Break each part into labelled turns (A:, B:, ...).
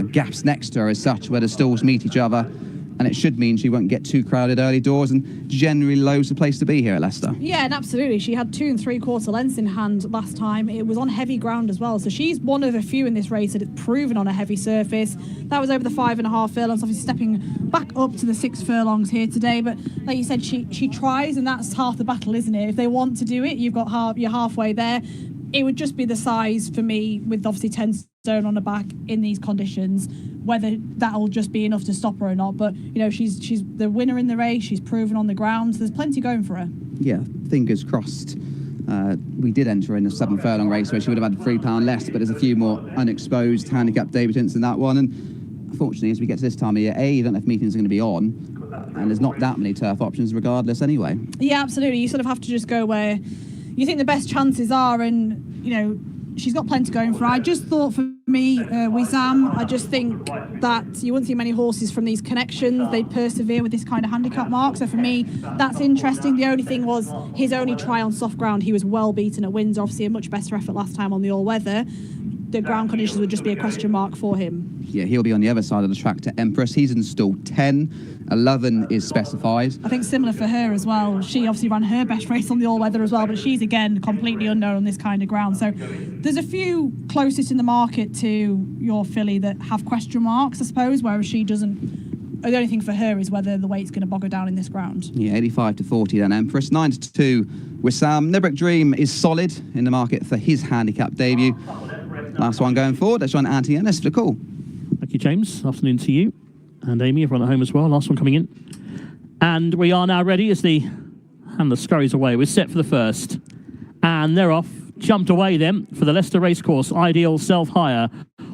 A: gaps next to her as such, where the stalls meet each other. And it should mean she won't get too crowded early doors, and generally Low's the place to be here at Leicester.
B: Yeah, and absolutely. She had 2 3/4 lengths in hand last time. It was on heavy ground as well. So she's one of a few in this race that it's proven on a heavy surface. That was over the 5.5 furlongs, obviously stepping back up to the 6 furlongs here today. But like you said, she tries, and that's half the battle, isn't it? If they want to do it, you're halfway there. It would just be the size for me, with obviously 10 stone on the back in these conditions, whether that'll just be enough to stop her or not. But you know, she's the winner in the race. She's proven on the ground. So there's plenty going for her.
A: Yeah, fingers crossed. We did enter in a 7 furlong race where she would have had £3 less, but there's a few more unexposed handicap debutants in that one. And unfortunately, as we get to this time of year, you don't know if meetings are going to be on, and there's not that many turf options regardless anyway. Yeah,
B: absolutely. You sort of have to just go where you think the best chances are, and you know, she's got plenty going for her. I just thought, for me, Wissam, I just think that you wouldn't see many horses from these connections. They'd persevere with this kind of handicap mark. So for me, that's interesting. The only thing was his only try on soft ground. He was well beaten at Windsor. Obviously a much better effort last time on the all-weather. The ground conditions would just be a question mark for him.
A: Yeah, he'll be on the other side of the track to Empress. He's installed 10. 11 is specified.
B: I think similar for her as well. She obviously ran her best race on the all-weather as well, but she's, again, completely unknown on this kind of ground. So there's a few closest in the market to your filly that have question marks, I suppose, whereas she doesn't. The only thing for her is whether the weight's going to bog her down in this ground.
A: Yeah, 85 to 40 then Empress. 9 to 2 Wissam. Nebrook Dream is solid in the market for his handicap debut. Last one going forward. Let's join Anthony Ennis for the call.
C: Thank you, James. Afternoon to you. And Amy, everyone at home as well. Last one coming in. And we are now ready as the scurries away. We're set for the first. And they're off. Jumped away then for the Leicester Racecourse Ideal Self-Hire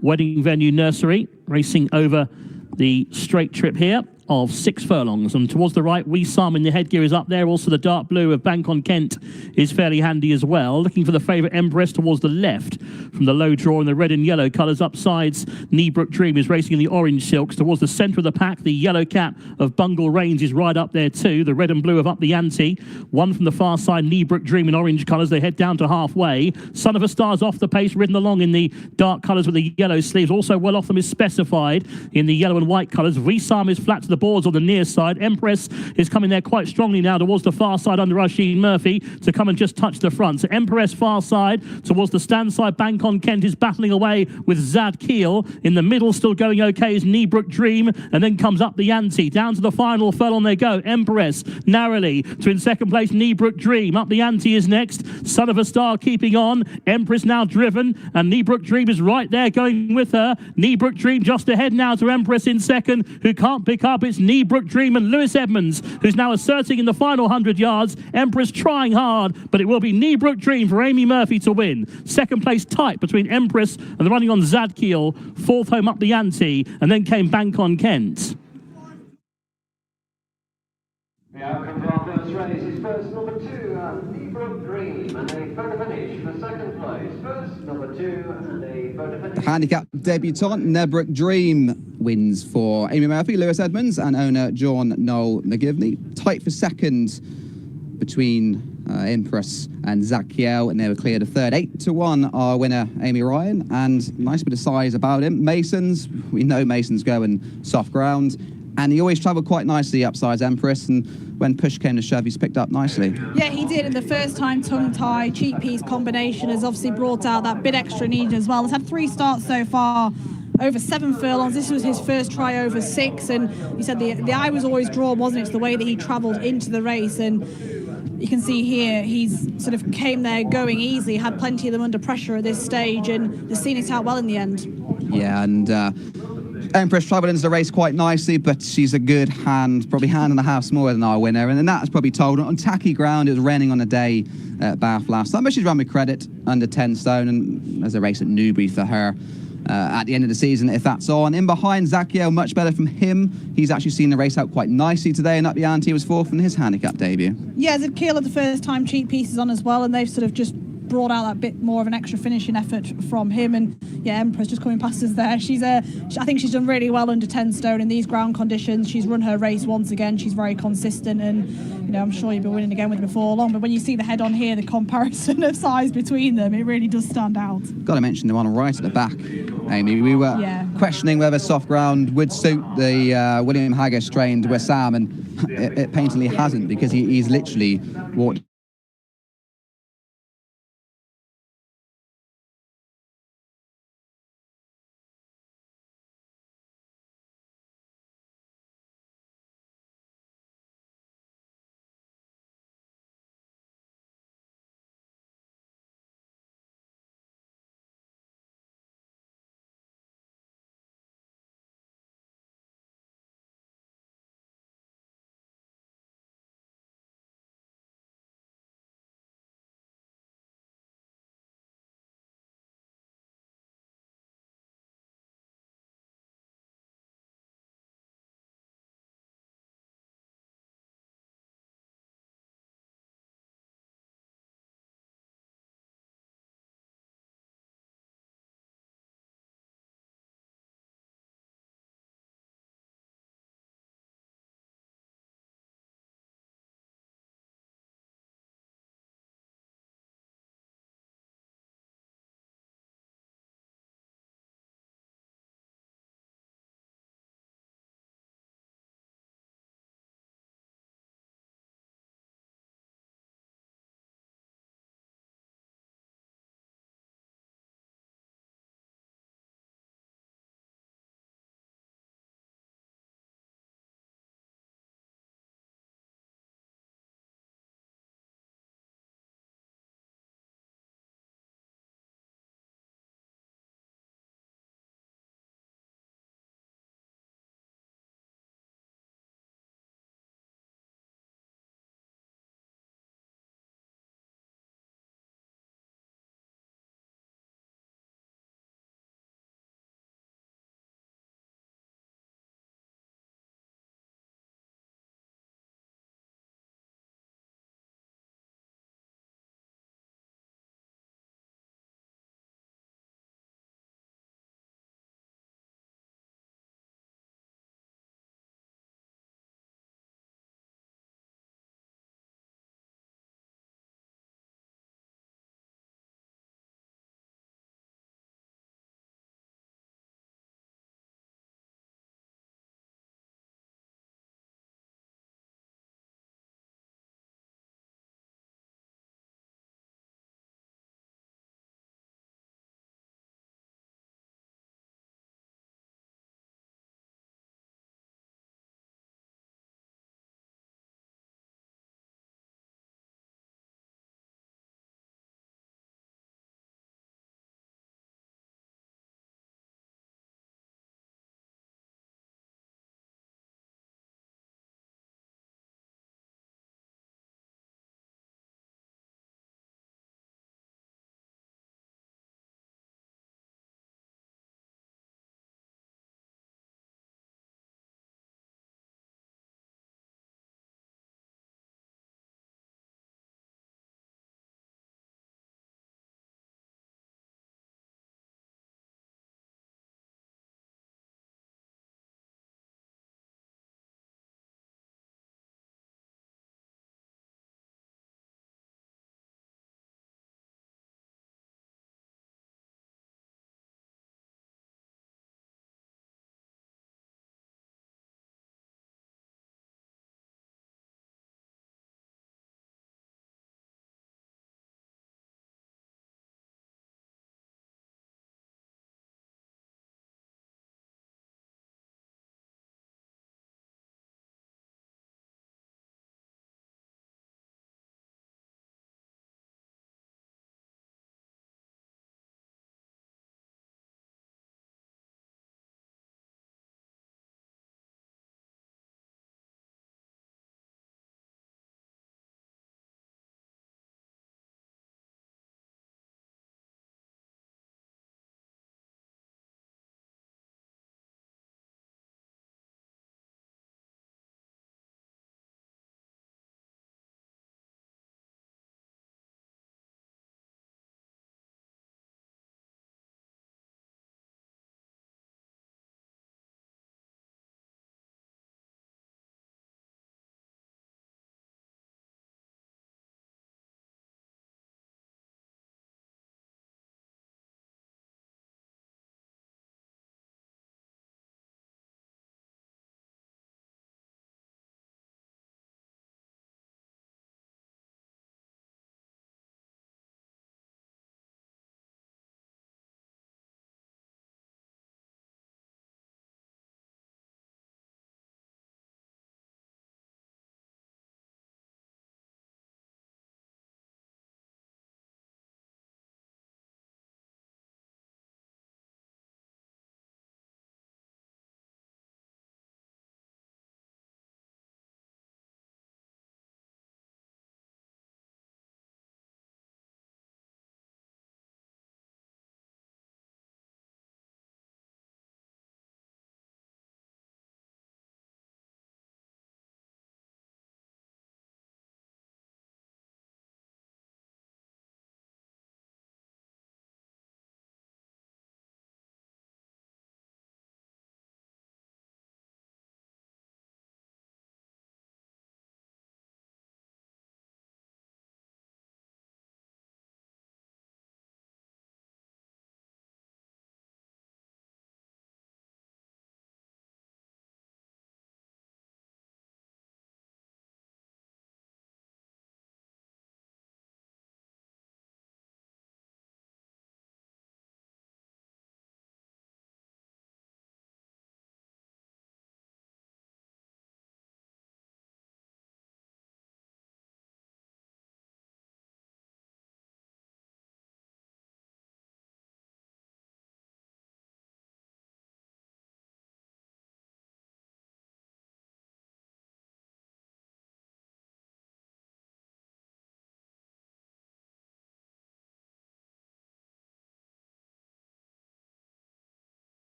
C: Wedding Venue Nursery. Racing over the straight trip here of 6 furlongs. And towards the right, Wissam in the headgear is up there. Also the dark blue of Bank on Kent is fairly handy as well. Looking for the favourite Empress towards the left from the low draw in the red and yellow colours. Upsides, Nebrook Dream is racing in the orange silks. Towards the centre of the pack, the yellow cap of Bungle Reigns is right up there too. The red and blue of Up the Ante. One from the far side, Nebrook Dream in orange colours. They head down to halfway. Son of a Star's off the pace, ridden along in the dark colours with the yellow sleeves. Also well off them is Specified in the yellow and white colours. Wissam is flat to the boards on the near side. Empress is coming there quite strongly now towards the far side under Rasheen Murphy to come and just touch the front. So Empress far side towards the stand side. Bank on Kent is battling away with Zad Keel. In the middle, still going okay, is Nebrook Dream, and then comes Up the Ante. Down to the final furlong they go. Empress narrowly to in second place Nebrook Dream. Up the Ante is next. Son of a Star keeping on. Empress now driven, and Nebrook Dream is right there going with her. Nebrook Dream just ahead now to Empress in second, who can't pick up. It's Nebrook Dream and Lewis Edmonds, who's now asserting in the final 100 yards. Empress trying hard, but it will be Nebrook Dream for Amy Murphy to win. Second place tight between Empress and the running on Zadkiel. Fourth home Up the Ante, and then came Bank on Kent.
D: The outcome for our first race is first number 2, Nebrook Dream, and a photo finish for second place. First number 2 and a photo finish.
A: Handicap debutant Nebrook Dream wins for Amy Murphy, Lewis Edmonds, and owner John Noel McGivney. Tight for second between Empress and Zakiel, and they were cleared a third. 8 to 1 our winner Amy Ryan, and nice bit of size about him. Masons, we know Masons going soft ground, and he always travelled quite nicely upsides Empress, and when push came to shove, he's picked up nicely.
B: Yeah, he did. And the first time tongue tie, cheap piece combination has obviously brought out that bit extra needed as well. He's had 3 starts so far, over 7 furlongs. This was his first try over 6, and he said the eye was always drawn, wasn't it? It's the way that he travelled into the race, and you can see here he's sort of came there going easily, had plenty of them under pressure at this stage, and has seen it out well in the end.
A: Yeah, and Empress travelled into the race quite nicely, but she's a good hand, probably hand and a half smaller than our winner, and then that's probably told. On tacky ground, it was raining on a day at Bath last time, but she's run with credit, under 10 stone, and there's a race at Newbury for her at the end of the season if that's on. In behind, Zakiel, much better from him. He's actually seen the race out quite nicely today, and Up the Ante was 4th in his handicap debut.
B: Yeah, Zakiel had the first time cheap pieces on as well, and they've sort of just brought out that bit more of an extra finishing effort from him. And yeah, Empress just coming past us there. I think she's done really well under 10 stone in these ground conditions. She's run her race once again. She's very consistent, and you know, I'm sure you'll be winning again with her before long. But when you see the head on here, the comparison of size between them, it really does stand out.
A: Got to mention the one right at the back Amy. We were
B: Yeah.
A: questioning whether soft ground would suit the William Haggas trained Wissam, and it painfully hasn't, because he's literally walked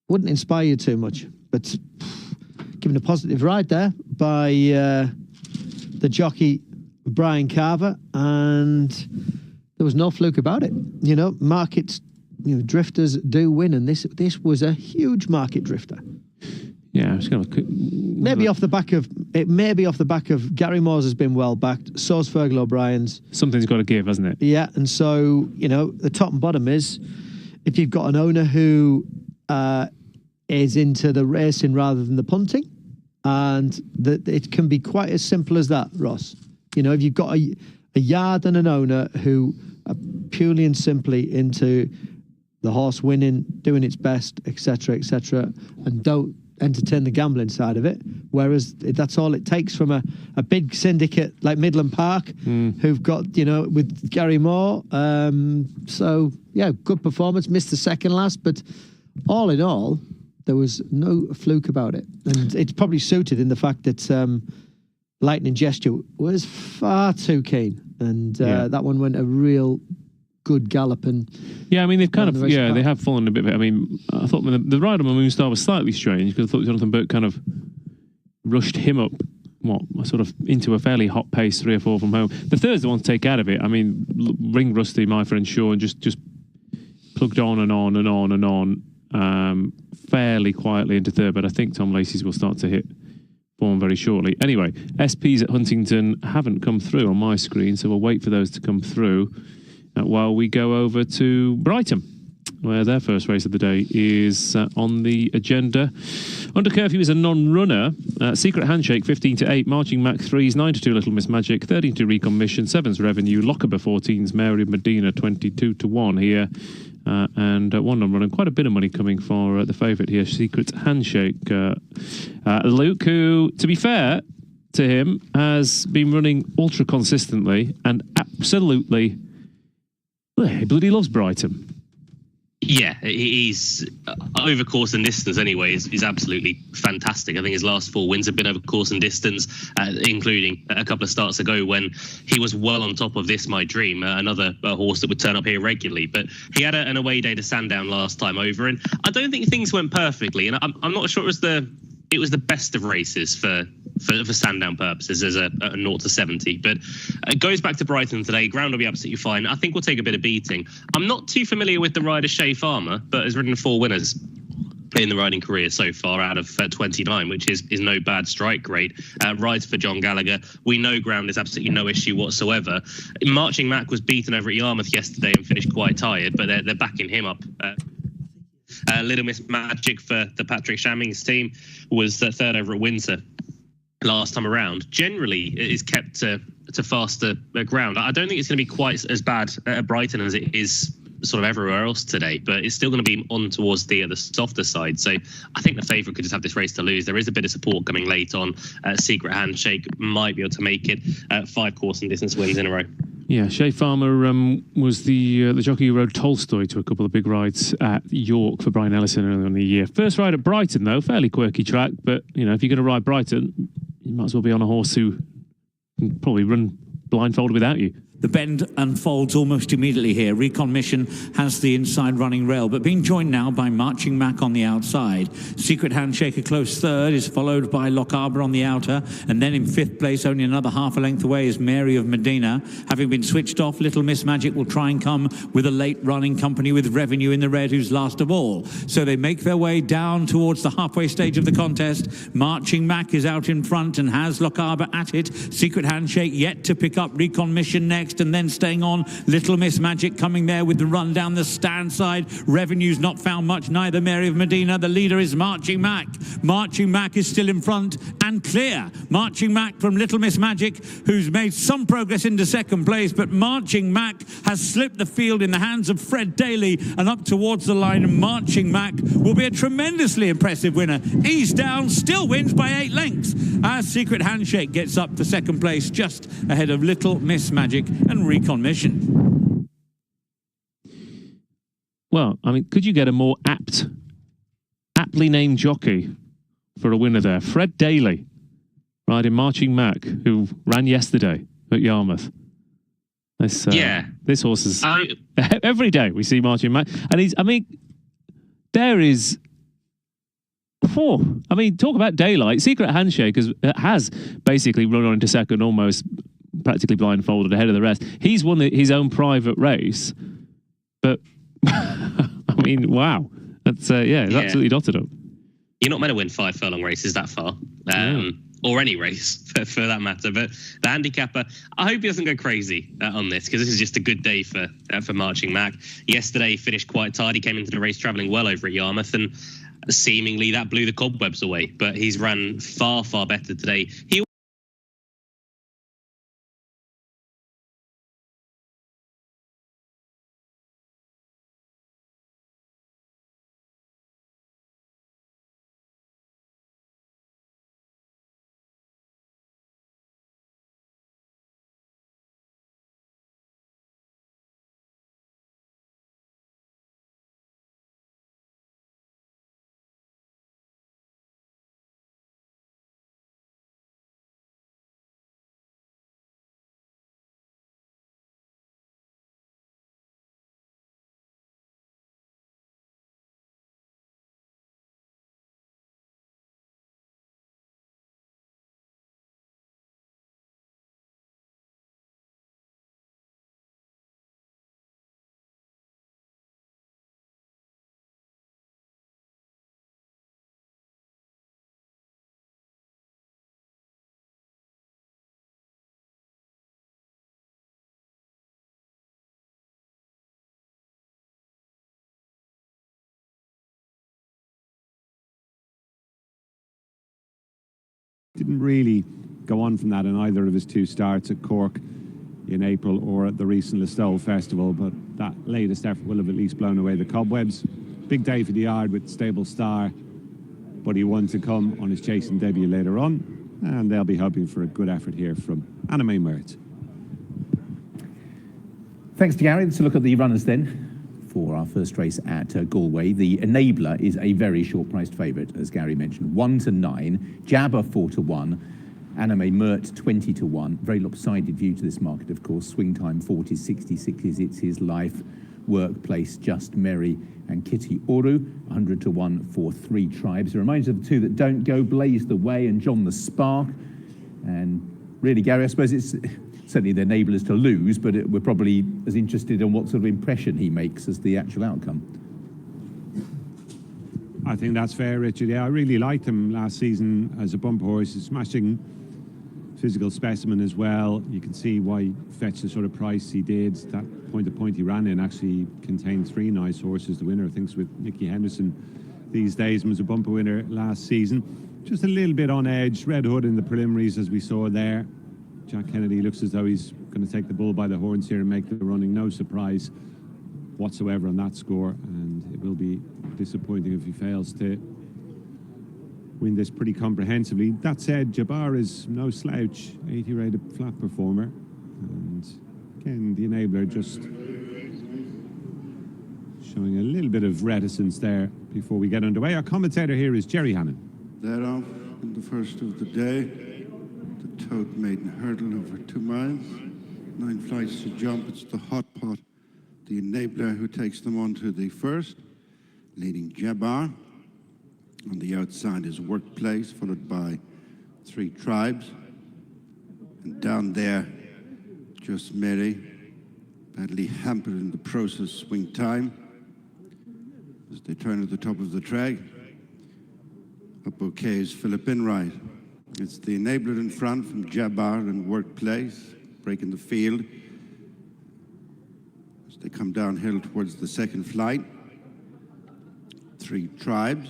E: wouldn't inspire you too much. But given a positive ride there by the jockey Brian Carver, and there was no fluke about it. Markets, drifters do win, and this was a huge market drifter.
F: Yeah, it's kind of
E: maybe off the back of Gary Moore's has been well backed. So's Fergal O'Brien's.
F: Something's got to give, hasn't it?
E: Yeah, and so the top and bottom is if you've got an owner who is into the racing rather than the punting, and it can be quite as simple as that, Ross. If you've got a yard and an owner who are purely and simply into the horse winning, doing its best, etc., and don't entertain the gambling side of it, whereas that's all it takes from a big syndicate like Midland Park, who've got, with Gary Moore. So, yeah, good performance, missed the second last, but all in all, there was no fluke about it. And it's probably suited in the fact that Lightning Gesture was far too keen, and that one went a real good gallop. And
F: yeah, I mean, they've kind of, they have fallen a bit. I mean, I thought the ride on my Moonstar was slightly strange because I thought Jonathan Burke kind of rushed him up, sort of into a fairly hot pace, 3 or 4 from home. The third's the one to take out of it. I mean, Ring Rusty, my friend Sean, just plugged on and on and on and on, fairly quietly into third, but I think Tom Lacey's will start to hit form very shortly. Anyway, SPs at Huntington haven't come through on my screen, so we'll wait for those to come through while we go over to Brighton, where their first race of the day is on the agenda. Under curfew is a non-runner. Secret Handshake 15-8, Marching Mac 3s, 9-2 Little Miss Magic, 13-2 Recon Mission, 7's Revenue, Lockable 14s, Mary of Medina 22-1 here, and one non-runner, and quite a bit of money coming for the favourite here, Secret Handshake. Luke, who, to be fair to him, has been running ultra consistently and absolutely. He bloody loves Brighton.
G: Yeah, he's over course and distance anyway is absolutely fantastic. I think his last 4 wins have been over course and distance, including a couple of starts ago when he was well on top of This My Dream, another horse that would turn up here regularly. But he had an away day to Sandown last time over, and I don't think things went perfectly. And I'm not sure it was the best of races for Sandown purposes as a 0-70, but it goes back to Brighton today. Ground will be absolutely fine. I think we'll take a bit of beating. I'm not too familiar with the rider Shay Farmer, but has ridden 4 winners in the riding career so far out of 29, which is no bad strike rate. Rides for John Gallagher. We know ground is absolutely no issue whatsoever. Marching Mac was beaten over at Yarmouth yesterday and finished quite tired, but they're backing him up. Little Miss Magic for the Patrick Shammings team was third over at Windsor last time around. Generally, it is kept to faster ground. I don't think it's going to be quite as bad at Brighton as it is sort of everywhere else today, but it's still going to be on towards the softer side. So I think the favourite could just have this race to lose. There is a bit of support coming late on. Secret Handshake might be able to make it. 5 course and distance wins in a row.
F: Yeah, Shay Farmer was the jockey who rode Tolstoy to a couple of big rides at York for Brian Ellison earlier in the year. First ride at Brighton, though, fairly quirky track, but, if you're going to ride Brighton, you might as well be on a horse who can probably run blindfolded without you.
H: The bend unfolds almost immediately here. Recon Mission has the inside running rail, but being joined now by Marching Mac on the outside. Secret Handshake a close third is followed by Lockarbor on the outer, and then in 5th place, only another half a length away, is Mary of Medina. Having been switched off, Little Miss Magic will try and come with a late running company with Revenue in the red, who's last of all. So they make their way down towards the halfway stage of the contest. Marching Mac is out in front and has Lockarbor at it. Secret Handshake yet to pick up Recon Mission next, and then staying on. Little Miss Magic coming there with the run down the stand side. Revenue's not found much, neither Mary of Medina. The leader is Marching Mac. Marching Mac is still in front and clear. Marching Mac from Little Miss Magic, who's made some progress into 2nd place, but Marching Mac has slipped the field in the hands of Fred Daly and up towards the line, and Marching Mac will be a tremendously impressive winner. Ease down, still wins by 8 lengths as Secret Handshake gets up to 2nd place, just ahead of Little Miss Magic and Recon Mission.
F: Well, I mean, could you get a more aptly named jockey for a winner there? Fred Daly, riding Marching Mac, who ran yesterday at Yarmouth. This horse is every day we see Marching Mac, and there is I mean, talk about daylight. Secret Handshake has basically run on into second, almost practically blindfolded ahead of the rest. He's won his own private race, but I mean, wow, that's it's absolutely dotted up.
G: You're not meant to win 5 furlong races that far, or any race for that matter. But the handicapper, I hope he doesn't go crazy on this, because this is just a good day for Marching Mac. Yesterday he finished quite tired. He came into the race travelling well over at Yarmouth, and seemingly that blew the cobwebs away. But he's ran far, far better today. He
I: didn't really go on from that in either of his 2 starts at Cork in April or at the recent Listowel Festival, but that latest effort will have at least blown away the cobwebs. Big day for the yard with Stable Star, but he won to come on his chasing debut later on, and they'll be hoping for a good effort here from Anime Mert.
J: Thanks to Gary. Let's look at the runners then for our first race at Galway. The Enabler is a very short-priced favourite, as Gary mentioned. 1 to 9, Jabba 4 to 1, Anime Mert 20 to 1. Very lopsided view to this market, of course. Swing time 40, 66. It's his life. Workplace, Just Merry, and Kitty Oru. 100 to 1 for 3 tribes. A reminder of the 2 that don't go: Blaze the Way and John the Spark. And really, Gary, I suppose it's certainly the Enablers to lose, but we're probably as interested in what sort of impression he makes as the actual outcome.
I: I think that's fair, Richard. Yeah, I really liked him last season as a bumper horse. He's smashing physical specimen as well. You can see why he fetched the sort of price he did. That point-to-point he ran in actually contained 3 nice horses. The winner, I think, is with Nicky Henderson these days, and was a bumper winner last season. Just a little bit on edge. Red Hood in the preliminaries, as we saw there. Jack Kennedy looks as though he's going to take the bull by the horns here and make the running. No surprise whatsoever on that score, and it will be disappointing if he fails to win this pretty comprehensively. That said, Jabbar is no slouch, 80 rated flat performer, and again the Enabler just showing a little bit of reticence there before we get underway. Our commentator here is Jerry Hannon.
K: Thereof, in the first of the day, the Toad Maiden Hurdle over 2 miles, 9 flights to jump. It's the Hot Pot, the Enabler, who takes them on to the first, leading Jabbar. On the outside is Workplace, followed by 3 tribes. And down there, Just Merry, badly hampered in the process, Swing Time. As they turn at the top of the track, up okay is Philip Enright. It's the Enabler in front from Jabbar and Workplace, breaking the field. As they come downhill towards the second flight, 3 tribes.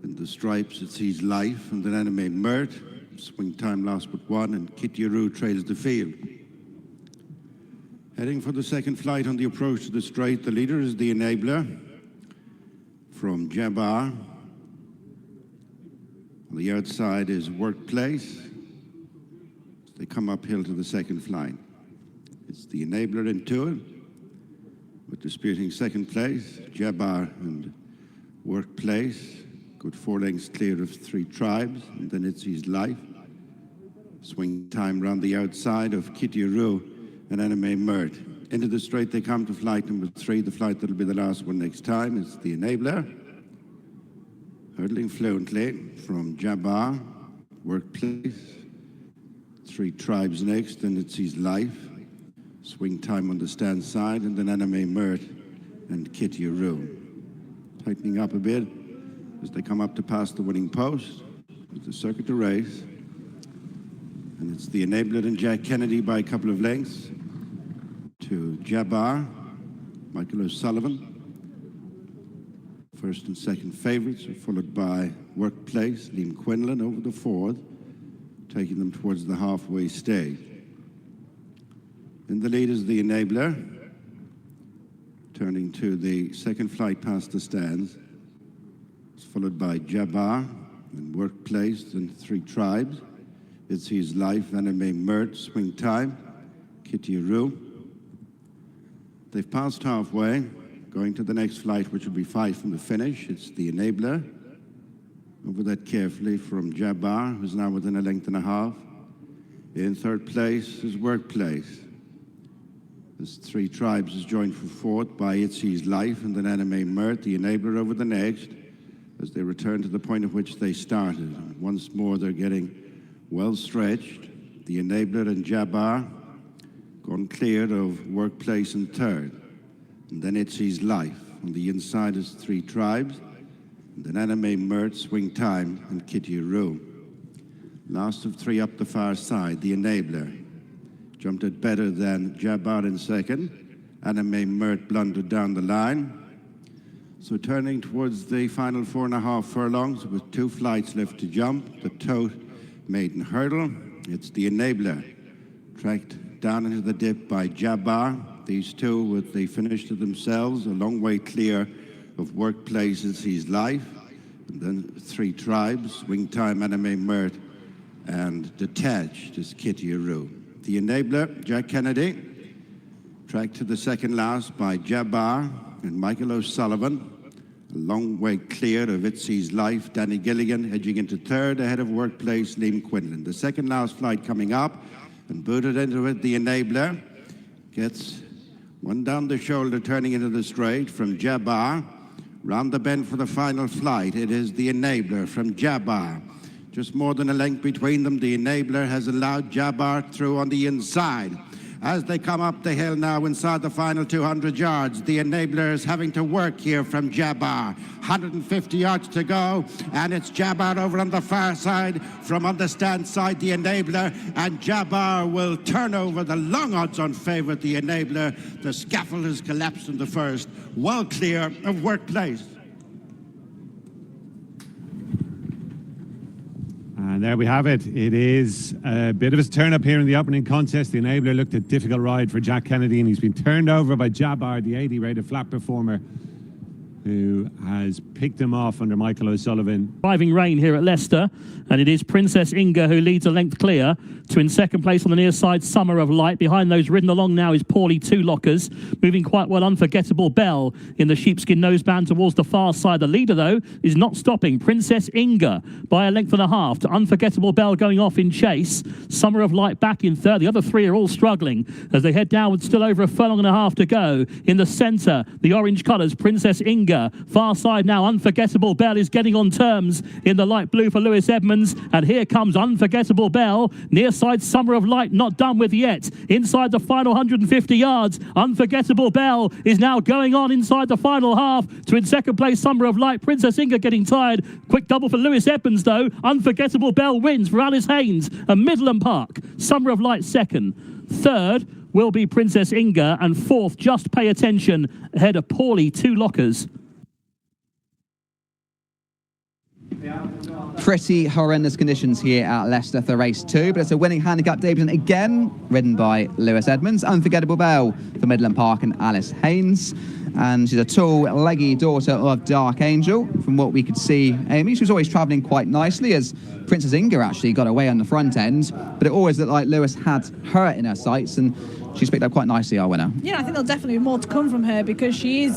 K: In the stripes, it sees Life, and then Anime Mert. Swing Time last but 1, and Kitty Oru trails the field. Heading for the second flight on the approach to the straight, the leader is the Enabler from Jabbar. On the outside is Workplace. They come uphill to the second flight. It's the Enabler into it, with disputing second place, Jabbar and Workplace. Good 4 lengths clear of 3 tribes, and then it's his Life. Swing Time round the outside of Kitty Oru and Anime Mert. Into the straight they come to flight number 3, the flight that'll be the last one next time. It's the Enabler. Hurdling fluently from Jabbar, Workplace. 3 Tribes next, and it's his life. Swing Time on the stand side, and then Anime Mert and Kitty Roo. Tightening up a bit as they come up to pass the winning post. It's the circuit to race. And it's the Enabler and Jack Kennedy by a couple of lengths to Jabbar, Michael O'Sullivan. First and second favorites are followed by Workplace, Liam Quinlan over the fourth, taking them towards the halfway stage. In the lead is the Enabler, turning to the second flight past the stands. It's followed by Jabbar and Workplace and 3 Tribes. It's His Life, Anime Mert, Swing Time, Kitty Roo. They've passed halfway, going to the next flight, which will be 5 from the finish. It's the Enabler. Over that carefully from Jabbar, who's now within a length and a half. In third place is Workplace. There's 3 Tribes is joined for fourth by It's His Life and then Anime Mert, the Enabler over the next, as they return to the point at which they started. And once more, they're getting well stretched. The Enabler and Jabbar gone cleared of Workplace in third. And then It's His Life. On the inside is 3 Tribes. And then Anime Mert, Swing Time, and Kitty Roo. Last of 3 up the far side, the Enabler. Jumped it better than Jabbar in second. Anime Mert blundered down the line. So turning towards the final 4.5 furlongs with 2 flights left to jump, the Tote Maiden Hurdle. It's the Enabler, tracked down into the dip by Jabbar. These two, with the finish to themselves, a long way clear of Workplaces, His Life. And then 3 Tribes, Swing Time, Anime Mert, and Detached is Kitty Roo. The Enabler, Jack Kennedy, tracked to the second last by Jabbar and Michael O'Sullivan. A long way clear of It's His Life. Danny Gilligan edging into third ahead of Workplace, Liam Quinlan. The second last flight coming up and booted into it, the Enabler gets one down the shoulder turning into the straight from Jabbar. Round the bend for the final flight. It is the Enabler from Jabbar. Just more than a length between them. The Enabler has allowed Jabbar through on the inside. As they come up the hill now inside the final 200 yards, the Enabler is having to work here from Jabbar. 150 yards to go, and it's Jabbar over on the far side. From on the stand side, the Enabler, and Jabbar will turn over the long odds-on favorite, the Enabler. The scaffold has collapsed in the first, well clear of Workplace.
I: And there we have it. It is a bit of a turn up here in the opening contest. The Enabler looked a difficult ride for Jack Kennedy, and he's been turned over by Jabbar, the 80-rated flat performer, who has picked him off under Michael O'Sullivan.
C: Driving rain here at Leicester, and it is Princess Inga who leads a length clear to in second place on the near side, Summer of Light. Behind those ridden along now is Paulie 2 Lockers, moving quite well, Unforgettable Bell in the sheepskin noseband towards the far side. The leader, though, is not stopping. Princess Inga by a length and a half to Unforgettable Bell going off in chase. Summer of Light back in third. The other 3 are all struggling as they head down with still over a furlong and a half to go. In the centre, the orange colours, Princess Inga. Far side now, Unforgettable Bell is getting on terms in the light blue for Lewis Edmonds. And here comes Unforgettable Bell. Near side, Summer of Light not done with yet. Inside the final 150 yards, Unforgettable Bell is now going on inside the final half to in second place, Summer of Light. Princess Inga getting tired. Quick double for Lewis Edmonds, though. Unforgettable Bell wins for Alice Haynes and Midland Park. Summer of Light second. Third will be Princess Inga, and fourth, just pay attention, ahead of Paulie 2 Lockers.
A: Pretty horrendous conditions here at Leicester for race 2, but it's a winning handicap debut again, ridden by Lewis Edmonds. Unforgettable Bell for Midland Park and Alice Haynes. And she's a tall, leggy daughter of Dark Angel. From what we could see, Amy, she was always travelling quite nicely, as Princess Inga actually got away on the front end, but it always looked like Lewis had her in her sights, and she's picked up quite nicely, our winner.
B: Yeah, I think there'll definitely be more to come from her, because she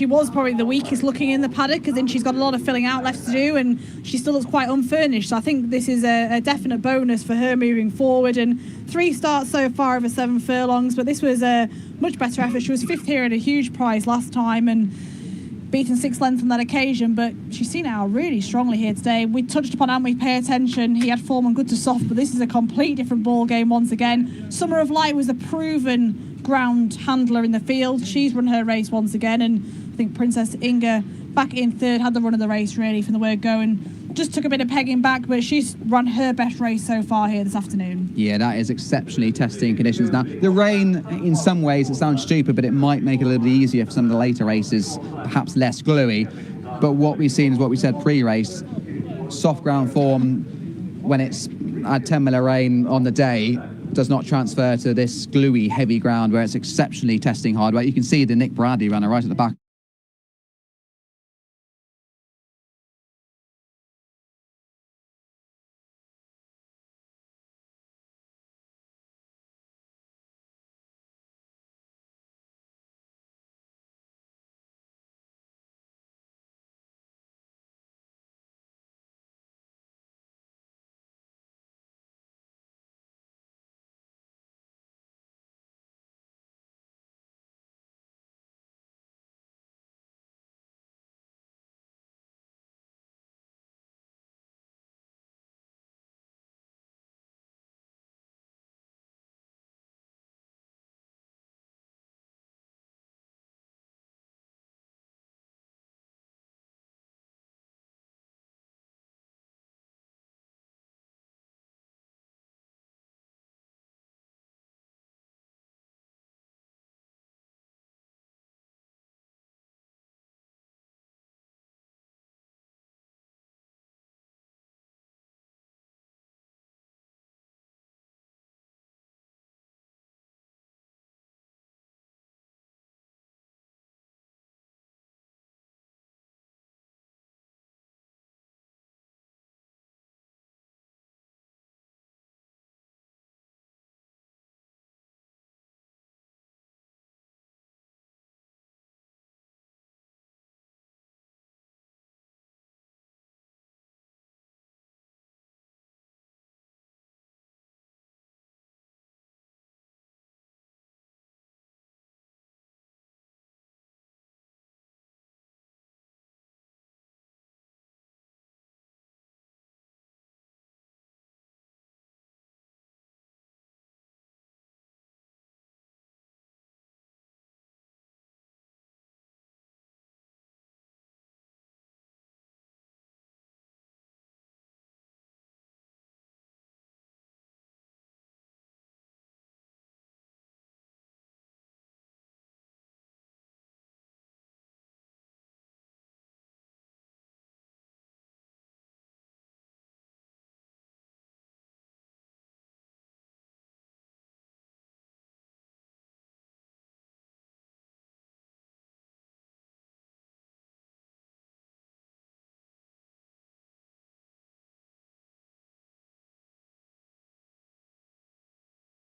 B: was probably the weakest looking in the paddock, because then she's got a lot of filling out left to do, and she still looks quite unfurnished. So I think this is a definite bonus for her moving forward. And 3 starts so far over 7 furlongs, but this was a much better effort. She was 5th here at a huge prize last time, and beaten 6 lengths on that occasion, but she's seen it out really strongly here today. We touched upon Amway Pay Attention. He had form on good to soft, but this is a complete different ball game once again. Summer of Light was a proven ground handler in the field. She's run her race once again, and I think Princess Inga back in third had the run of the race really from the word go, and just took a bit of pegging back, but she's run her best race so far here this afternoon.
A: Yeah, that is exceptionally testing conditions. Now, the rain, in some ways, it sounds stupid, but it might make it a little bit easier for some of the later races, perhaps less gluey. But what we've seen is what we said pre-race. Soft ground form, when it's had 10 mil of rain on the day, does not transfer to this gluey, heavy ground where it's exceptionally testing hard. Where you can see the Nick Bradley runner right at the back.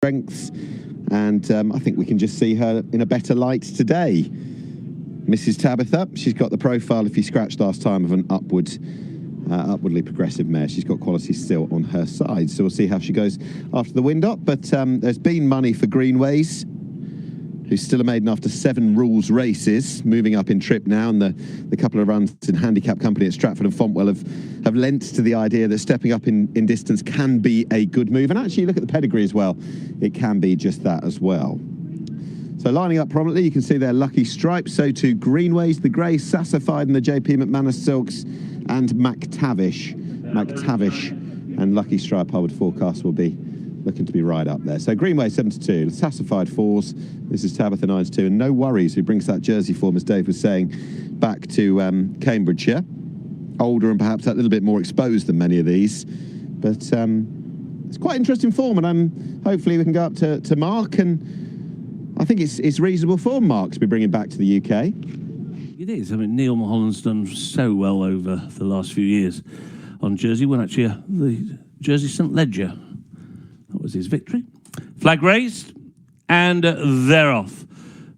L: Strength, and I think we can just see her in a better light today. Mrs. Tabitha, she's got the profile, if you scratched last time, of an upwardly progressive mare. She's got quality still on her side, so we'll see how she goes after the wind up. But there's been money for Greenways, who's still a maiden after 7 rules races, moving up in trip now, and the couple of runs in handicap company at Stratford and Fontwell have lent to the idea that stepping up in distance can be a good move. And actually, look at the pedigree as well. It can be just that as well. So lining up prominently, you can see their Lucky Stripe, so too Greenways, the Grey, Sassified, and the JP McManus Silks, and McTavish. McTavish and Lucky Stripe, I would forecast, will be looking to be right up there. So Greenway 7-2, Sassified 4s, this is Tabitha 9-2, and No Worries, who brings that Jersey form, as Dave was saying, back to Cambridgeshire. Older and perhaps a little bit more exposed than many of these, but it's quite interesting form, and hopefully we can go up to Mark, and I think it's reasonable form, Mark, to be bringing back to the UK.
M: It is. I mean, Neil Mulholland's done so well over the last few years on Jersey. Won actually the Jersey St Ledger. That was his victory. Flag raised, and they're off.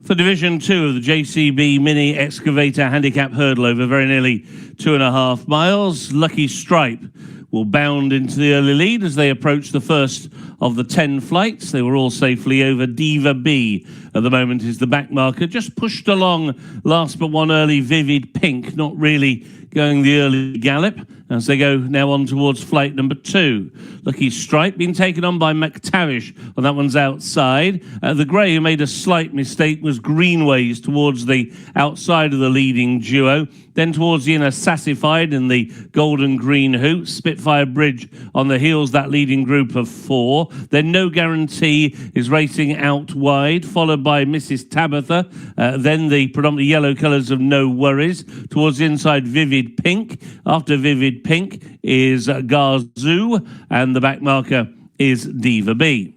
M: For Division 2 of the JCB Mini Excavator Handicap Hurdle over very nearly 2.5 miles, Lucky Stripe will bound into the early lead as they approach the first of the 10 flights. They were all safely over Diva B at the moment is the back marker. Just pushed along last but one early, Vivid Pink, not really going the early gallop as they go now on towards flight number 2. Lucky Stripe being taken on by McTavish, and that one's outside. The grey who made a slight mistake was Greenways towards the outside of the leading duo. Then towards the inner, Sassified in the golden green hoop. Spitfire Bridge on the heels, that leading group of 4. Then No Guarantee is racing out wide, followed by Mrs. Tabitha. Then the predominantly yellow colours of No Worries. Towards the inside, Vivid Pink. After Vivid Pink is Garzoo, and the back marker is Diva B.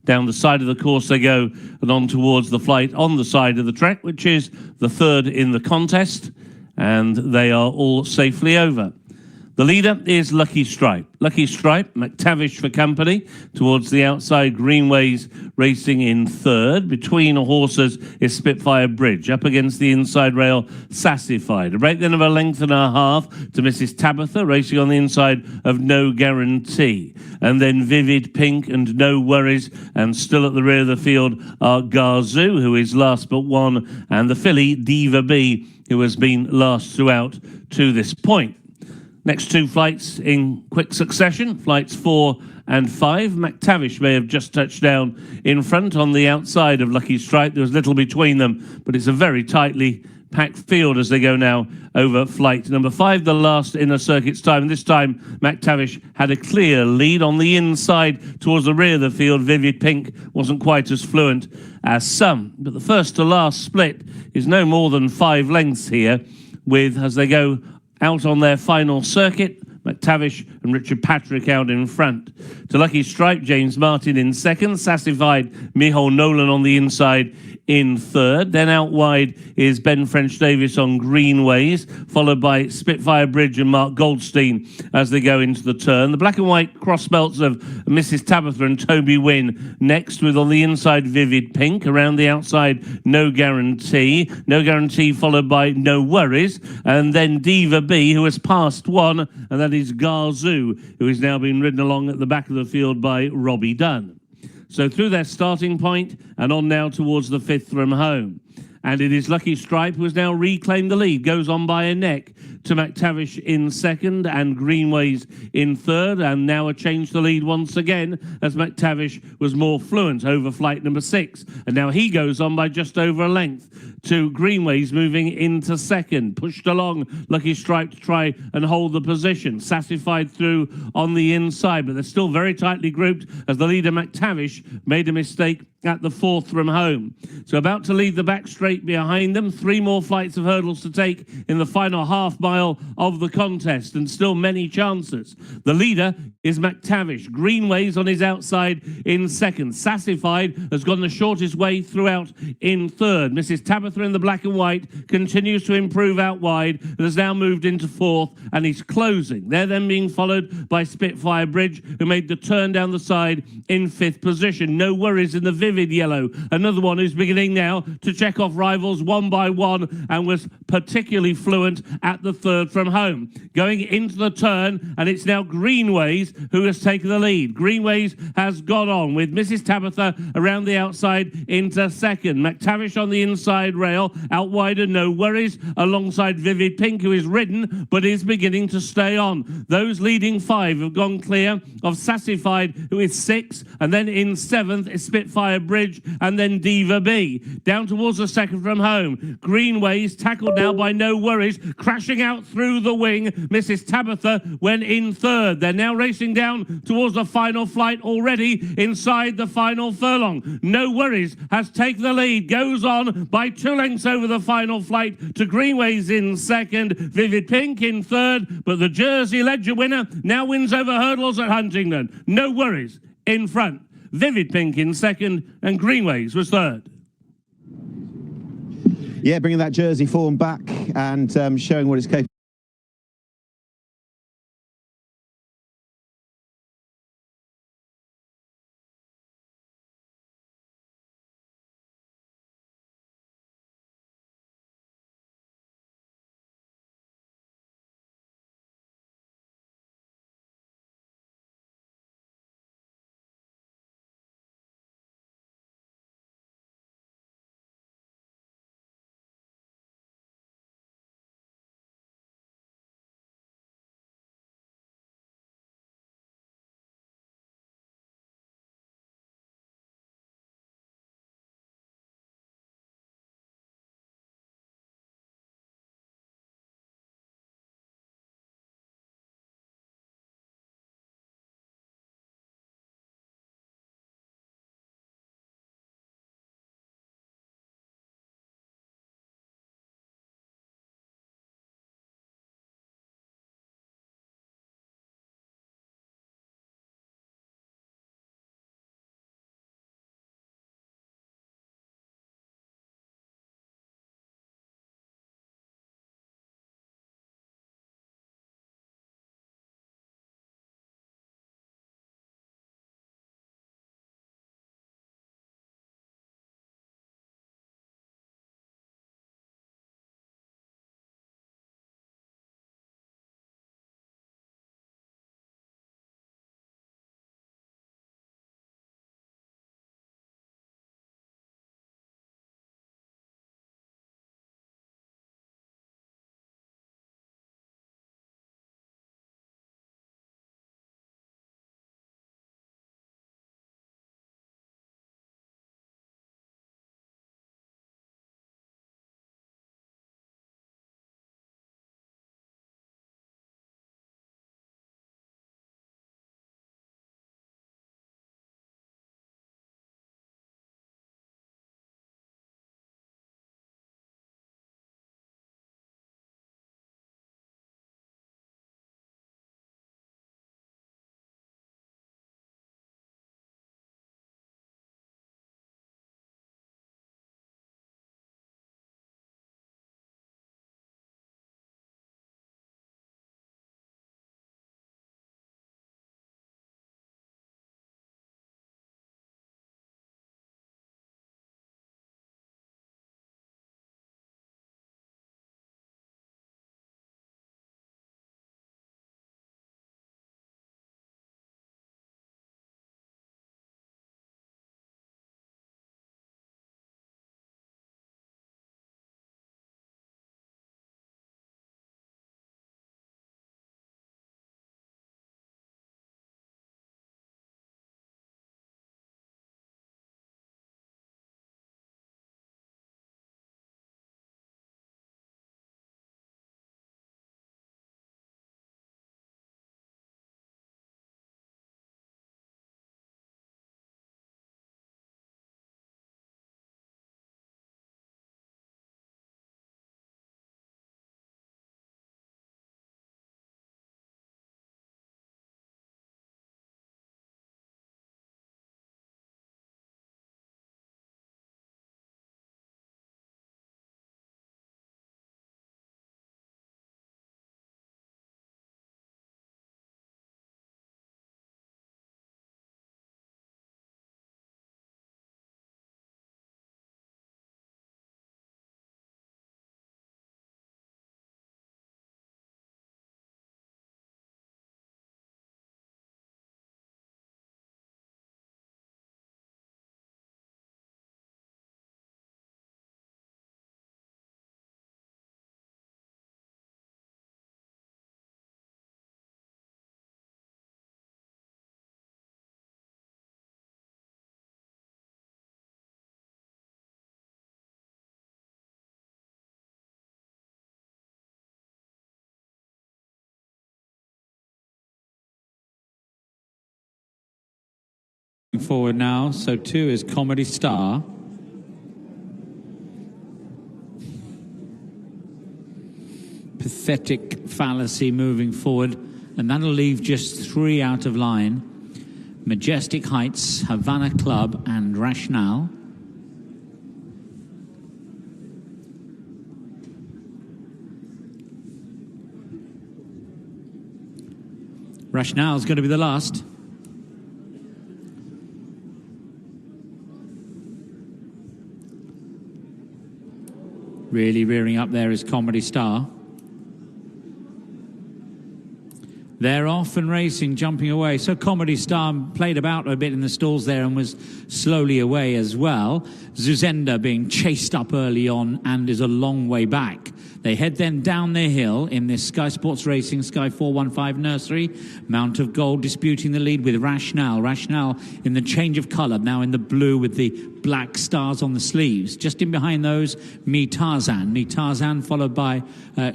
M: Down the side of the course they go and on towards the flight on the side of the track, which is the 3rd in the contest, and they are all safely over. The leader is Lucky Stripe. Lucky Stripe, McTavish for company. Towards the outside, Greenways racing in 3rd. Between horses is Spitfire Bridge. Up against the inside rail, Sassified. A break then of a length and a half to Mrs. Tabitha, racing on the inside of No Guarantee. And then Vivid Pink and No Worries. And still at the rear of the field are Garzoo, who is last but one, and the filly Diva B, who has been last throughout to this point. Next 2 flights in quick succession, flights 4 and 5. McTavish may have just touched down in front on the outside of Lucky Stripe. There was little between them, but it's a very tightly packed field as they go now over flight number 5, the last inner circuit's time. And this time, McTavish had a clear lead on the inside towards the rear of the field. Vivid Pink wasn't quite as fluent as some, but the first to last split is no more than 5 lengths here, with, as they go out on their final circuit, McTavish and Richard Patrick out in front. To Lucky Stripe, James Martin in 2nd. Sassified, Micheal Nolan on the inside in 3rd. Then out wide is Ben French Davis on Greenways, followed by Spitfire Bridge and Mark Goldstein as they go into the turn. The black and white cross belts of Mrs. Tabitha and Toby Wynn next, with on the inside Vivid Pink. Around the outside, No Guarantee. No Guarantee followed by No Worries. And then Diva B, who has passed one, and that is Garzoo, who is now being ridden along at the back of the field by Robbie Dunn. So through their starting point and on now towards the 5th from home. And it is Lucky Stripe who has now reclaimed the lead. Goes on by a neck to McTavish in 2nd and Greenways in 3rd. And now a change to lead once again as McTavish was more fluent over flight number 6. And now he goes on by just over a length to Greenways, moving into 2nd. Pushed along Lucky Stripe to try and hold the position. Sassified through on the inside, but they're still very tightly grouped as the leader McTavish made a mistake at the 4th from home. So about to lead the back straight behind them. 3 more flights of hurdles to take in the final half mile of the contest, and still many chances. The leader is McTavish. Greenways on his outside in 2nd. Sassified has gone the shortest way throughout in 3rd. Mrs. Tabitha in the black and white continues to improve out wide and has now moved into 4th, and he's closing. They're then being followed by Spitfire Bridge, who made the turn down the side in 5th position. No Worries in the Vivid Yellow. Another one who's beginning now to check off rivals one by one and was particularly fluent at the 3rd from home. Going into the turn, and it's now Greenways who has taken the lead. Greenways has got on with Mrs. Tabitha around the outside into 2nd. McTavish on the inside rail, out wider, No Worries, alongside Vivid Pink, who is ridden but is beginning to stay on. Those leading 5 have gone clear of Sassified, who is 6th, and then in 7th is Spitfire Bridge, and then Diva B. Down towards the 2nd from home. Greenways tackled now by No Worries, crashing out through the wing. Mrs. Tabitha went in 3rd. They're now racing down towards the final flight already inside the final furlong. No Worries has taken the lead, goes on by 2 lengths over the final flight to Greenways in 2nd, Vivid Pink in 3rd, but the Jersey Ledger winner now wins over hurdles at Huntingdon. No Worries in front. Vivid Pink in 2nd, and Greenways was 3rd.
L: Yeah, bringing that Jersey form back and showing what it's capable
H: Forward now, so too is Comedy Star. Pathetic Fallacy moving forward, and that'll leave just 3 out of line. Majestic Heights, Havana Club, and Rationale. Rationale is going to be the last. Really rearing up there is Comedy Star. They're off and racing, jumping away. So Comedy Star played about a bit in the stalls there and was slowly away as well. Zuzenda being chased up early on and is a long way back. They head then down the hill in this Sky Sports Racing Sky 415 nursery. Mount of Gold disputing the lead with Rationale. Rationale in the change of colour, now in the blue with the black stars on the sleeves. Just in behind those, Me Tarzan. Me Tarzan followed by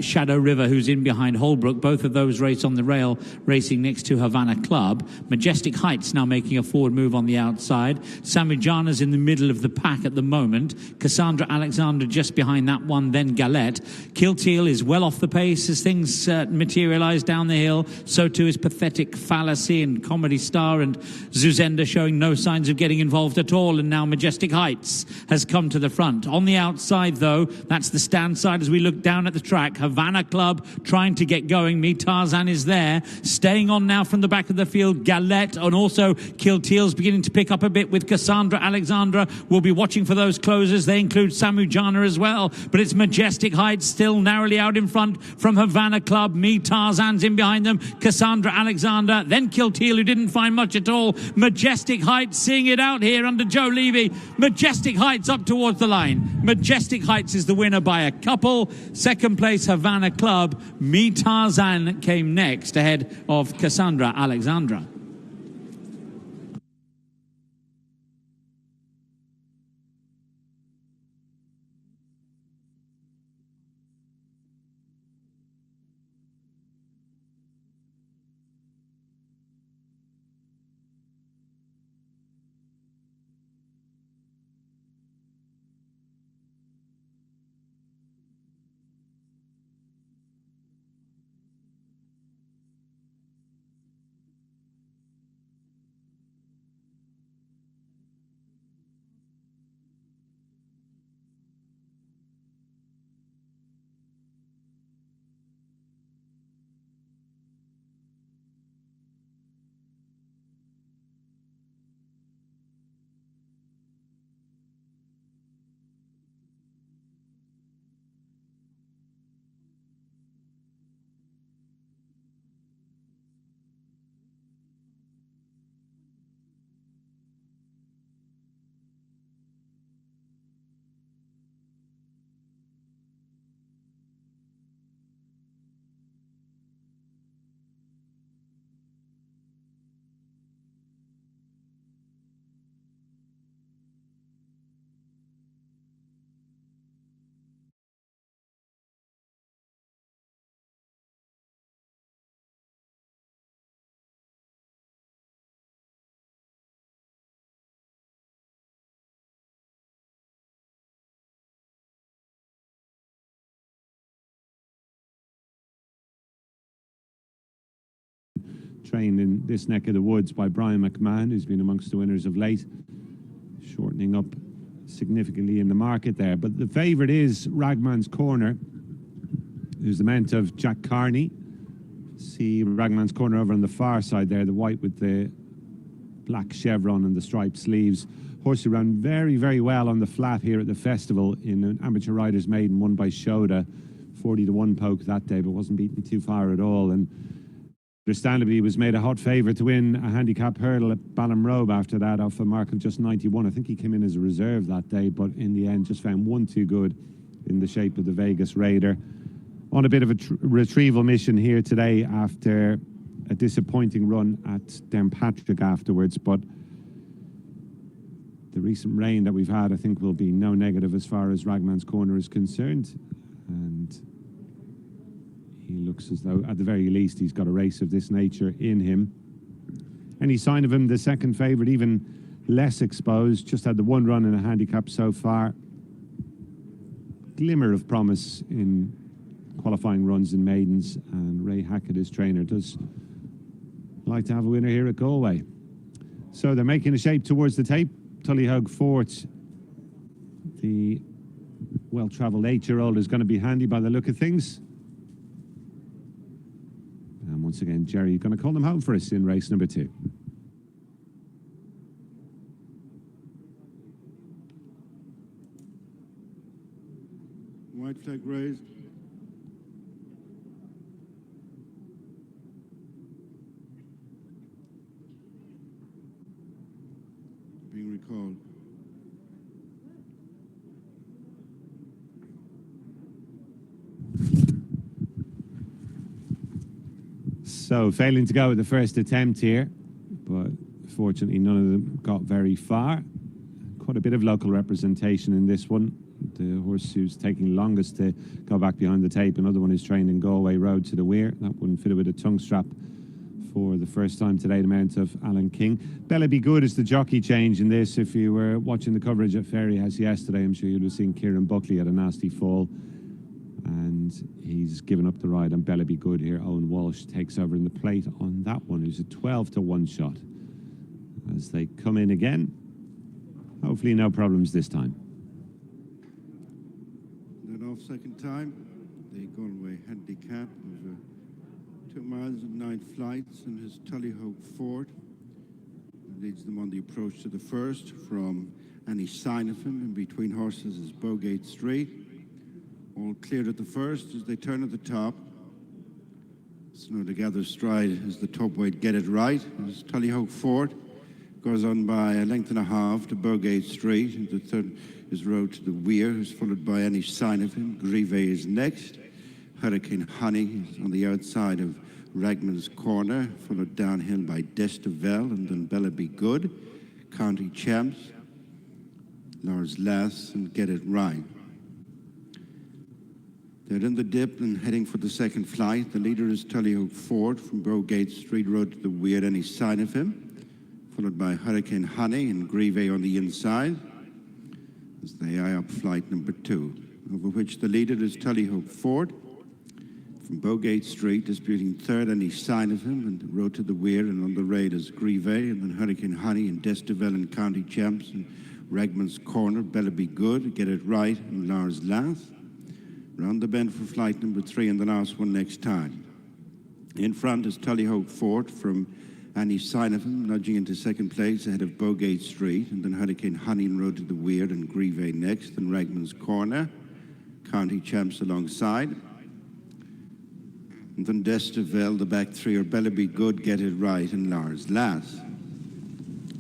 H: Shadow River, who's in behind Holbrook. Both of those race on the rail, racing next to Havana Club. Majestic Heights now making a forward move on the outside. Samujana's in the middle of the pack at the moment. Cassandra Alexander just behind that one, then Galette. Kilteel is well off the pace as things materialise down the hill. So too is Pathetic Fallacy and Comedy Star, and Zuzenda showing no signs of getting involved at all. And now Majestic Heights has come to the front. On the outside, though, that's the stand side as we look down at the track. Havana Club trying to get going. Me Tarzan is there. Staying on now from the back of the field, Galette, and also Kilteel's beginning to pick up a bit with Cassandra Alexandra. We'll be watching for those closers. They include Samujana as well. But it's Majestic Heights still narrowly out in front from Havana Club. Me Tarzan's in behind them. Cassandra Alexander, then Kilteel, who didn't find much at all. Majestic Heights seeing it out here under Joe Levy. Majestic Heights up towards the line. Majestic Heights is the winner by a couple. Second place, Havana Club. Me Tarzan came next ahead of Cassandra Alexandra.
I: Trained in this neck of the woods by Brian McMahon, who's been amongst the winners of late, shortening up significantly in the market there. But the favourite is Ragman's Corner, who's the ment of Jack Carney. See Ragman's Corner over on the far side there, the white with the black chevron and the striped sleeves. Horse who ran very, very well on the flat here at the festival in an amateur riders maiden won by Shoda. 40-1 poke that day, but wasn't beaten too far at all. And understandably, he was made a hot favourite to win a handicap hurdle at Ballinrobe after that off a mark of just 91. I think he came in as a reserve that day, but in the end just found one too good in the shape of the Vegas Raider. On a bit of a retrieval mission here today after a disappointing run at Downpatrick afterwards, but the recent rain that we've had I think will be no negative as far as Ragman's Corner is concerned. And he looks as though, at the very least, he's got a race of this nature in him. Any sign of him, the second favourite, even less exposed, just had the one run in a handicap so far. Glimmer of promise in qualifying runs in maidens, and Ray Hackett, his trainer, does like to have a winner here at Galway. So they're making a shape towards the tape. Tullyhogue Fort, the well-travelled 8-year-old, is going to be handy by the look of things. And once again, Jerry, going to call them home for us in race number 2.
K: White flag raised. Being recalled.
I: So failing to go with the first attempt here, but fortunately none of them got very far. Quite a bit of local representation in this one. The horse who's taking longest to go back behind the tape, another one is trained in Galway Road to the Weir. That one fitted with a tongue strap for the first time today, the mount of Alan King. Bella Be Good is the jockey change in this. If you were watching the coverage at Fairyhouse yesterday, I'm sure you'd have seen Kieran Buckley had a nasty fall, and he's given up the ride on Bella Be Good here. Owen Walsh takes over in the plate on that one. It's a 12-1 shot as they come in again. Hopefully no problems this time.
K: That off second time, the Galway handicap over 2 miles and 9 flights, and his Tullyhogue Fort leads them on the approach to the first. From any sign of him in between horses is Bowgate Street. All cleared at the first as they turn at the top. Snow to gather stride as the top weight get it right. As Tullyhogue Fort goes on by a length and a half to Bowgate Street, and the third is Road to the Weir, who's followed by any sign of him. Grieve is next. Hurricane Honey is on the outside of Ragman's Corner, followed downhill by Destavel, and then Bella Be Good. County Champs, Lars Lass, and Get It Right. They're in the dip and heading for the second flight. The leader is Tullyhogue Fort from Bowgate Street Road to the Weir, any sign of him, followed by Hurricane Honey and Grieve on the inside as they eye up flight number 2, over which the leader is Tullyhogue Fort from Bowgate Street, disputing third, any sign of him, and the Road to the Weir, and on the raid is Grieve, and then Hurricane Honey and Destavel and County Champs, and Ragman's Corner, Bella Be Good, Get It Right, and Lars Lath. Round the bend for flight number 3 and the last one next time. In front is Tullyhogue Fort from any sign of him, nudging into second place ahead of Bowgate Street, and then Hurricane Honey and Road to the Weir, and Grieve next, and Ragman's Corner, County Champs alongside. And then Destavel, the back 3 are Bella Be Good, Get It Right, and Lars Lass.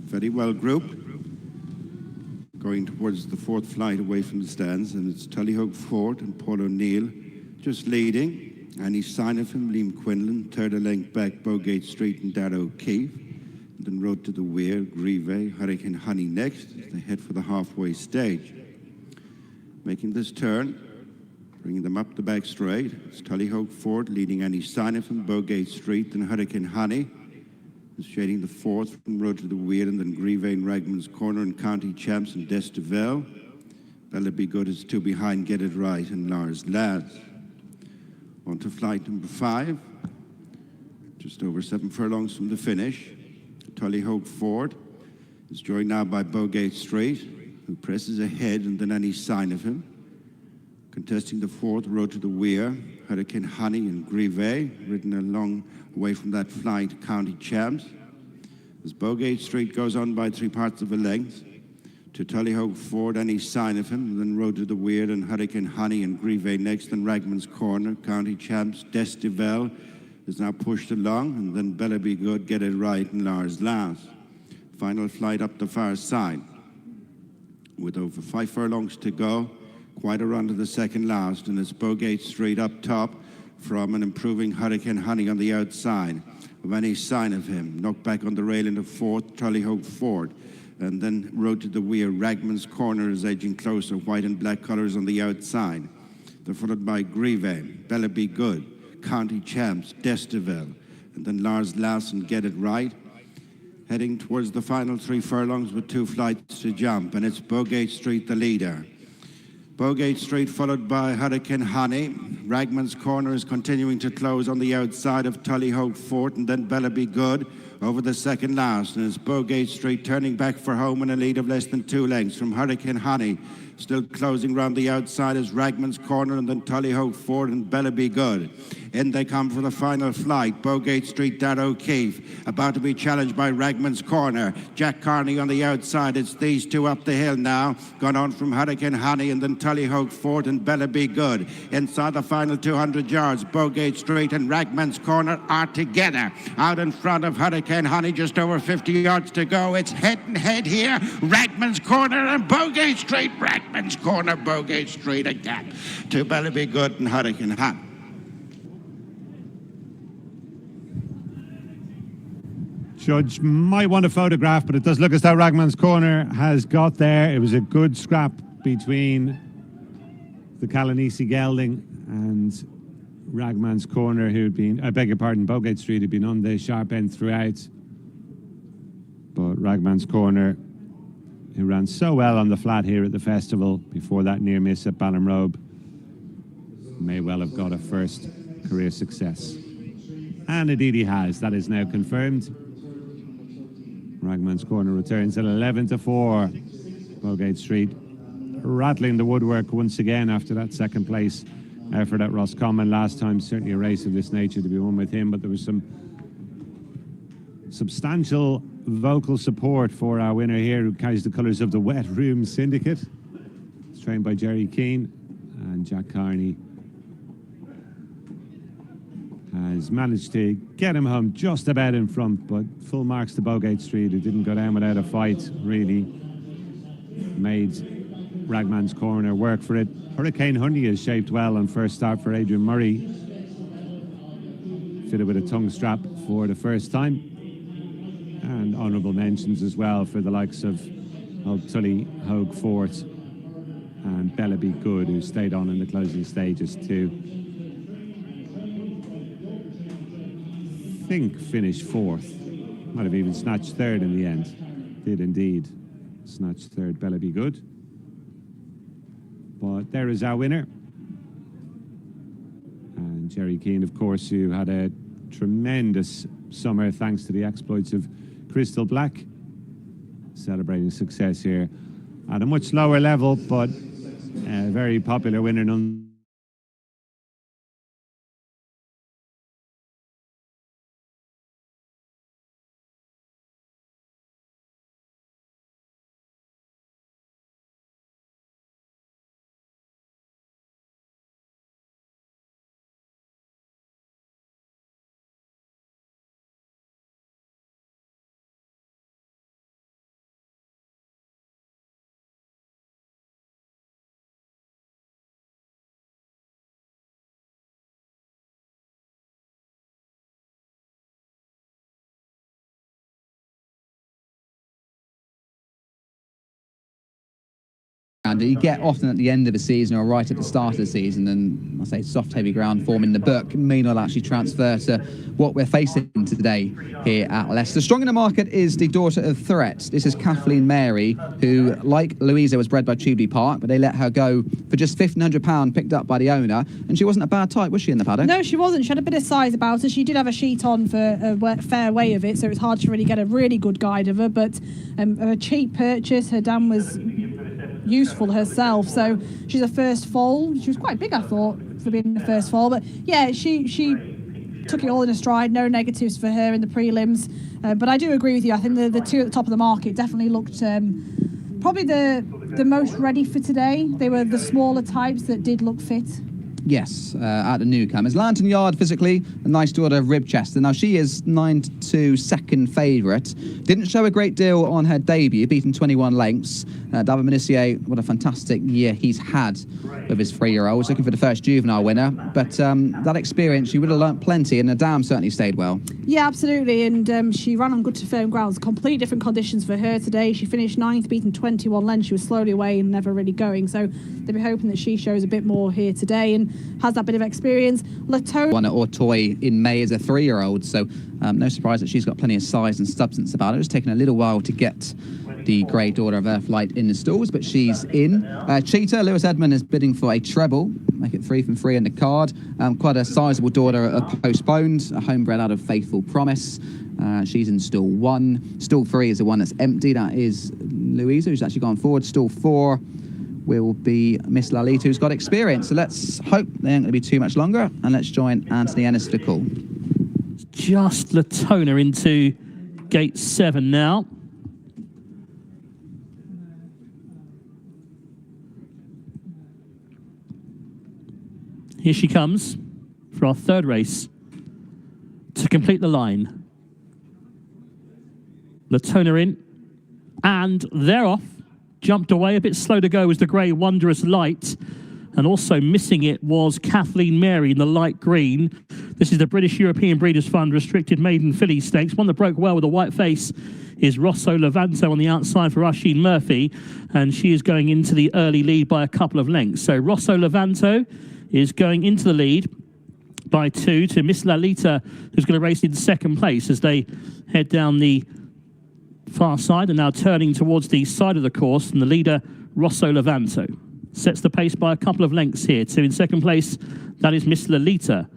K: Very well grouped. Going towards the 4th flight away from the stands, and it's Tullyhogue Fort and Paul O'Neill just leading. Any sign of him, Liam Quinlan, third a length back, Bowgate Street and Darragh O'Keefe. And then Road to the Weir, Grieve, Hurricane Honey next as they head for the halfway stage. Making this turn, bringing them up the back straight, it's Tullyhogue Fort leading any sign of him, Bowgate Street, then Hurricane Honey. Shading the 4th from Road to the Weir, and then Grieve and Ragman's Corner and County Champs and Destavel. Bella Be Good is 2 behind, Get It Right, and Lars Lads. On to flight number 5. Just over 7 furlongs from the finish. Tullyhogue Fort is joined now by Bowgate Street, who presses ahead, and then any sign of him. Contesting the 4th, Road to the Weir, Hurricane Honey and Grieve, ridden along away from that flight, County Champs. As Bowgate Street goes on by 3 parts of a length to Tullyhogue Fort, any sign of him, and then Road to the Weir and Hurricane Honey and Grieve next, and Ragman's Corner, County Champs. Destivel is now pushed along, and then Bella Be Good, Get It Right, and Lars Lass. Final flight up the far side. With over 5 furlongs to go, quite a run to the second last, and it's Bowgate Street up top from an improving Hurricane Honey on the outside. Of any sign of him, knocked back on the rail in the 4th, Tullyhogue Fort, and then Road to the Weir. Ragman's Corner is edging closer, white and black colours on the outside. They're followed by Grieve, Bella Be Good, County Champs, Destavel, and then Lars Lass and Get It Right. heading towards the final 3 furlongs with 2 flights to jump, and it's Bowgate Street the leader. Bowgate Street followed by Hurricane Honey. Ragman's Corner is continuing to close on the outside of Tullyhope Fort, and then Bella Be Good over the second last, and it's Bowgate Street turning back for home in a lead of less than 2 lengths from Hurricane Honey. Still closing round the outside is Ragman's Corner, and then Tullyhope Fort and Bella Be Good. In they come for the final flight. Bowgate Street, Dad O'Keefe, about to be challenged by Ragman's Corner. Jack Carney on the outside. It's these two up the hill now. Gone on from Hurricane Honey, and then Tullyhope Fort and Bella Be Good. Inside the final 200 yards, Bowgate Street and Ragman's Corner are together. Out in front of Hurricane Honey, just over 50 yards to go. It's head and head here. Ragman's Corner and Bowgate Street. Ragman's Corner, Bowgate Street, a gap to Bella Be Good and Hurricane Honey.
I: Judge might want a photograph, but it does look as though Ragman's Corner has got there. It was a good scrap between the Calanisi gelding and Ragman's Corner, who'd been, I beg your pardon, Bowgate Street had been on the sharp end throughout. But Ragman's Corner, who ran so well on the flat here at the festival before that near miss at Ballinrobe, may well have got a first career success. And indeed he has. That is now confirmed. Ragman's Corner returns at 11-4. Bowgate Street rattling the woodwork once again after that second place effort at Roscommon last time. Certainly a race of this nature to be won with him, but there was some substantial vocal support for our winner here, who carries the colours of the Wet Room Syndicate. It's trained by Jerry Keane, and Jack Carney has managed to get him home just about in front, but full marks to Bowgate Street, who didn't go down without a fight, really. Made Ragman's Corner work for it. Hurricane Honey is shaped well on first start for Adrian Murray. Fitted with a tongue strap for the first time. And honourable mentions as well for the likes of Tullyhope Fort and Bella Be Good, who stayed on in the closing stages too. I think finished 4th. Might have even snatched 3rd in the end. Did indeed snatch 3rd, Bella Be Good. But there is our winner. And Jerry Keane, of course, who had a tremendous summer thanks to the exploits of Crystal Black. Celebrating success here at a much lower level, but a very popular winner nonetheless.
A: You get often at the end of the season or right at the start of the season, and I say soft heavy ground form in the book may not actually transfer to what we're facing today here at Leicester. Strong in the market is the daughter of Threat. This is Kathleen Mary, who, like Louisa, was bred by Tubley Park, but they let her go for just £1,500 picked up by the owner, and she wasn't a bad type, was she, in the paddock?
B: No, she wasn't. She had a bit of size about her. She did have a sheet on for a fair way of it, so it was hard to really get a really good guide of her, but a cheap purchase. Her dam was useful herself, so she's a first foal. She was quite big, I thought, for being the first foal, but yeah, she took it all in a stride. No negatives for her in the prelims, but I do agree with you. I think the two at the top of the market definitely looked probably the most ready for today. They were the smaller types that did look fit.
A: Yes, at the newcomers. Lantern Yard physically, a nice daughter of Ribchester. Now she is 9-2 second favourite. Didn't show a great deal on her debut, beaten 21 lengths. David Menissier, what a fantastic year he's had with his 3-year-olds. Looking for the first juvenile winner. But that experience, she would have learnt plenty, and the dam certainly stayed well.
B: Yeah, absolutely. And she ran on good to firm grounds. Completely different conditions for her today. She finished 9th, beaten 21 lengths. She was slowly away and never really going. So they'll be hoping that she shows a bit more here today. And has that bit of experience. Latona
A: Won at Auteuil in May as a 3-year-old, so no surprise that she's got plenty of size and substance about her. It's taken a little while to get the Grey Daughter of Earthlight in the stalls, but she's in. Cheetah, Lewis Edmund is bidding for a treble, make it 3 from 3 in the card. Quite a sizable daughter postponed, a homebred out of Faithful Promise. She's in stall 1. Stall 3 is the one that's empty. That is Louisa, who's actually gone forward. Stall 4 will be Miss Lalita, who's got experience. So let's hope they aren't going to be too much longer, and let's join Anthony Ennis for the call.
C: Just Latona into gate 7 now. Here she comes for our third race to complete the line. Latona in, and they're off. Jumped away, a bit slow to go was the grey Wondrous Light, and also missing it was Kathleen Mary in the light green. This is the British European Breeders' Fund Restricted Maiden Filly Stakes. One that broke well with a white face is Rosso Levanto on the outside for Oisin Murphy, and she is going into the early lead by a couple of lengths. So Rosso Levanto is going into the lead by 2 to Miss Lalita, who's going to race in second place as they head down the far side and now turning towards the side of the course. And the leader, Rosso Levanto, sets the pace by a couple of lengths here. So in second place, that is Miss Lalita.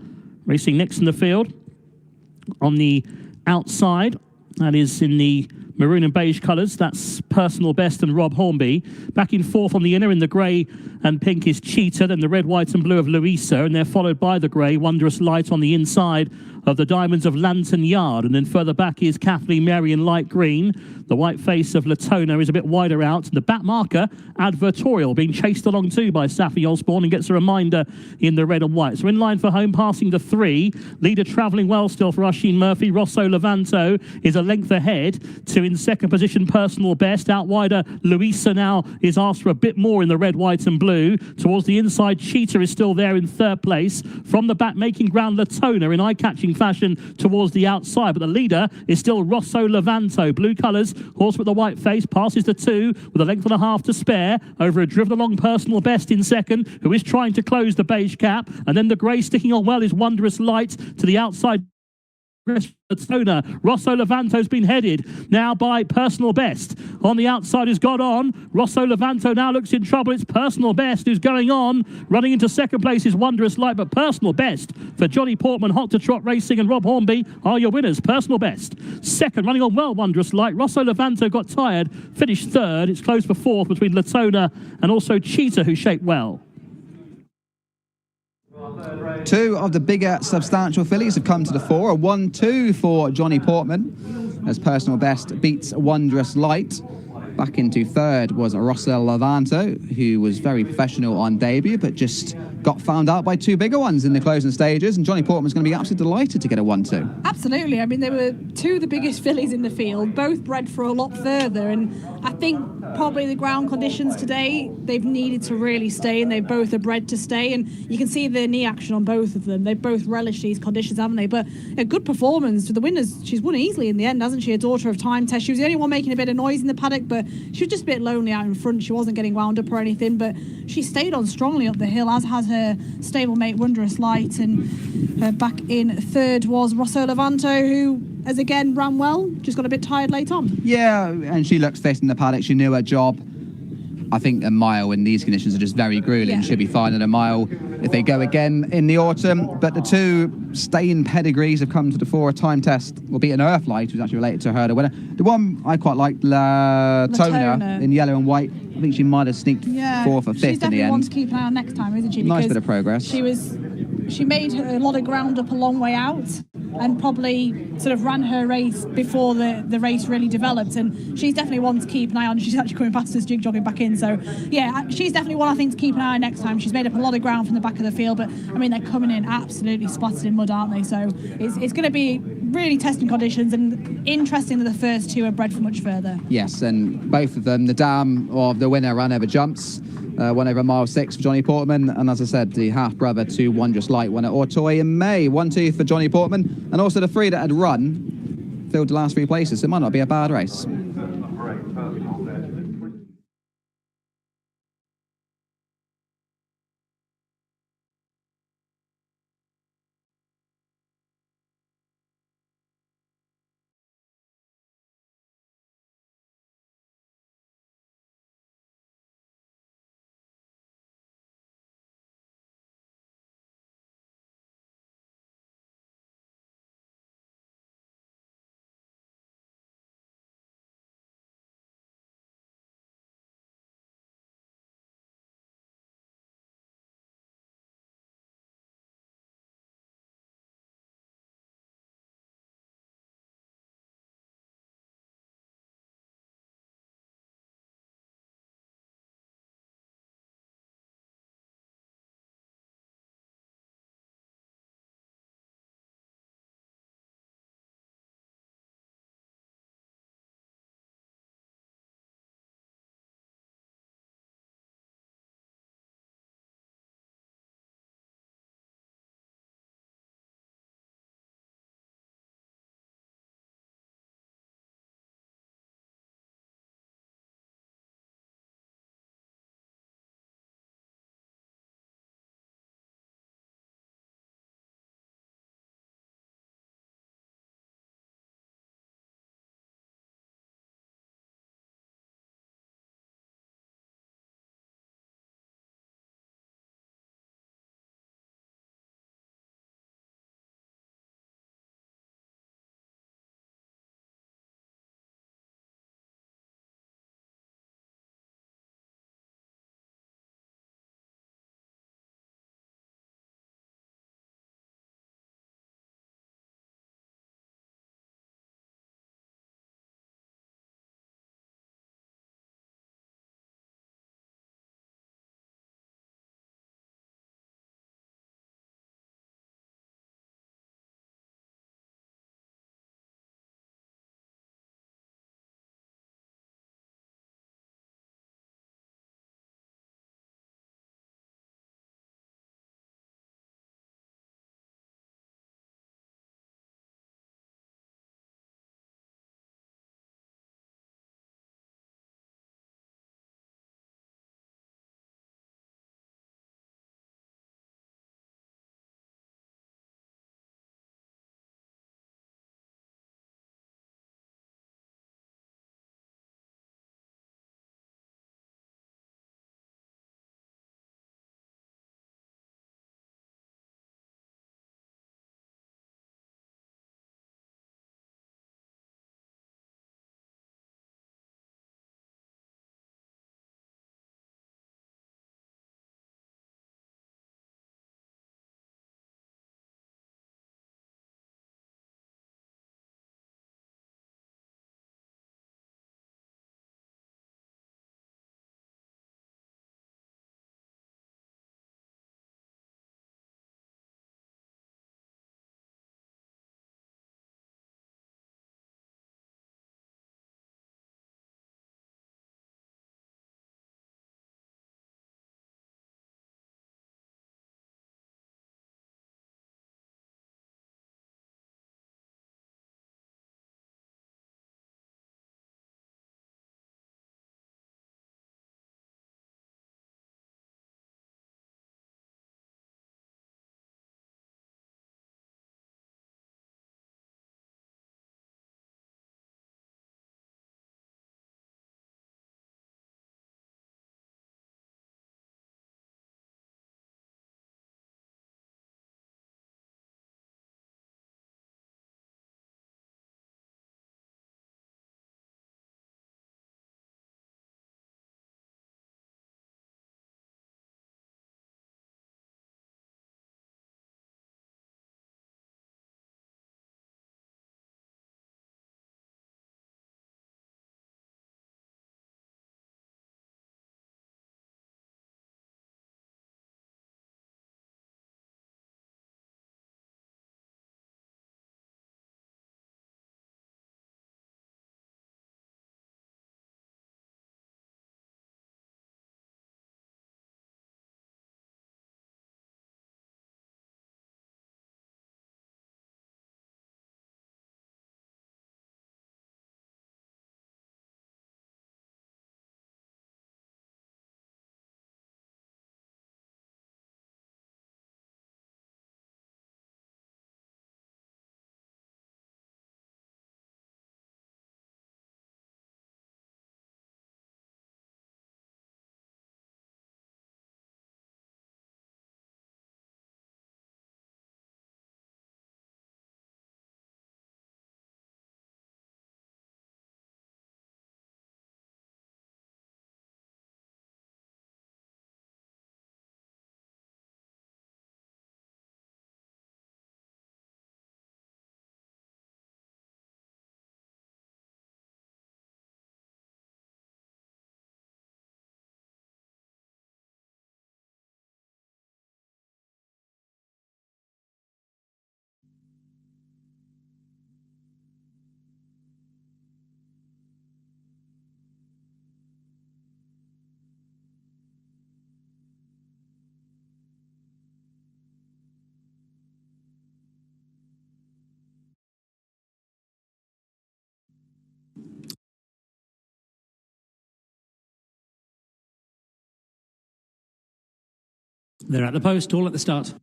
C: Racing next in the field on the outside, that is in the maroon and beige colours, that's Personal Best and Rob Hornby. Back in fourth on the inner in the grey and pink is Cheetah, then the red, white and blue of Louisa, and they're followed by the grey Wondrous Light on the inside of the Diamonds of Lantern Yard. And then further back is Kathleen Mary in light green. The white face of Latona is a bit wider out. The back marker, Advertorial, being chased along too by Safi Osborne and gets a reminder in the red and white. So in line for home, passing the 3. Leader travelling well still for Oisin Murphy. Rosso Levanto is a length ahead to in second position Personal Best. Out wider, Louisa now is asked for a bit more in the red, white and blue. Towards the inside, Cheetah is still there in third place. From the back, making ground, Latona in eye-catching fashion towards the outside, but the leader is still Rosso Levanto. Blue colours, horse with the white face, passes the 2 with a length and a half to spare over a driven along Personal Best in second, who is trying to close the beige cap, and then the grey sticking on well is Wondrous Light to the outside. Latona. Rosso Levanto's been headed now by Personal Best. On the outside has got on. Rosso Levanto now looks in trouble. It's Personal Best who's going on. Running into second place is Wondrous Light, but Personal Best for Johnny Portman, Hot to Trot Racing and Rob Hornby are your winners. Personal Best second, running on well, Wondrous Light. Rosso Levanto got tired, finished third. It's close for fourth between Latona and also Cheetah, who shaped well.
A: 2 of the bigger substantial fillies have come to the fore. A 1-2 for Johnny Portman as Personal Best beats Wondrous Light. Back into third was Rosso Levanto, who was very professional on debut, but just got found out by 2 bigger ones in the closing stages. And Johnny Portman's going to be absolutely delighted to get a 1-2.
B: Absolutely. I mean, they were 2 of the biggest fillies in the field, both bred for a lot further. And I think probably the ground conditions today, they've needed to really stay, and they both are bred to stay. And you can see the knee action on both of them. They've both relished these conditions, haven't they? But a good performance for the winners. She's won easily in the end, hasn't she? A daughter of Time Test. She was the only one making a bit of noise in the paddock, but she was just a bit lonely out in front. She wasn't getting wound up or anything, but she stayed on strongly up the hill, as has her stablemate Wondrous Light. And back in third was Rosso Levanto, who has again ran well, just got a bit tired late on.
A: Yeah, and she looks fit in the paddock. She knew her job. I think a mile in these conditions are just very grueling.
B: Yeah.
A: She'll be fine at a mile if they go again in the autumn. But the 2 staying pedigrees have come to the fore. Time Test will beat an Earthlight, who's actually related to her, the winner. The one I quite liked, Latona in yellow and white. I think she might have sneaked 4th or 5th in the end.
B: She's definitely one to keep an eye on next time, isn't she? Because
A: nice bit of progress.
B: She made a lot of ground up a long way out, and probably sort of ran her race before the race really developed, and she's definitely one to keep an eye on. She's actually coming past us jig jogging back in, so yeah, she's definitely one I think to keep an eye on next time. She's made up a lot of ground from the back of the field, but I mean, they're coming in absolutely splattered in mud, aren't they? So it's going to be really testing conditions, and interesting that the first 2 are bred for much further.
A: Yes, and both of them, the dam of the winner ran over jumps, won over mile 6 for Johnny Portman, and as I said, the half-brother to Wondrous Light won at Auteuil in May. 1-2 for Johnny Portman, and also the 3 that had run filled the last 3 places, so it might not be a bad race.
H: They're at the post, all at the start.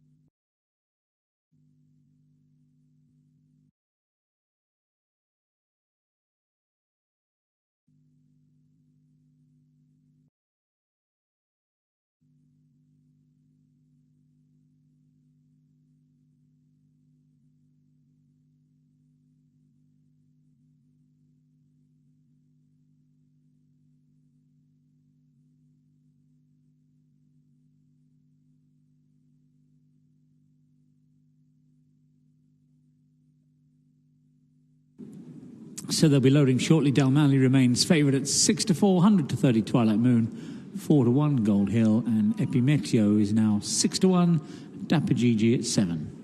H: So they'll be loading shortly. Dalmally remains favourite at 6-4, 100 to 30 Twilight Moon, 4-1 Gold Hill, and Epimeteo is now 6-1, Dapper GG at 7.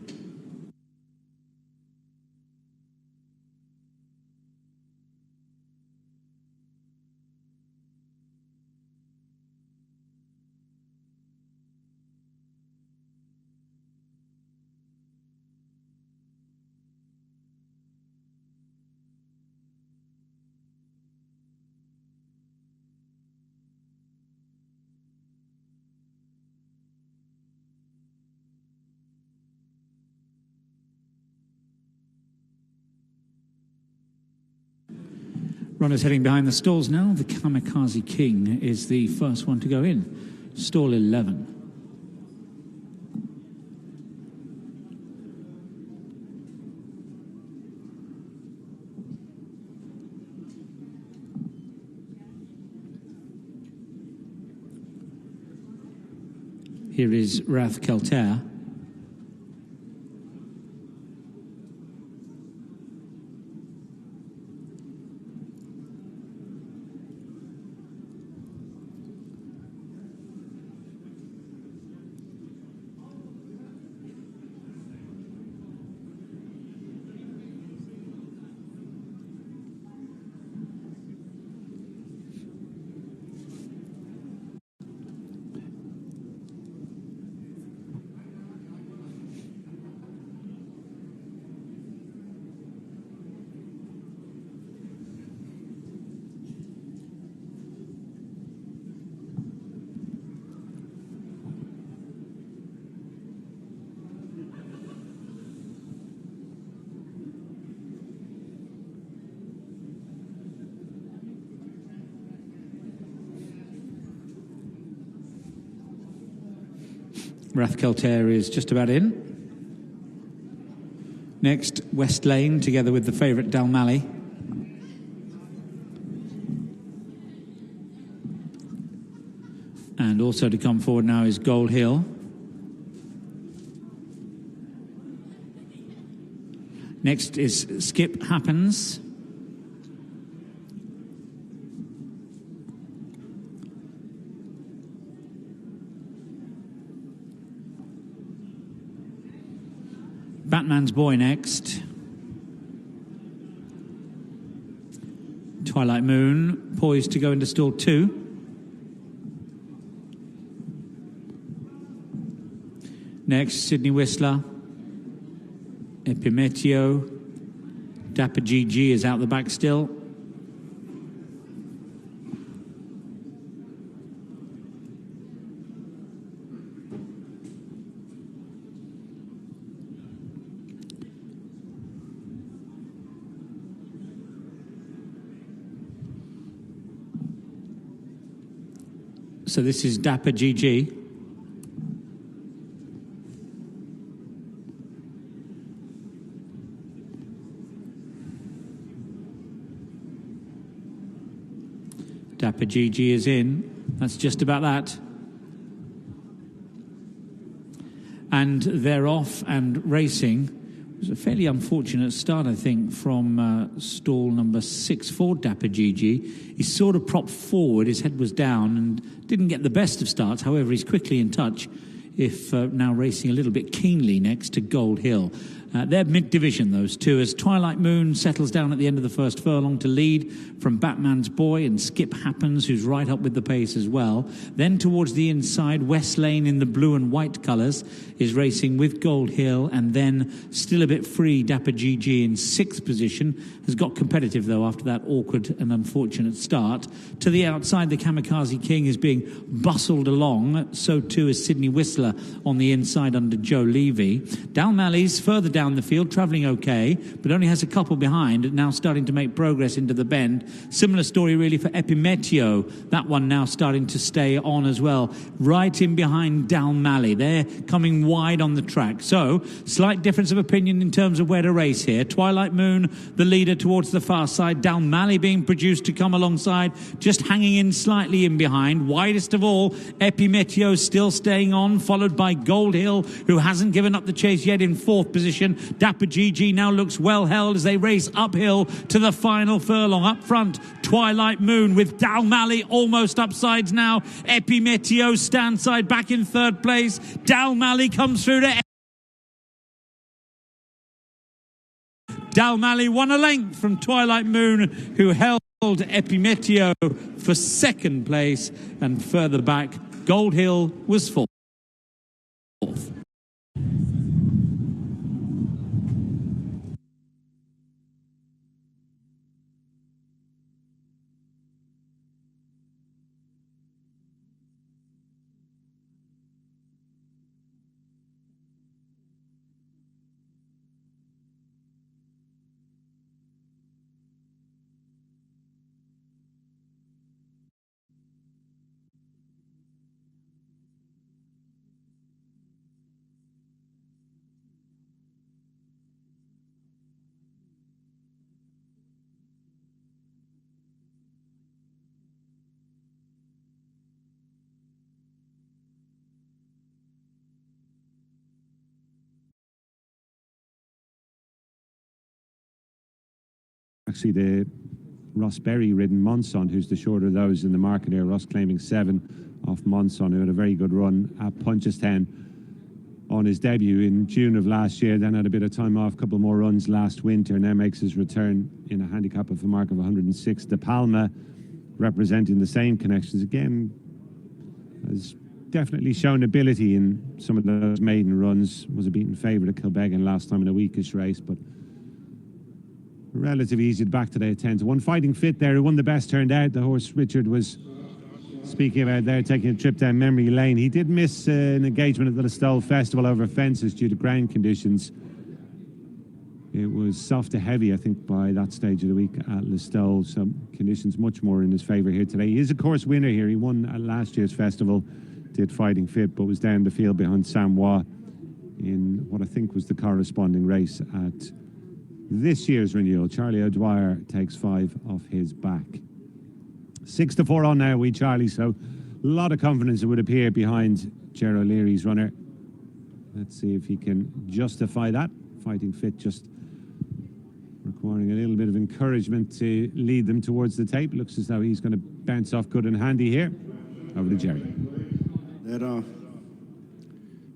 H: Runners heading behind the stalls now. The Kamikaze King is the first one to go in. Stall 11. Here is Rath Kelter. Rath Kelter is just about in. Next, West Lane, together with the favourite Dalmally. And also to come forward now is Gold Hill. Next is Skip Happens. Batman's Boy next. Twilight Moon, poised to go into stall 2. Next, Sydney Whistler. Epimeteo. Dapper GG is out the back still. So this is Dapper GG. Dapper GG is in. That's just about that. And they're off and racing. It was a fairly unfortunate start, I think, from stall number 6 for Dapper GG. He sort of propped forward, his head was down and didn't get the best of starts. However, he's quickly in touch, if now racing a little bit keenly next to Gold Hill. They're mid-division, those two, as Twilight Moon settles down at the end of the first furlong to lead from Batman's Boy and Skip Happens, who's right up with the pace as well. Then towards the inside, West Lane in the blue and white colours is racing with Gold Hill, and then still a bit free, Dapper GG in 6th position, has got competitive though after that awkward and unfortunate start. To the outside, the Kamikaze King is being bustled along, so too is Sydney Whistler on the inside under Joe Levy. Dalmalley's further down the field, travelling okay, but only has a couple behind, now starting to make progress into the bend. Similar story really for Epimeteo, that one now starting to stay on as well, right in behind Dalmalley. They're coming wide on the track, so slight difference of opinion in terms of where to race here. Twilight Moon, the leader towards the far side, Dalmalley being produced to come alongside, just hanging in slightly in behind. Widest of all, Epimeteo still staying on, followed by Gold Hill, who hasn't given up the chase yet in 4th position. Dapper GG now looks well held as they race uphill to the final furlong. Up front, Twilight Moon with Dalmalley almost upsides now. Epimeteo stands side back in 3rd place. Dalmalley comes through to Dalmalley won a length from Twilight Moon, who held Epimeteo for 2nd place, and further back, Gold Hill was 4th.
I: Actually, the Ross Berry ridden Monson, who's the shorter of those in the market here. Ross claiming 7 off Monson, who had a very good run at Punchestown on his debut in June of last year, then had a bit of time off, a couple more runs last winter, now makes his return in a handicap of a mark of 106. De Palma, representing the same connections again, has definitely shown ability in some of those maiden runs. Was a beaten favourite at Kilbeggan last time in a weakish race, but relatively easy to back today at 10-1. Fighting Fit there, who won the best turned out. The horse Richard was speaking about there, taking a trip down memory lane. He did miss an engagement at the Listowel Festival over fences due to ground conditions. It was soft to heavy, I think, by that stage of the week at Listowel. So conditions much more in his favour here today. He is a course winner here. He won at last year's festival, did Fighting Fit, but was down the field behind Samoa in what I think was the corresponding race at this year's renewal. Charlie O'Dwyer takes 5 off his back. 6-4 on now, Wee Charlie, so a lot of confidence, it would appear, behind Ger O'Leary's runner. Let's see if he can justify that. Fighting Fit just requiring a little bit of encouragement to lead them towards the tape. Looks as though he's going to bounce off good and handy here. Over to Jerry.
K: That off.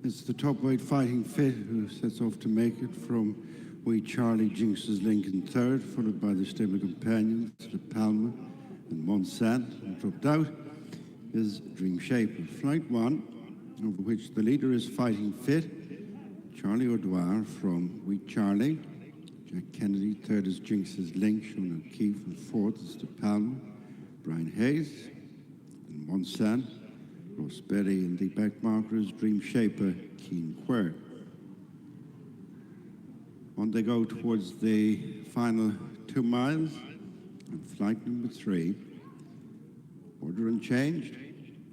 K: It's the top weight Fighting Fit who sets off to make it from Wee Charlie. Jinx's Link in 3rd, followed by the stable companions, De Palma and Monsant. And dropped out is Dream Shaper. Flight 1, over which the leader is Fighting Fit. Charlie O'Dwyer from Wee Charlie. Jack Kennedy, 3rd is Jinx's Link. Sean O'Keefe, and 4th is De Palma. Brian Hayes and Monsant. Ross Berry, and the back marker is Dream Shaper, Keen Quirk. On they go towards the final 2 miles, and flight number 3. Order unchanged.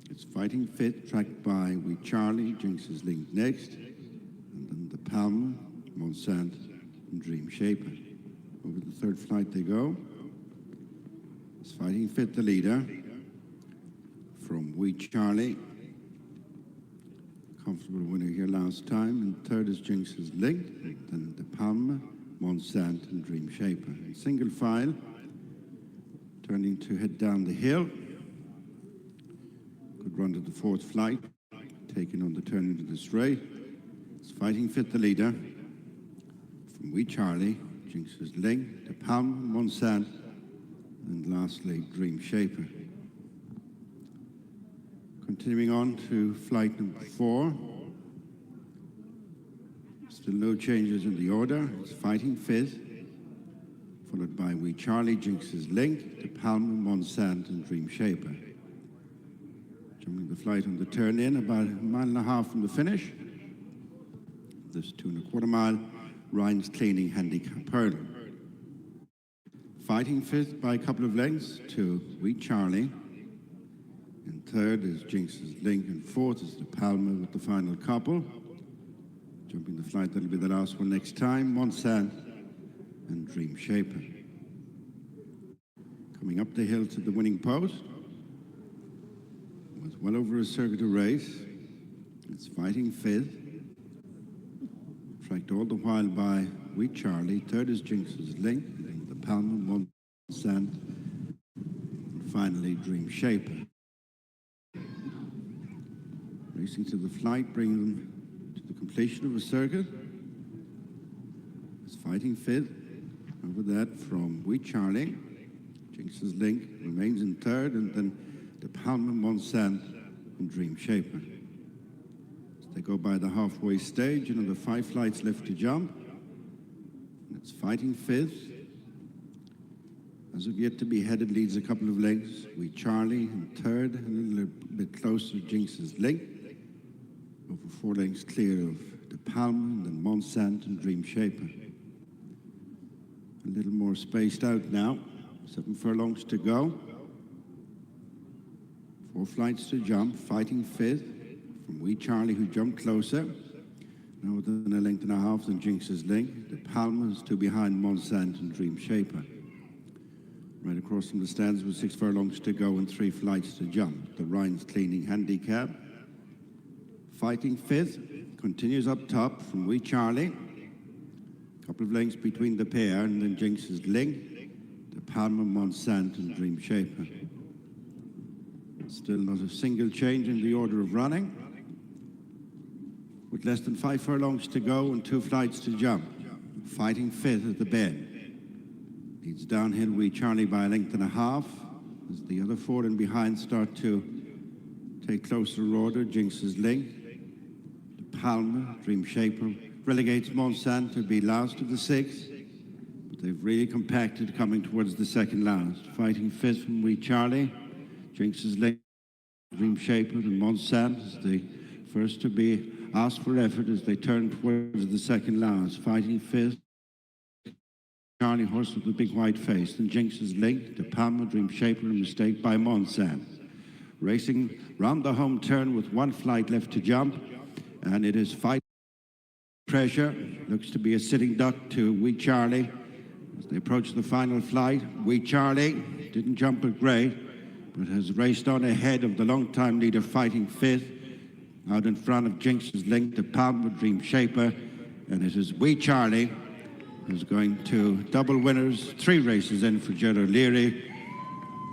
K: It's Fighting Fit, tracked by Wee Charlie. Jinx's Link next, and then De Palma, Monsant, and Dream Shaper. Over the 3rd flight they go. It's Fighting Fit, the leader, from Wee Charlie. Comfortable winner here last time. And 3rd is Jinx's Link, and then De Palma, Monsant, and Dream Shaper. In single file, turning to head down the hill. Good run to the 4th flight, taking on the turn into the straight. It's Fighting Fit, the leader. from Wee Charlie, Jinx's Link, De Palma, Monsant, and lastly, Dream Shaper. Continuing on to flight number 4. Still no changes in the order. It's Fighting Fizz, followed by Wee Charlie, Jinx's Link, De Palma, Monsant, and Dream Shaper. Jumping the flight on the turn in, about 1.5 miles from the finish. This 2.25 mile, Ryan's Cleaning Handicap Hurdle. Fighting fifth by a couple of lengths to Wee Charlie. In third is Jinx's Link, and fourth is De Palma with the final couple. Jumping the flight, that'll be the last one next time, Monsant and Dream Shaper. Coming up the hill to the winning post. With well over a circuit of race. It's Fighting Fifth. Tracked all the while by Wee Charlie. Third is Jinx's Link, and De Palma, Monsant, and finally Dream Shaper. Racing to the flight, bringing them to the completion of a circuit. It's Fighting Fifth. Over that from Wee Charlie. Jinx's Link remains in third, and then De Palma, Monsant, and Dream Shaper. As they go by the halfway stage, another 5 flights left to jump. And it's Fighting Fifth. As of yet to be headed, leads a couple of lengths. Wee Charlie in third, and a little bit closer, Jinx's Link. Over 4 lengths clear of De Palma, and then Monsant and Dream Shaper. A little more spaced out now. 7 furlongs to go. 4 flights to jump. Fighting Fifth from Wee Charlie, who jumped closer. Now within 1.5 lengths than Jinx's Link. De Palma is 2 behind Monsant and Dream Shaper. Right across from the stands with 6 furlongs to go and 3 flights to jump. The Ryan's Cleaning Handicap. Fighting Fifth continues up top from Wee Charlie. A couple of lengths between the pair, and then Jinx's Link, De Palma, Monsant, and Dream Shaper. Still not a single change in the order of running. With less than 5 furlongs to go and 2 flights to jump. Fighting Fifth at the bend. Leads downhill Wee Charlie by 1.5 lengths. As the other 4 in behind start to take closer order, Jinx's Link, De Palma, Dream Shaper, relegates Monsant to be last of the 6. But they've really compacted coming towards the second last. Fighting Fifth from Wee Charlie, Jinx's Link, Dream Shaper, and Monsant is the first to be asked for effort as they turn towards the second last. Fighting Fifth, Charlie horse with the big white face, then Jinx's Link, De Palma, Dream Shaper, and mistake by Monsant. Racing round the home turn with 1 flight left to jump, and it is Fight Pressure. Looks to be a sitting duck to Wee Charlie. As they approach the final flight, Wee Charlie didn't jump it great, but has raced on ahead of the long-time leader Fighting Fifth, out in front of Jinx's Link, De Palma, Dream Shaper, and it is Wee Charlie who's going to double winners, 3 races in for Gerard O'Leary.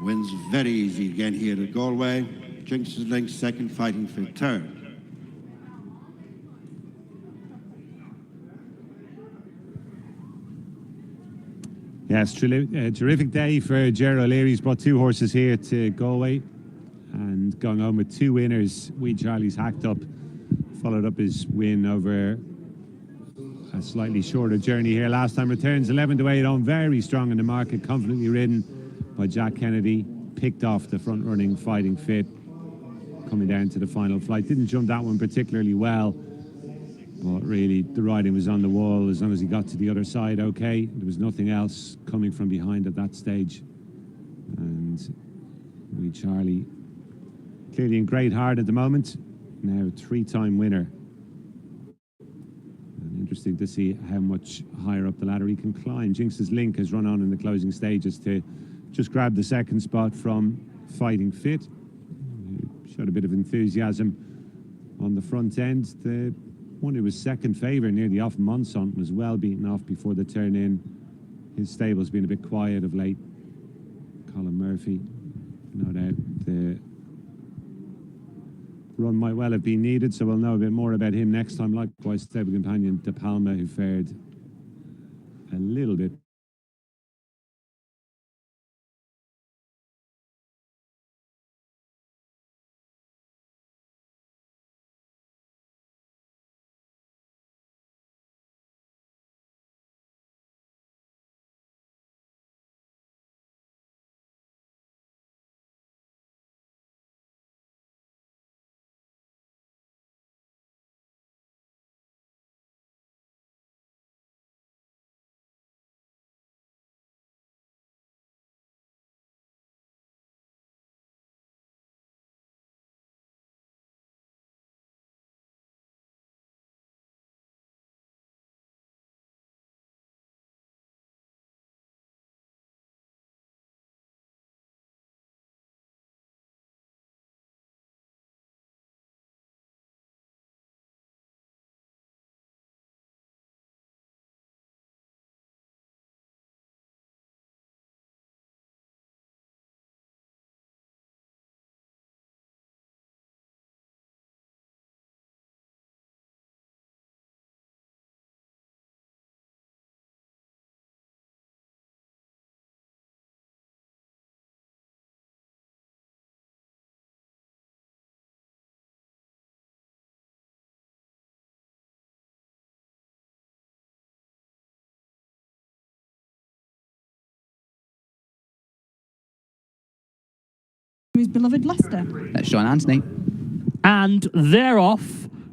K: Wins very easy again here at Galway. Jinx's Link second, Fighting Fifth third.
I: Yes, terrific day for Gerard O'Leary. He's brought 2 horses here to Galway and going home with 2 winners. Wee Charlie's hacked up, followed up his win over a slightly shorter journey here last time. Returns 11-8 on, very strong in the market, confidently ridden by Jack Kennedy. Picked off the front running Fighting Fit coming down to the final flight. Didn't jump that one particularly well, but really the riding was on the wall as long as he got to the other side okay. There was nothing else coming from behind at that stage. And Wee Charlie clearly in great heart at the moment. Now 3-time winner. Interesting to see how much higher up the ladder he can climb. Jinx's Link has run on in the closing stages to just grab the second spot from Fighting Fit. Showed a bit of enthusiasm on the front end. The one who was second favourite nearly off, Monsant, was well beaten off before the turn in. His stable's been a bit quiet of late. Colin Murphy, no doubt the run might well have been needed, so we'll know a bit more about him next time. Likewise, stable companion De Palma, who fared a little bit.
B: His beloved Leicester.
A: That's John Anthony.
C: And they're off.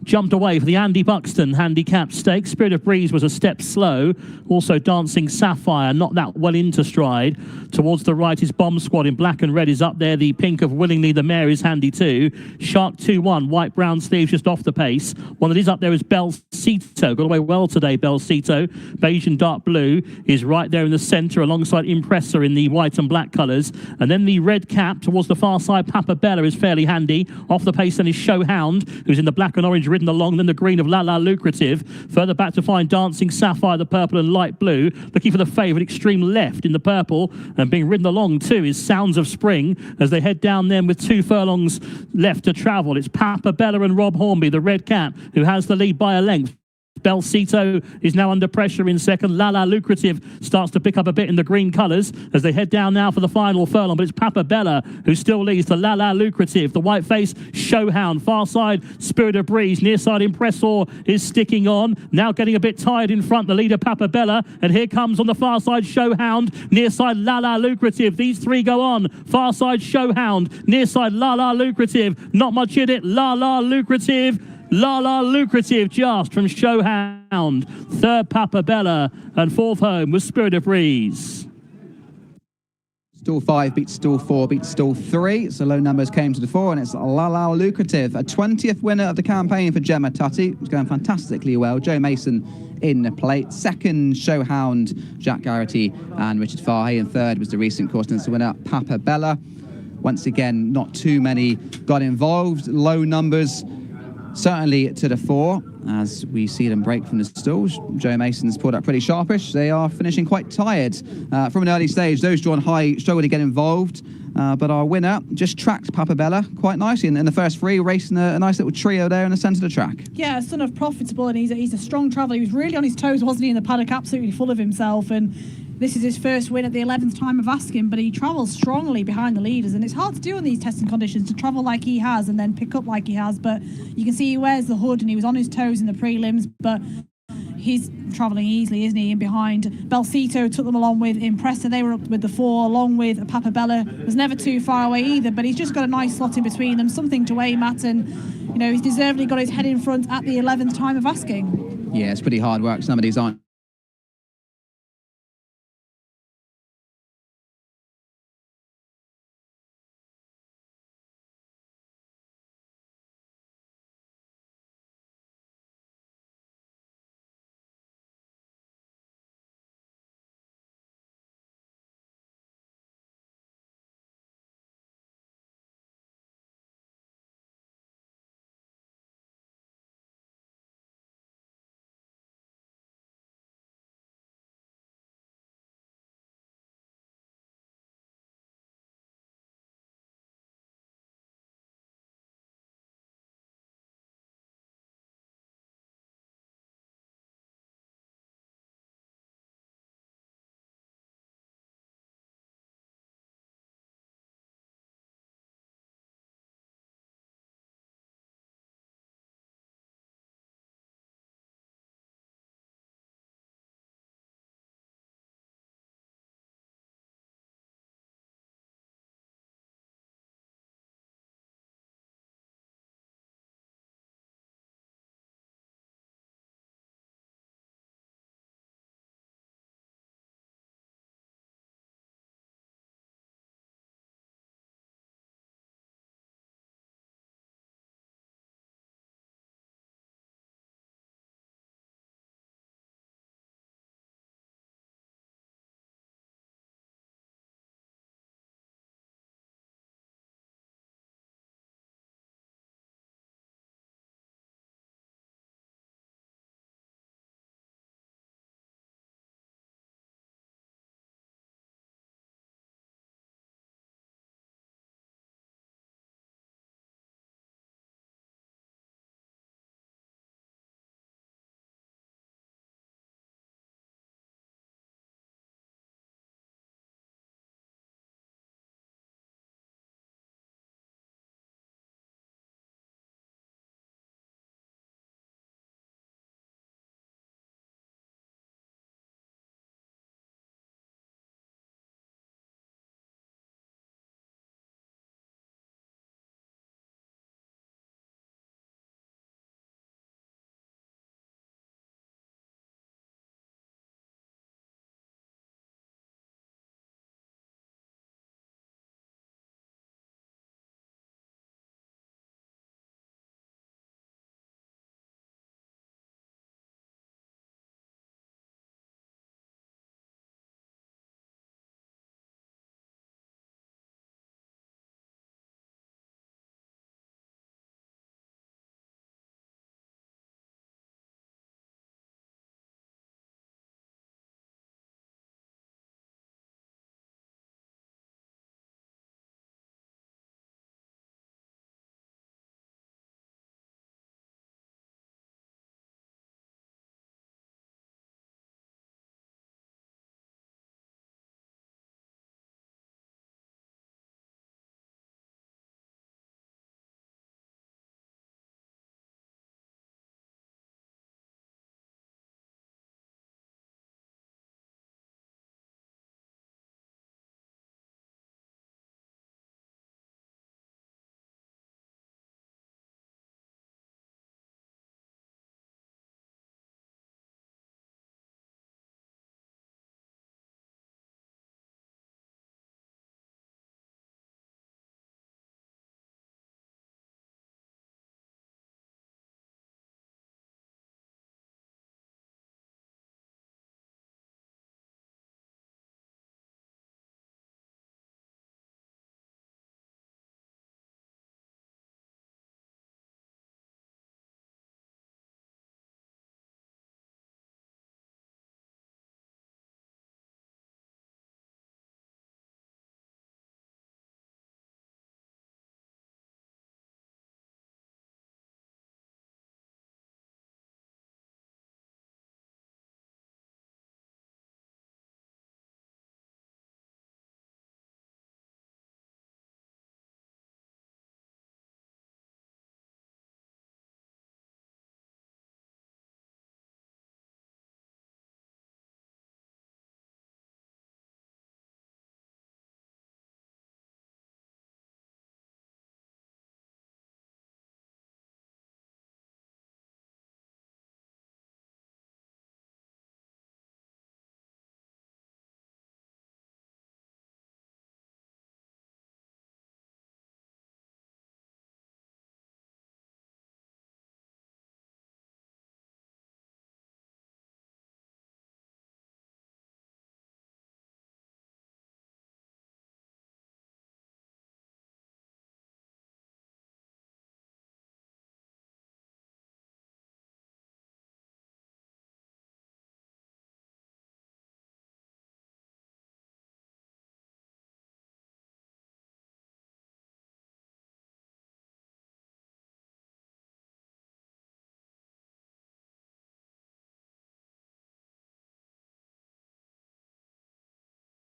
C: Jumped away for the Andy Buxton handicap stakes. Spirit of Breeze was a step slow. Also Dancing Sapphire, not that well into stride. Towards the right is Bomb Squad in black and red is up there. The pink of Willingly the Mare is handy too. Shark 2-1, white brown sleeves just off the pace. One that is up there is Belsito. Got away well today, Belsito. Beige and dark blue is right there in the centre alongside Impressor in the white and black colours. And then the red cap towards the far side, Papa Bella is fairly handy. Off the pace then is Showhound, who's in the black and orange ridden along, then the green of La La Lucrative. Further back to find Dancing Sapphire, the purple and light blue. Looking for the favourite, extreme left in the purple. And being ridden along too is Sounds of Spring as they head down then with 2 furlongs left to travel. It's Papa Bella and Rob Hornby, the red cap, who has the lead by a length. Belsito is now under pressure in second. La La Lucrative starts to pick up a bit in the green colours as they head down now for the final furlong, but it's Papa Bella who still leads to La La Lucrative. The white face, Showhound. Far side, Spirit of Breeze. Near side, Impressor is sticking on. Now getting a bit tired in front, the leader, Papa Bella. And here comes on the far side, Showhound. Near side, La La Lucrative. These three go on. Far side, Showhound. Near side, La La Lucrative. Not much in it. La La Lucrative. La La Lucrative just from Showhound. Third, Papa Bella. And fourth home was Spirit of Breeze.
A: Stall 5 beats Stall 4 beats Stall 3. So low numbers came to the fore, and it's La La Lucrative. A 20th winner of the campaign for Gemma Tutty. It's going fantastically well. Joe Mason in the plate. Second, Showhound, Jack Garrity and Richard Fahey. And third was the recent course winner, Papa Bella. Once again, not too many got involved. Low numbers. Certainly to the fore, as we see them break from the stalls. Joe Mason's pulled up pretty sharpish. They are finishing quite tired. From an early stage, those drawn high struggle to get involved. But our winner just tracked Papa Bella quite nicely in the first 3, racing a nice little trio there in the centre of the track.
B: Yeah, son of Profitable, and he's a strong traveller. He was really on his toes, wasn't he, in the paddock, absolutely full of himself. And this is his first win at the 11th time of asking, but he travels strongly behind the leaders, and it's hard to do in these testing conditions, to travel like he has and then pick up like he has. But you can see he wears the hood and he was on his toes in the prelims, but he's travelling easily, isn't he? In behind, Belsito took them along with Impressor. They were up with the 4, along with Papa Bella. Was never too far away either, but he's just got a nice slot in between them, something to aim at, and you know, he's deservedly got his head in front at the 11th time of asking.
A: Yeah, it's pretty hard work. Some of these aren't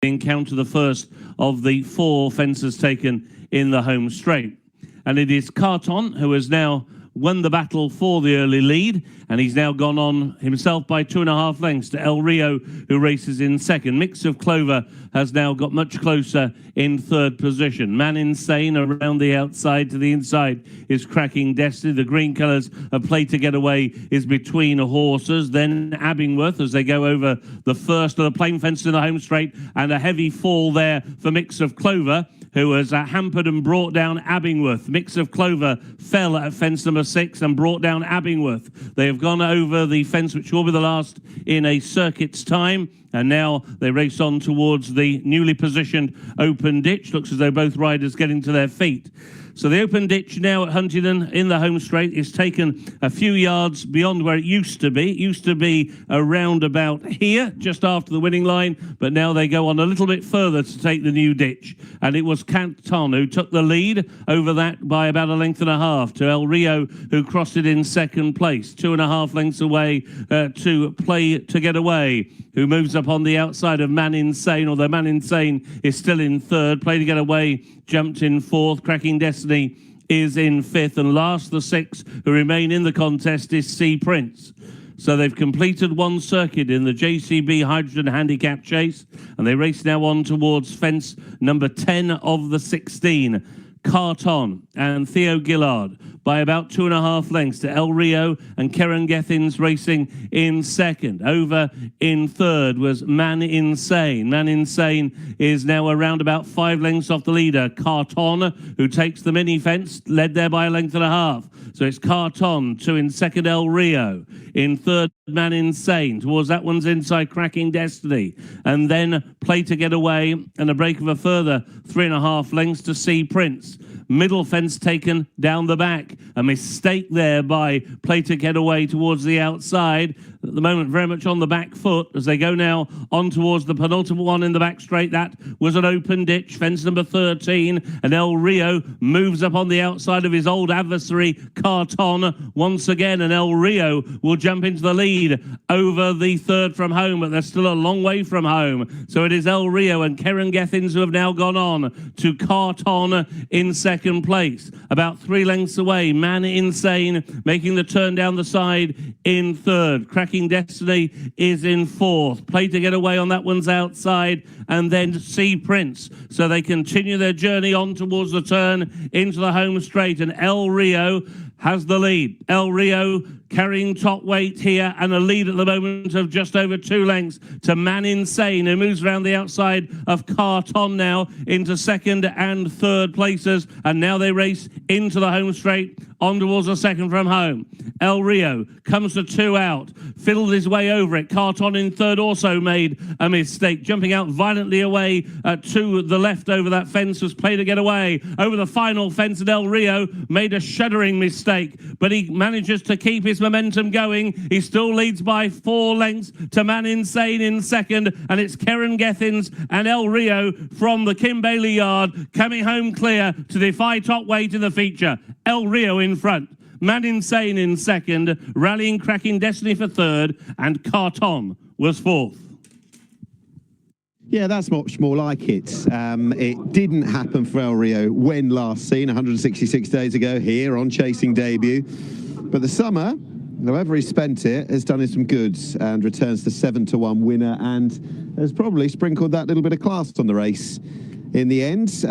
M: encounter the first of the 4 fences taken in the home straight. And it is Carton who has now won the battle for the early lead, and he's now gone on himself by 2.5 lengths to El Rio, who races in second. Mix of Clover has now got much closer in third position. Man Insane around the outside to the inside is Cracking Destiny. The green colours of Play to Get Away is between horses. Then Abingworth as they go over the first of the plain fence in the home straight, and a heavy fall there for Mix of Clover, who has hampered and brought down Abingworth. Mix of Clover fell at fence number 6 and brought down Abingworth. They have gone over the fence, which will be the last in a circuit's time, and now they race on towards the newly positioned open ditch. Looks as though both riders getting to their feet. So the open ditch now at Huntingdon in the home straight is taken a few yards beyond where it used to be. It used to be around about here, just after the winning line, but now they go on a little bit further to take the new ditch. And it was Canton who took the lead over that by about 1.5 lengths to El Rio, who crossed it in second place. 2.5 lengths away to Play to Get Away, who moves up on the outside of Man Insane, although Man Insane is still in third. Play to Get Away jumped in fourth. Cracking Destiny is in fifth. And last, the 6 who remain in the contest is Sea Prince. So they've completed one circuit in the JCB Hydrogen Handicap Chase, and they race now on towards fence number 10 of the 16. Carton and Theo Gillard by about 2.5 lengths to El Rio, and Keren Gethins racing in second. Over in third was Man Insane. Man Insane is now around about 5 lengths off the leader, Carton, who takes the mini fence, led there by 1.5 lengths. So it's Carton, 2 in second, El Rio. In third, Man Insane. Towards that one's inside, Cracking Destiny. And then Play to Get Away, and a break of a further 3.5 lengths to Sea Prince. Middle fence taken down the back. A mistake there by Play to Get Away towards the outside. At the moment, very much on the back foot as they go now on towards the penultimate one in the back straight. That was an open ditch, fence number 13. And El Rio moves up on the outside of his old adversary, Carton, once again. And El Rio will jump into the lead over the third from home, but they're still a long way from home. So it is El Rio and Keren Gethins who have now gone on to Carton in second place. About 3 lengths away, Man Insane making the turn down the side in third. Cracking Destiny is in fourth. Play to Get Away on that one's outside, and then Sea Prince. So they continue their journey on towards the turn into the home straight, and El Rio has the lead. El Rio carrying top weight here, and a lead at the moment of just over 2 lengths to Man Insane, who moves around the outside of Carton now into second and third places, and now they race into the home straight on towards the second from home. El Rio comes to 2 out, fiddled his way over it. Carton in third also made a mistake, jumping out violently away to the left over that fence was Play to Get Away. Over the final fence, and El Rio made a shuddering mistake, but he manages to keep his momentum going. He still leads by 4 lengths to Man Insane in second, and it's Keren Gethins and El Rio from the Kim Bailey yard coming home clear to defy top weight in the feature. El Rio in front, Man Insane in second, rallying Cracking Destiny for third, and Carton was fourth.
L: Yeah, that's much more like it. It didn't happen for El Rio when last seen 166 days ago here on Chasing Debut. But the summer, however he spent it, has done him some good and returns the 7-1 winner, and has probably sprinkled that little bit of class on the race. In the end,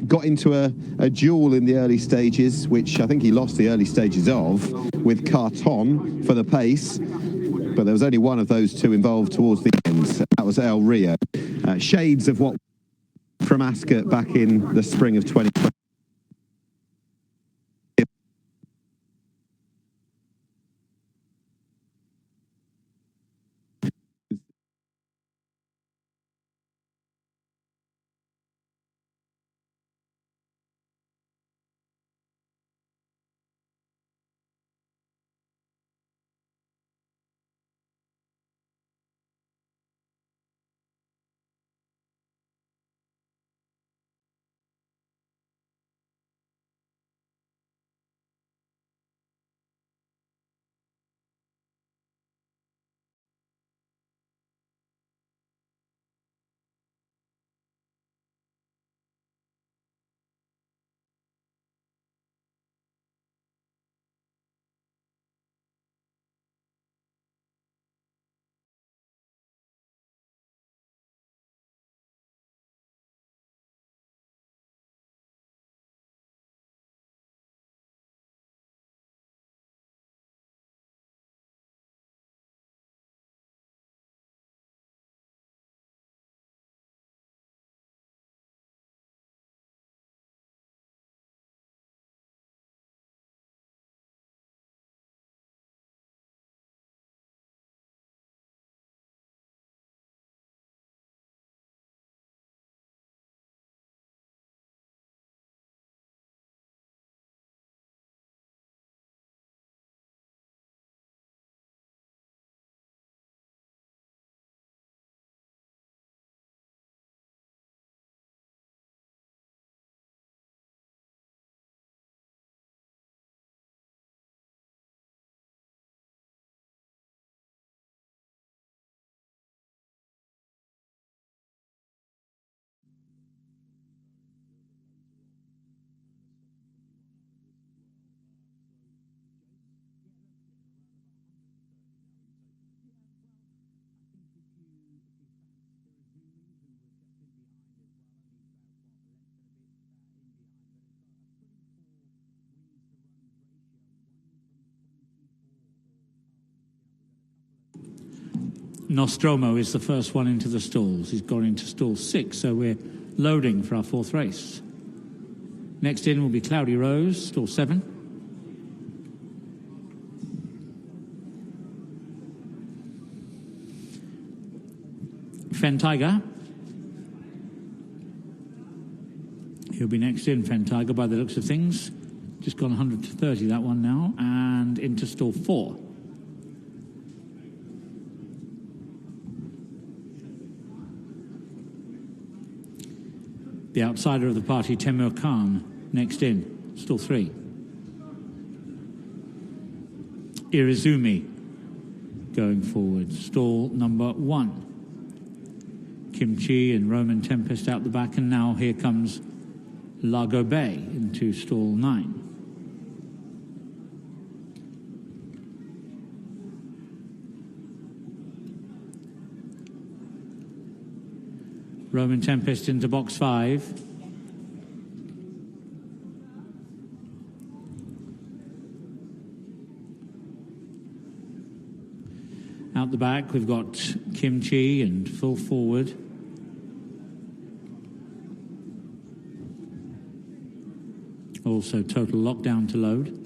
L: got into a duel in the early stages, which I think he lost the early stages of, with Carton for the pace. But there was only one of those two involved towards the end. That was El Rio. Shades of what from Ascot back in the spring of 2020.
H: Nostromo is the first one into the stalls. He's gone into stall 6, so we're loading for our 4th race. Next in will be Cloudy Rose, stall 7. Fen Tiger. He'll be next in, Fen Tiger, by the looks of things. Just gone 100 to 30, that one now, and into stall 4. The outsider of the party, Temur Khan, next in, stall 3. Irizumi going forward, stall number 1. Kim Chi and Roman Tempest out the back, and now here comes Lago Bay into stall 9. Roman Tempest into box 5. Out the back, we've got Kim Chi and Full Forward. Also Total Lockdown to load.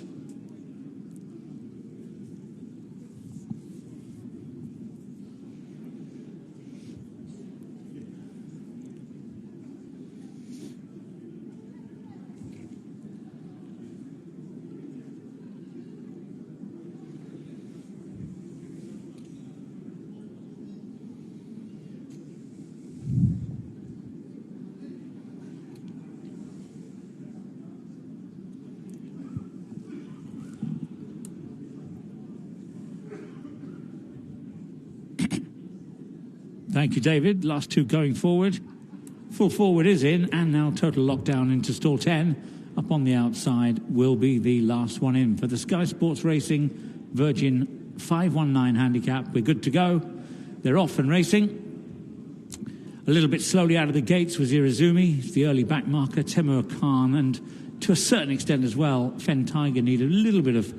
H: Thank you, David. Last 2 going forward. Full Forward is in, and now Total Lockdown into stall 10. Up on the outside will be the last one in for the Sky Sports Racing Virgin 519 handicap. We're good to go. They're off and racing. A little bit slowly out of the gates was Irizumi, the early back marker, Temur Khan, and to a certain extent as well, Fen Tiger needed a little bit of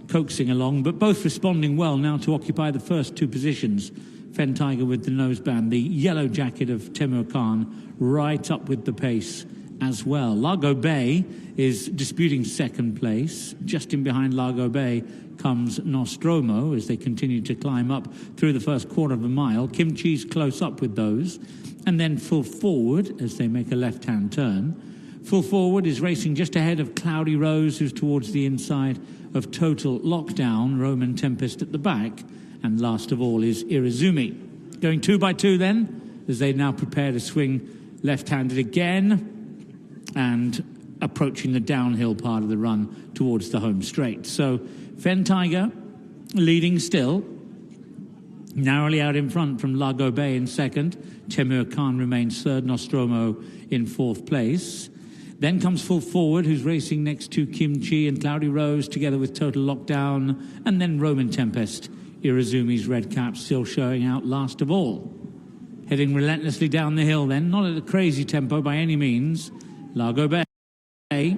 H: coaxing along, but both responding well now to occupy the first 2 positions. Fen Tiger with the noseband, the yellow jacket of Temur Khan right up with the pace as well. Lago Bay is disputing second place. Just in behind Lago Bay comes Nostromo as they continue to climb up through the first quarter of a mile. Kim Chi's close up with those. And then Full Forward as they make a left-hand turn. Full Forward is racing just ahead of Cloudy Rose, who's towards the inside of Total Lockdown. Roman Tempest at the back. And last of all is Irizumi. Going 2 by 2 then, as they now prepare to swing left-handed again and approaching the downhill part of the run towards the home straight. So Fen Tiger leading still, narrowly out in front from Lago Bay in second. Temur Khan remains third, Nostromo in 4th place. Then comes Full Forward, who's racing next to Kim Chi and Cloudy Rose together with Total Lockdown, and then Roman Tempest. Irizumi's red cap still showing out last of all. Heading relentlessly down the hill then, not at a crazy tempo by any means. Lago Bay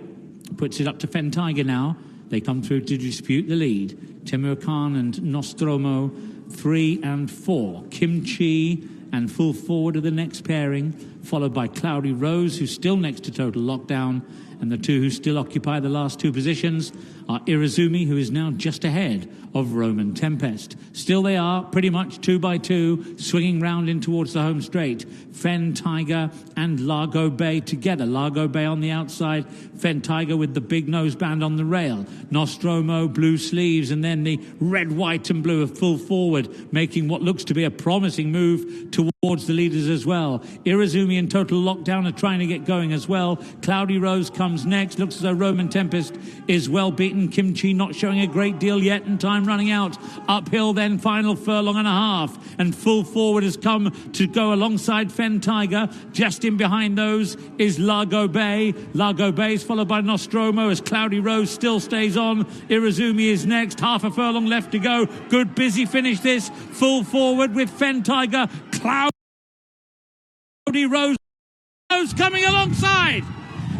H: puts it up to Fen Tiger now. They come through to dispute the lead. Temur Khan and Nostromo, 3 and 4. Kim Chi and Full Forward are the next pairing, followed by Cloudy Rose, who's still next to Total Lockdown. And the 2 who still occupy the last 2 positions are Irizumi, who is now just ahead of Roman Tempest. Still they are pretty much 2 by 2, swinging round in towards the home straight. Fen Tiger and Lago Bay together. Lago Bay on the outside, Fen Tiger with the big noseband on the rail. Nostromo, blue sleeves, and then the red, white and blue of Full Forward, making what looks to be a promising move towards the leaders as well. Irizumi and Total Lockdown are trying to get going as well. Cloudy Rose comes next. Looks as though Roman Tempest is well beaten. Kim Chi not showing a great deal yet, and time running out. Uphill then, final furlong and a half, and Full Forward has come to go alongside Fen Tiger. Just in behind those is Lago Bay. Lago Bay is followed by Nostromo as Cloudy Rose still stays on. Irizumi is next. Half a furlong left to go. Good busy finish this. Full Forward with Fen Tiger. Cloudy Rose coming alongside.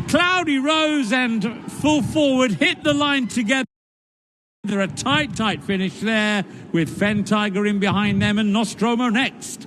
H: Cloudy Rose and Full Forward hit the line together. They're a tight finish there with Fen Tiger in behind them and Nostromo next.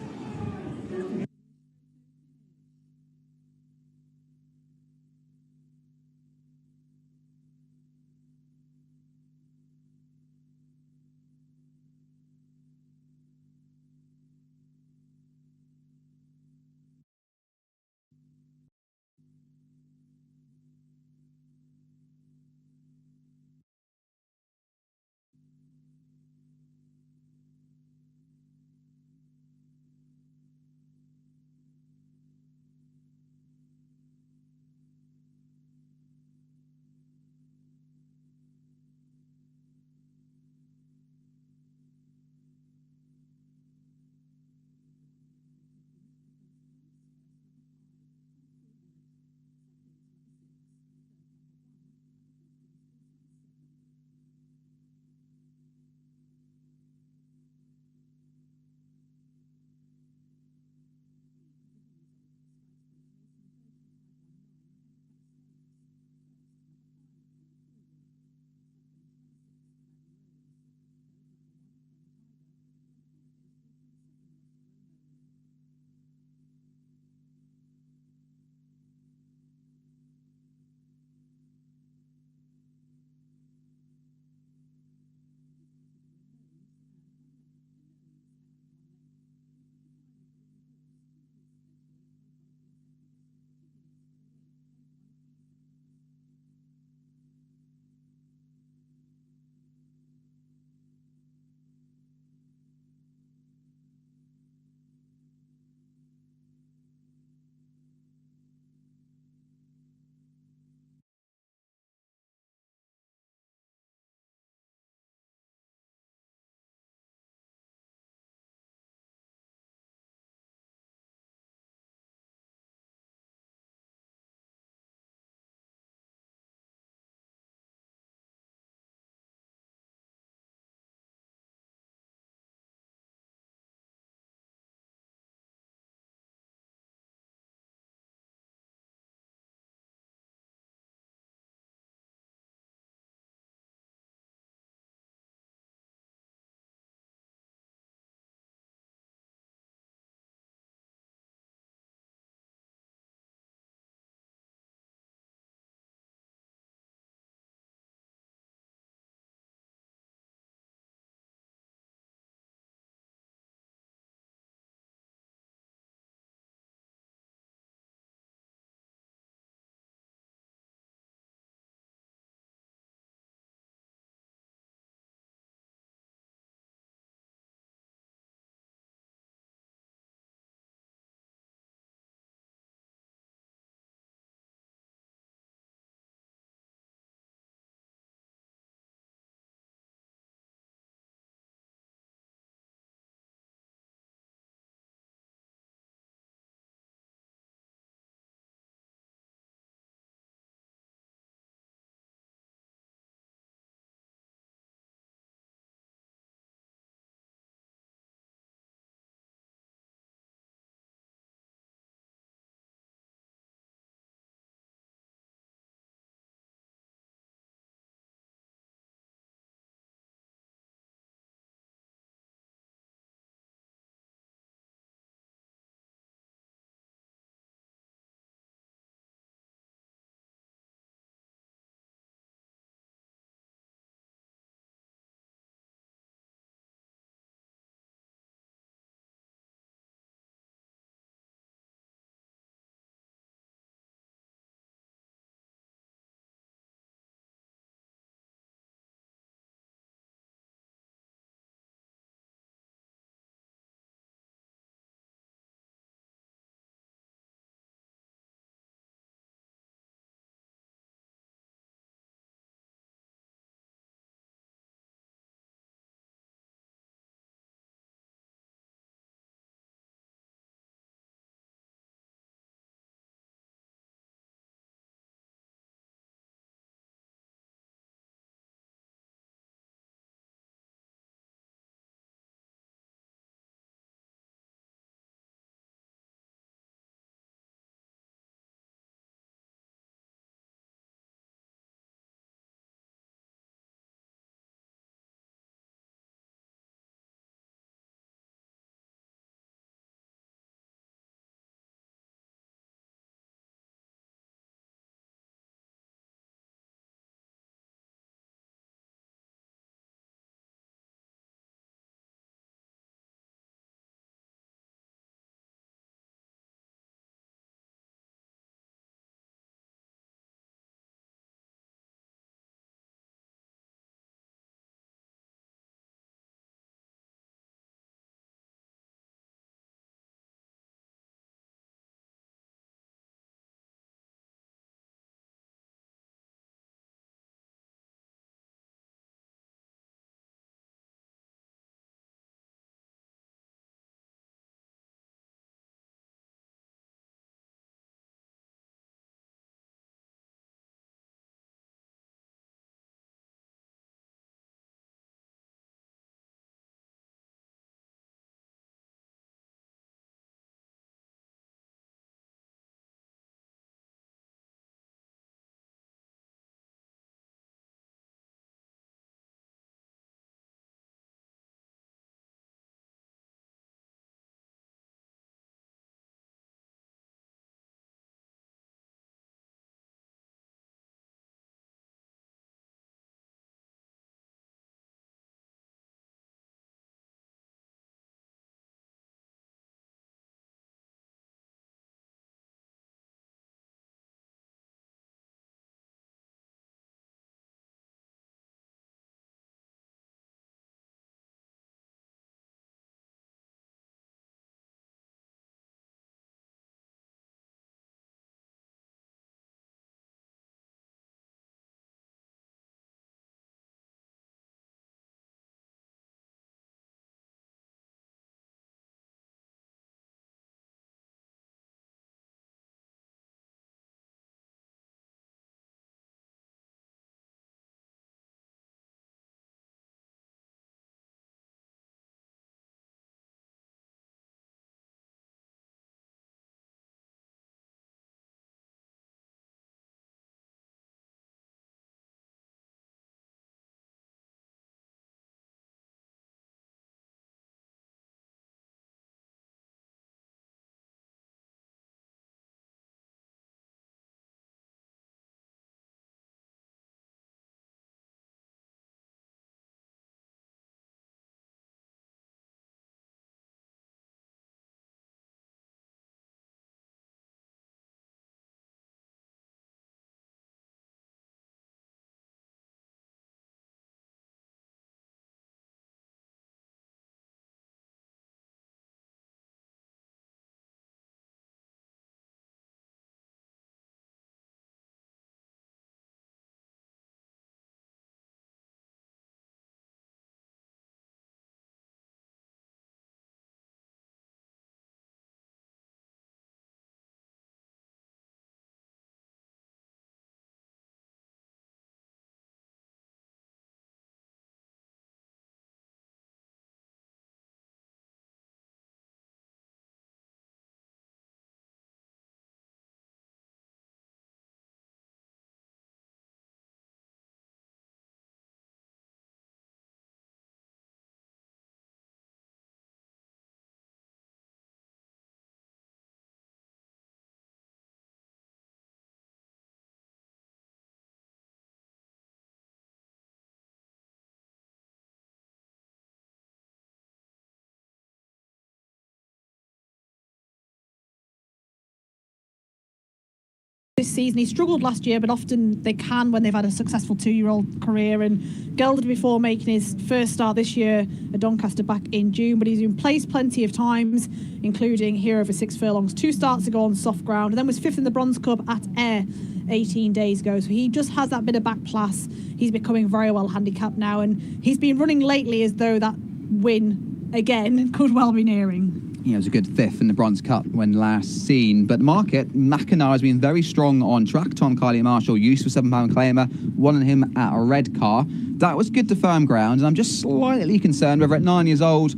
B: this season. He struggled last year, but often they can when they've had a successful 2-year-old career, and gelded before making his first start this year at Doncaster back in June, but he's been placed plenty of times, including here over 6 furlongs, 2 starts ago on soft ground, and then was 5th in the Bronze Cup at Ayr 18 days ago. So he just has that bit of back class. He's becoming very well handicapped now, and he's been running lately as though that win again could well be nearing.
A: He was a good 5th in the Bronze Cup when last seen. But the market, Mackinac has been very strong on track. Tom Kylie Marshall used for £7 claimer, won on him at a Redcar. That was good to firm ground, and I'm just slightly concerned whether at 9 years old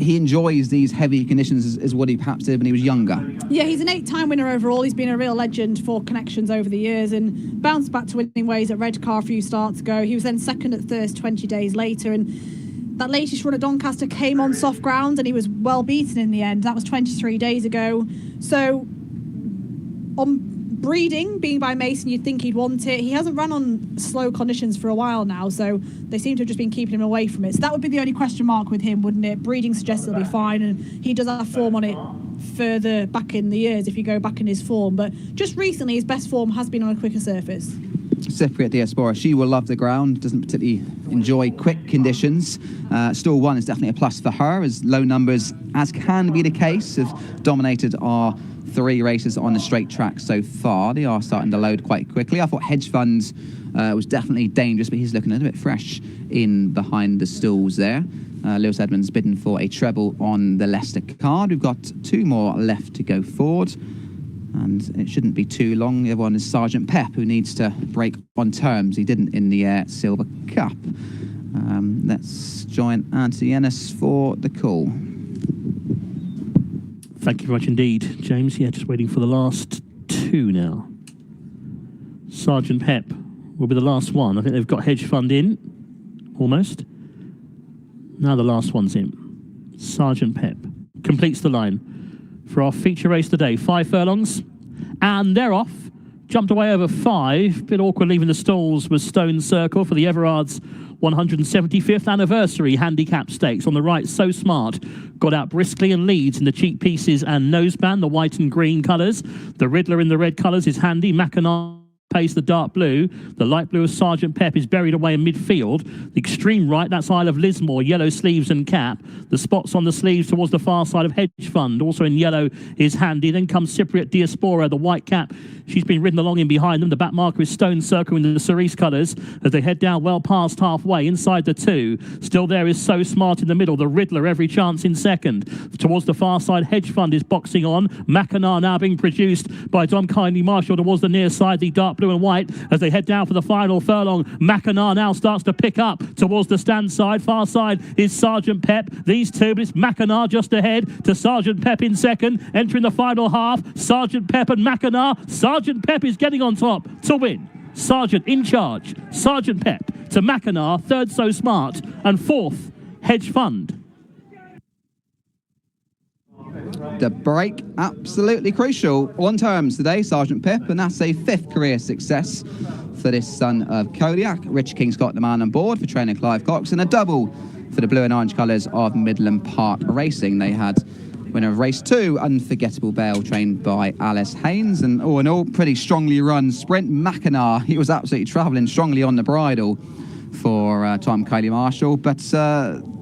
A: he enjoys these heavy conditions as what he perhaps did when he was younger.
B: Yeah, he's an 8-time winner overall. He's been a real legend for connections over the years and bounced back to winning ways at Redcar a few starts ago. He was then second at Thirst 20 days later, and that latest run at Doncaster came on soft ground and he was well beaten in the end. That was 23 days ago. So on breeding, being by Mason, you'd think he'd want it. He hasn't run on slow conditions for a while now, so they seem to have just been keeping him away from it. So that would be the only question mark with him, wouldn't it? Breeding suggests it'll be fine, and he does have form on it further back in the years if you go back in his form. But just recently, his best form has been on a quicker surface.
A: Cypriot Diaspora, she will love the ground, doesn't particularly enjoy quick conditions. Stall 1 is definitely a plus for her, as low numbers, as can be the case, have dominated our 3 races on the straight track so far. They are starting to load quite quickly. I thought Hedge Funds was definitely dangerous, but he's looking a little bit fresh in behind the stalls there. Lewis Edmonds bidding for a treble on the Leicester card. We've got 2 more left to go forward, and it shouldn't be too long. The other one is Sergeant Pep, who needs to break on terms. He didn't in the Silver Cup. Let's join Anthony Ennis for the call.
C: Thank you very much indeed, James. Yeah, just waiting for the last 2 now. Sergeant Pep will be the last one. I think they've got Hedge Fund in, almost. Now the last one's in. Sergeant Pep completes the line for our feature race today. 5 furlongs, and they're off. Jumped away over 5. Bit awkward leaving the stalls was Stone Circle for the Everard's 175th anniversary handicap stakes. On the right, So Smart got out briskly and leads in the cheek pieces and noseband, the white and green colours. The Riddler in the red colours is Handy. Mackinac pays the dark blue. The light blue of Sergeant Pep is buried away in midfield. The extreme right, that's Isle of Lismore, yellow sleeves and cap. The spots on the sleeves towards the far side of Hedge Fund, also in yellow, is Handy. Then comes Cypriot Diaspora, the white cap. She's been ridden along in behind them. The back marker is Stone Circle in the cerise colours as they head down well past halfway inside the 2. Still there is So Smart in the middle. The Riddler every chance in second. Towards the far side, Hedge Fund is boxing on. Mackinac now being produced by Tom Kindly Marshall towards the near side, the dark blue and white as they head down for the final furlong. Mackinac now starts to pick up towards the stand side. Far side is Sergeant Pep. These 2, but it's Mackinac just ahead to Sergeant Pep in second. Entering the final half, Sergeant Pep and Mackinac. Sergeant Pep is getting on top to win. Sergeant in charge. Sergeant Pep to Mackinac, 3rd So Smart, and 4th Hedge Fund.
A: The break, absolutely crucial. On terms today, Sergeant Pip, and that's a 5th career success for this son of Kodiak. Rich Kingscott, the man on board for trainer Clive Cox, and a double for the blue and orange colours of Midland Park Racing. They had winner of race 2, Unforgettable Bale, trained by Alice Haynes, and all in all, pretty strongly run sprint. Mackinac, he was absolutely travelling strongly on the bridle for Tom Kylie Marshall, but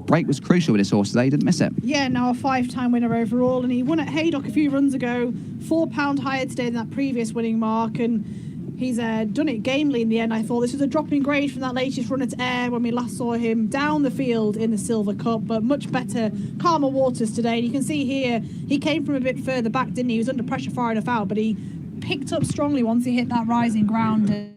A: break was crucial with this horse today. He didn't miss it.
B: Yeah, now a 5-time winner overall, and he won at Haydock a few runs ago, £4 higher today than that previous winning mark, and he's done it gamely in the end. I thought this was a drop in grade from that latest run at Ayr when we last saw him down the field in the Silver Cup, but much better, calmer waters today. And you can see here, he came from a bit further back, didn't he? He was under pressure far enough out, but he picked up strongly once he hit that rising ground.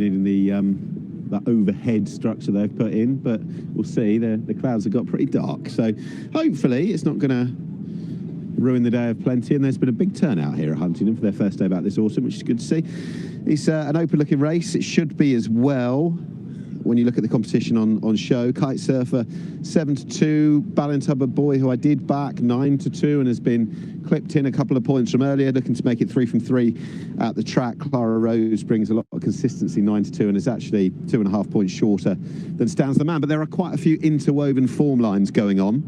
L: in the that overhead structure they've put in, but we'll see. The clouds have got pretty dark, so hopefully it's not going to ruin the day of plenty. And there's been a big turnout here at Huntingdon for their first day back this autumn, which is good to see. It's an open-looking race. It should be as well. When you look at the competition on show, Kite Surfer 7-2, Ballintubber Boy, who I did back 9-2 and has been clipped in a couple of points from earlier, looking to make it 3 from 3 at the track. Clara Rose brings a lot of consistency, 9-2, and is actually 2.5 points shorter than Stands the Man. But there are quite a few interwoven form lines going on.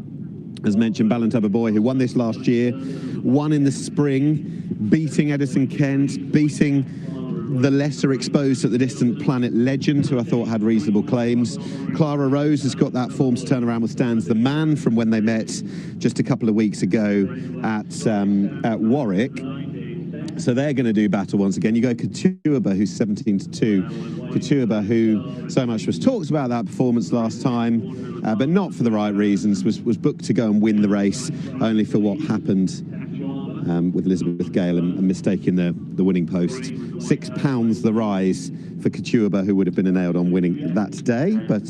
L: As mentioned, Ballintubber Boy, who won this last year, won in the spring, beating Edison Kent, beating the lesser exposed at the distant Planet Legend, who I thought had reasonable claims. Clara Rose has got that form to turn around with Stands the Man from when they met just a couple of weeks ago at Warwick. So they're going to do battle once again. You go Katuaba, who's 17-2. Katuaba, who so much was talked about that performance last time, but not for the right reasons, was booked to go and win the race, only for what happened with Elizabeth Gale and mistaking the winning post. £6 the rise for Katuaba, who would have been a nailed-on winning that day, but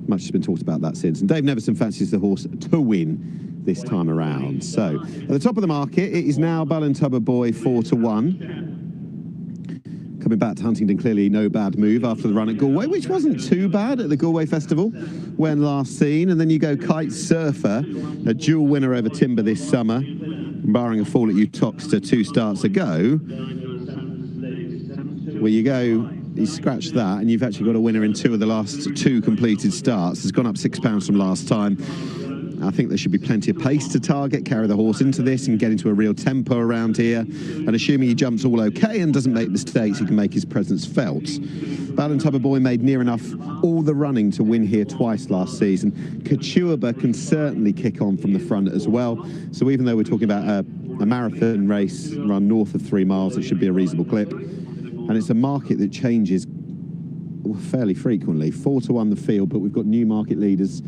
L: much has been talked about that since. And Dave Neverson fancies the horse to win this time around. So at the top of the market, it is now Ballintubber Boy 4-1. Coming back to Huntingdon, clearly no bad move after the run at Galway, which wasn't too bad at the Galway Festival when last seen. And then you go Kite Surfer, a dual winner over Timber this summer, barring a fall at Uttoxeter 2 starts ago. Where you go, you scratch that, and you've actually got a winner in 2 of the last 2 completed starts. It's gone up £6 from last time. I think there should be plenty of pace to target, carry the horse into this and get into a real tempo around here. And assuming he jumps all okay and doesn't make mistakes, he can make his presence felt. Ballintubber Boy made near enough all the running to win here twice last season. Katuaba can certainly kick on from the front as well. So even though we're talking about a marathon race run north of 3 miles, it should be a reasonable clip. And it's a market that changes fairly frequently. 4-1 the field, but we've got new market leaders,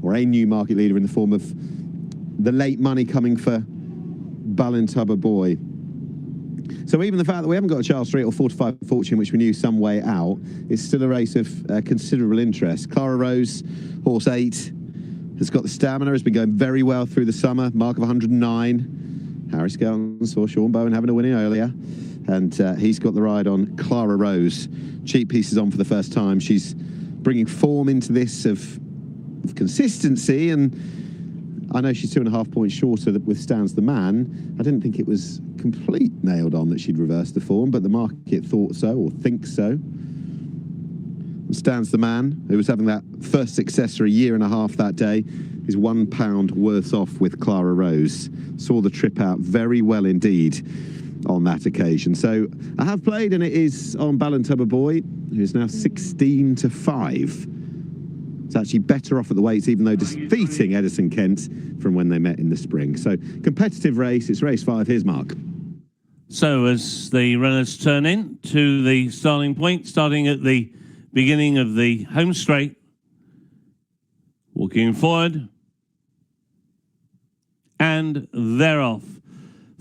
L: or a new market leader in the form of the late money coming for Ballintubber Boy. So even the fact that we haven't got a Charles Street or 45 Fortune, which we knew some way out, it's still a race of considerable interest. Clara Rose, horse 8, has got the stamina, has been going very well through the summer, mark of 109. Harry Skelton saw Sean Bowen having a winning earlier, and he's got the ride on Clara Rose. Cheap pieces on for the first time. She's bringing form into this of consistency, and I know she's 2.5 points shorter that withstands the man. I didn't think it was complete nailed on that she'd reverse the form, but the market thought so, or thinks so. Stands the man, who was having that first success for a year and a half that day, is £1 worse off with Clara Rose. Saw the trip out very well indeed on that occasion. So I have played, and it is on Ballintubber Boy, who is now 16-5. It's actually better off at the weights, even though defeating Edison Kent from when they met in the spring. So competitive race. It's race 5. Here's Mark.
M: So as the runners turn in to the starting point, starting at the beginning of the home straight, walking forward, and they're off.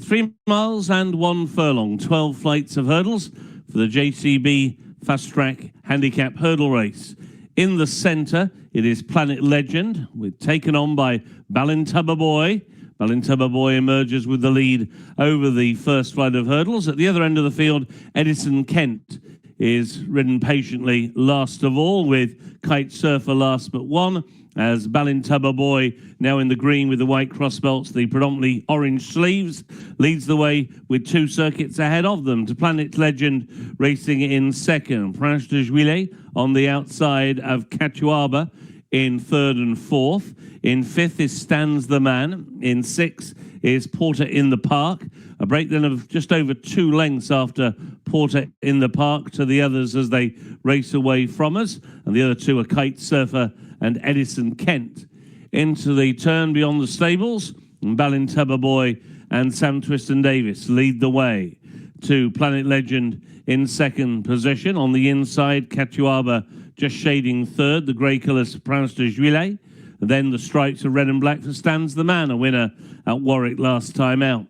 M: 3 miles and 1 furlong, 12 flights of hurdles for the JCB Fast Track Handicap Hurdle Race. In the centre, it is Planet Legend, taken on by Ballintubber Boy. Ballintubber Boy emerges with the lead over the first flight of hurdles. At the other end of the field, Edison Kent is ridden patiently last of all, with Kite Surfer last but one, as Ballintubber Boy, now in the green with the white cross belts, the predominantly orange sleeves, leads the way with 2 circuits ahead of them to Planet Legend racing in second. Prince de Juillet on the outside of Katuaba in 3rd and 4th. In 5th is Stands the Man. In 6th is Porter in the Park. A break then of just over 2 lengths after Porter in the Park to the others as they race away from us. And the other 2 are Kite Surfer and Edison Kent. Into the turn beyond the stables, Ballintubber Boy and Sam Twiston Davis lead the way to Planet Legend in second position. On the inside, Katuaba just shading third, the grey colours Prince de Juillet. Then the stripes of red and black for Stands the Man, a winner at Warwick last time out.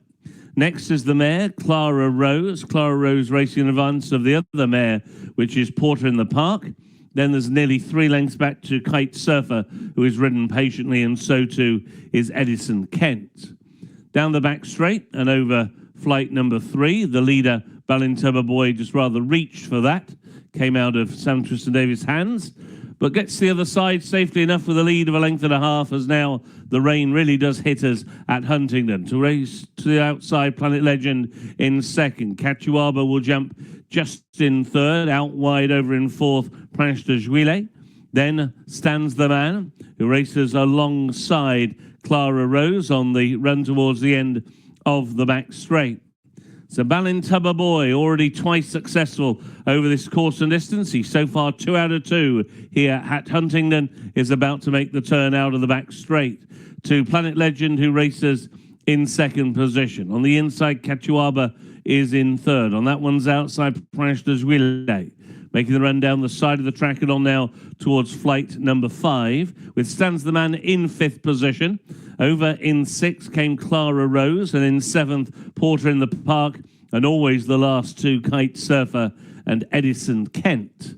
M: Next is the mare, Clara Rose. Clara Rose racing in advance of the other mare, which is Porter in the Park. Then there's nearly 3 lengths back to Kite Surfer, who is ridden patiently, and so too is Edison Kent. Down the back straight and over flight number 3, the leader, Ballintubber Boy, just rather reached for that. Came out of Sam Twiston-Davies' hands, but gets the other side safely enough with a lead of 1.5 lengths, as now the rain really does hit us at Huntingdon. To race to the outside, Planet Legend in second. Catuaba will jump just in third, out wide over in fourth, Prince de Juillet. Then Stands the Man, who races alongside Clara Rose on the run towards the end of the back straight. So Ballintubber Boy, already twice successful over this course and distance. He's so far 2 out of 2 here at Huntingdon, is about to make the turn out of the back straight to Planet Legend, who races in second position. On the inside, Catuaba is in third. On that one's outside, Prince de Juillet, making the run down the side of the track and on now towards flight number 5, with Stands the Man in 5th position. Over in 6th came Clara Rose, and in 7th, Porter in the Park, and always the last 2, Kite Surfer and Edison Kent.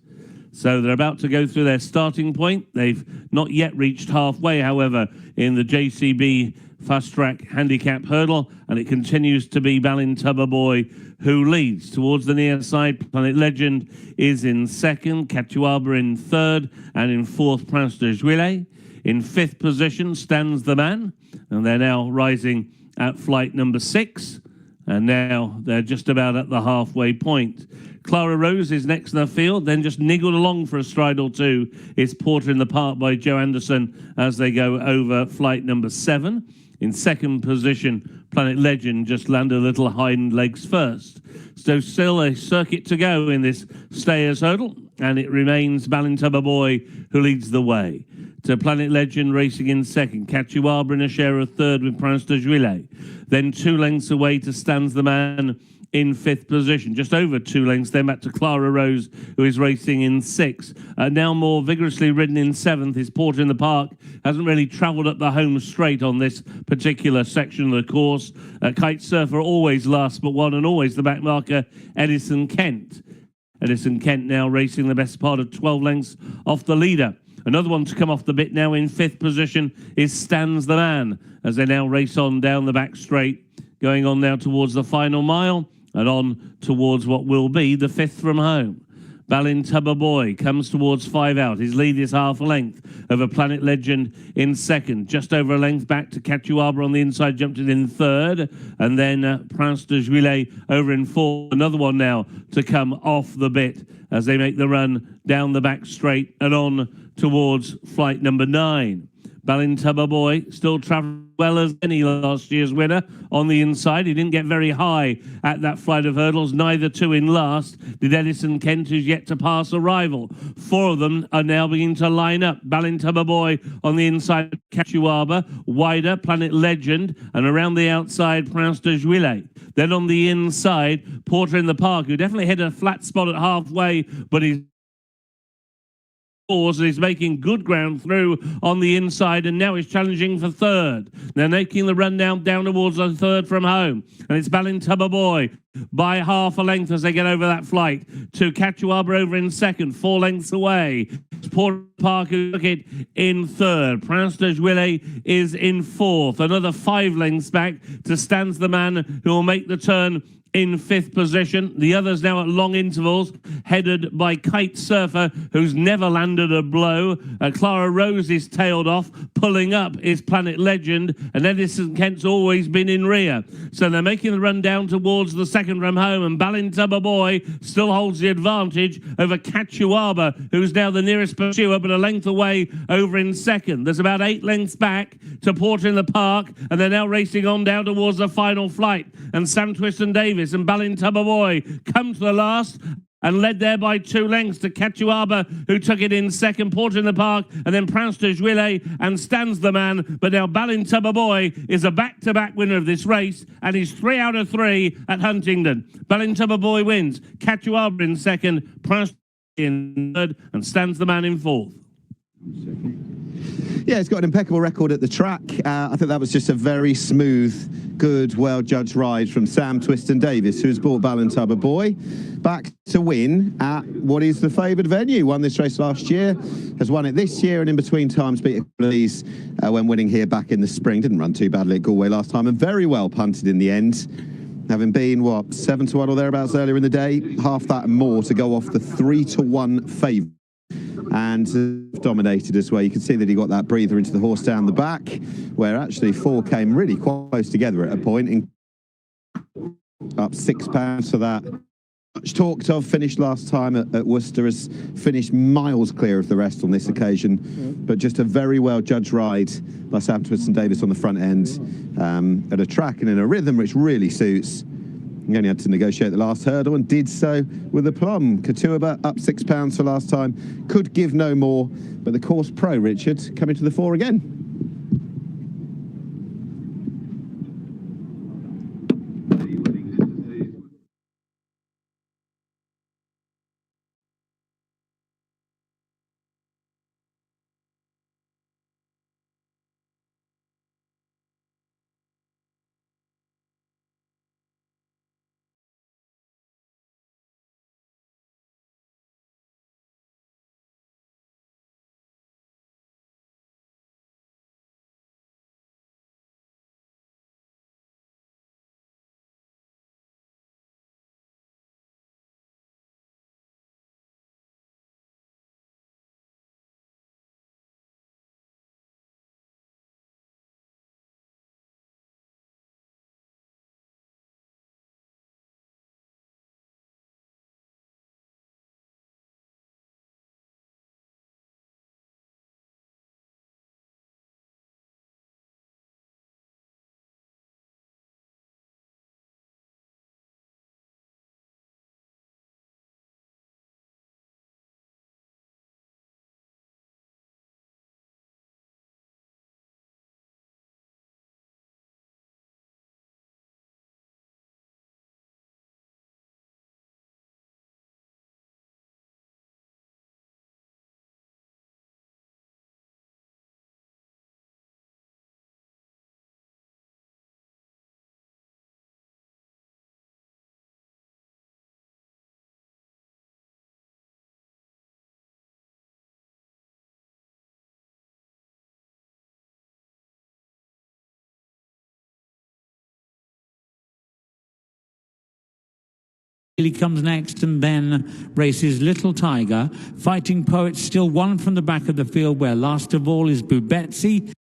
M: So they're about to go through their starting point. They've not yet reached halfway, however, in the JCB Fast Track Handicap Hurdle, and it continues to be Ballintubber Boy who leads. Towards the near side, Planet Legend is in second, Catuaba in third, and in fourth, Prince de Juillet. In 5th position stands the Man, and they're now rising at flight number 6, and now they're just about at the halfway point. Clara Rose is next in the field, then just niggled along for a stride or two is Porter in the Park by Joe Anderson as they go over flight number 7. In 2nd position, Planet Legend just landed a little hind legs first. So still a circuit to go in this Stayers Hurdle, and it remains Ballintubber Boy who leads the way. To Planet Legend racing in second. Catuaba in a share of third with Prince de Juillet. Then 2 lengths away to Stands the Man in 5th position. Just over 2 lengths then back to Clara Rose, who is racing in 6th. Now more vigorously ridden in 7th is Porter in the Park. Hasn't really travelled up the home straight on this particular section of the course. Kite Surfer always last but one, and always the back marker, Edison Kent. Edison Kent now racing the best part of 12 lengths off the leader. Another one to come off the bit now in 5th position is Stands the Man, as they now race on down the back straight, going on now towards the final mile and on towards what will be the 5th from home. Ballintubber Boy comes towards 5 out. His lead is half a length over Planet Legend in second. Just over a length back to Catuaba on the inside, jumped it in third. And then Prince de Juillet over in fourth. Another one now to come off the bit as they make the run down the back straight and on towards flight number 9. Ballintubber Boy still travelling well as any last year's winner on the inside. He didn't get very high at that flight of hurdles. Neither two in last did Edison Kent, who's yet to pass a rival. 4 of them are now beginning to line up. Ballintubber Boy on the inside, Catuaba, wider, Planet Legend, and around the outside, Prince de Juillet. Then on the inside, Porter in the Park, who definitely hit a flat spot at halfway, but he's and he's making good ground through on the inside, and now he's challenging for third. They're making the run down towards the third from home, and it's Ballintubber Boy by half a length as they get over that flight to Catuaba over in second, 4 lengths away. Porter Park who took it in third. Prince de Juillet is in fourth. Another 5 lengths back to Stands the Man, who will make the turn in 5th position. The others now at long intervals, headed by Kite Surfer, who's never landed a blow. Clara Rose is tailed off. Pulling up is Planet Legend, and Edison Kent's always been in rear. So they're making the run down towards the second from home, and Ballintubber Boy still holds the advantage over Catuaba, who's now the nearest pursuer, but a length away over in second. There's about 8 lengths back to Porter in the Park, and they're now racing on down towards the final flight. And Sam Twiston-Davies and Ballintubber Boy come to the last and led there by 2 lengths to Catuaba, who took it in second, Porter in the Park, and then Prince de Juillet and Stands the Man. But now Ballintubber Boy is a back-to-back winner of this race, and he's 3 out of 3 at Huntingdon. Ballintubber Boy wins, Catuaba in second, Prince in third, and Stands the Man in fourth.
L: Yeah, it's got an impeccable record at the track. I think that was just a very smooth, good, well-judged ride from Sam Twiston Davis, who's brought Ballantubber Boy back to win at what is the favoured venue. Won this race last year, has won it this year, and in between times beat a couple of these when winning here back in the spring. Didn't run too badly at Galway last time, and very well punted in the end. Having been, 7-1 or thereabouts earlier in the day, half that and more to go off the 3-1 favourite. And dominated as well. You can see that he got that breather into the horse down the back, where actually 4 came really quite close together at a point, in up £6 for that. Much talked of finish last time at Worcester, has finished miles clear of the rest on this occasion, but just a very well judged ride by Sam Twiston Davis on the front end, at a track and in a rhythm which really suits. He only had to negotiate the last hurdle and did so with aplomb. Katuaba up £6 for last time. Could give no more, but the course pro, Richard, coming to the fore again.
H: He comes next and then races Little Tiger. Fighting Poet still one from the back of the field, where last of all is Bubetsi,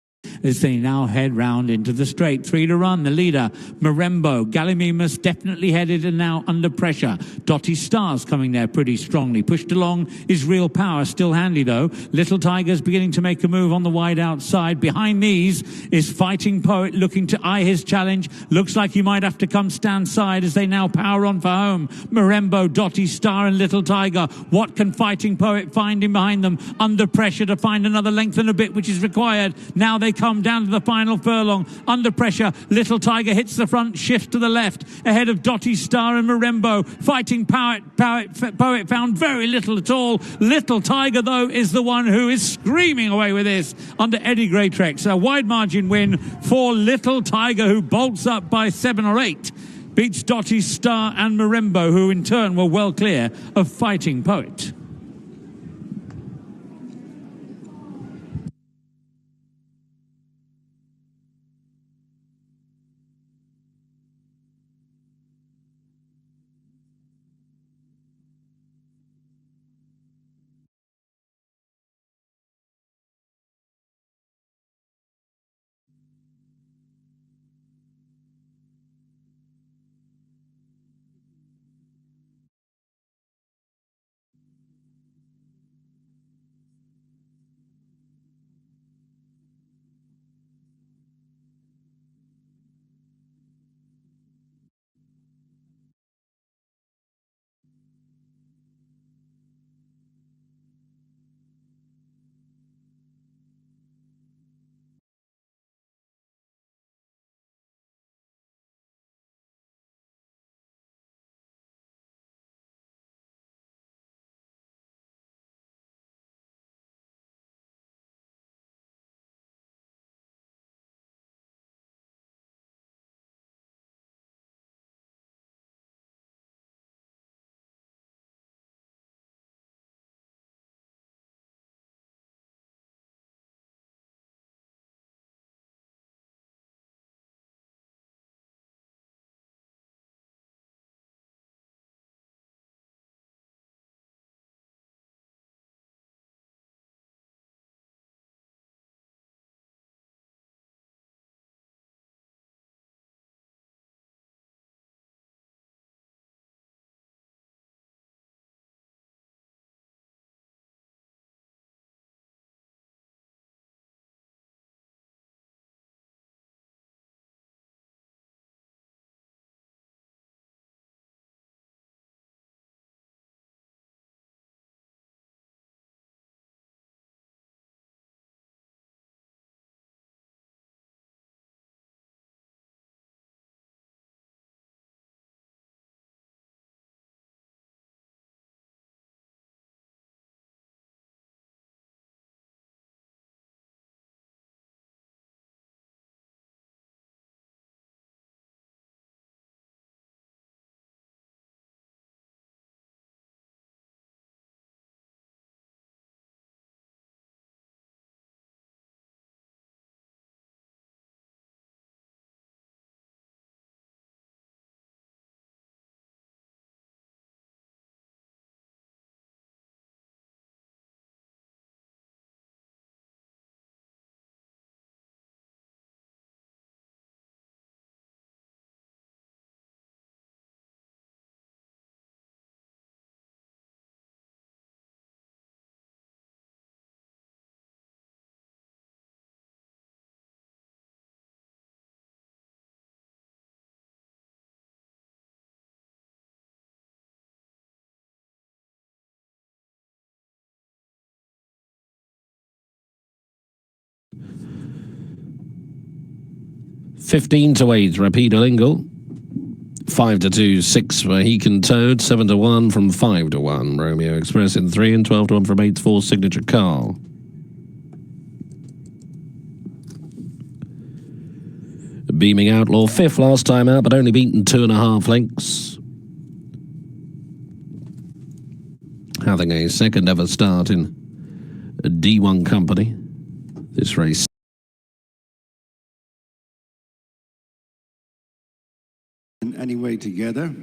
H: as they now head round into the straight. 3 to run. The leader, Marembo. Gallimimus definitely headed and now under pressure. Dotty Stars coming there pretty strongly. Pushed along is Real Power, still handy though. Little Tiger's beginning to make a move on the wide outside. Behind these is Fighting Poet looking to eye his challenge. Looks like he might have to come stand side as they now power on for home. Marembo, Dotty Star and Little Tiger. What can Fighting Poet find in behind them? Under pressure to find another length and a bit, which is required. Now they come down to the final furlong. Under pressure, Little Tiger hits the front, shifts to the left, ahead of Dotty Star and Marembo. Fighting Poet found very little at all. Little Tiger, though, is the one who is screaming away with this under Eddie Greatrex. A wide margin win for Little Tiger, who bolts up by 7 or 8. Beats Dotty Star and Marembo, who in turn were well clear of Fighting Poet.
N: 15-8, Rapido Lingle. 5-2, 6 for Hekin Toad. 7-1 from 5-1. Romeo Express in 3 and 12-1 from 8-4 Signature Carl. Beaming Outlaw, 5th last time out, but only beaten 2.5 lengths. Having a second ever start in a D1 company. This race.
K: Anyway together.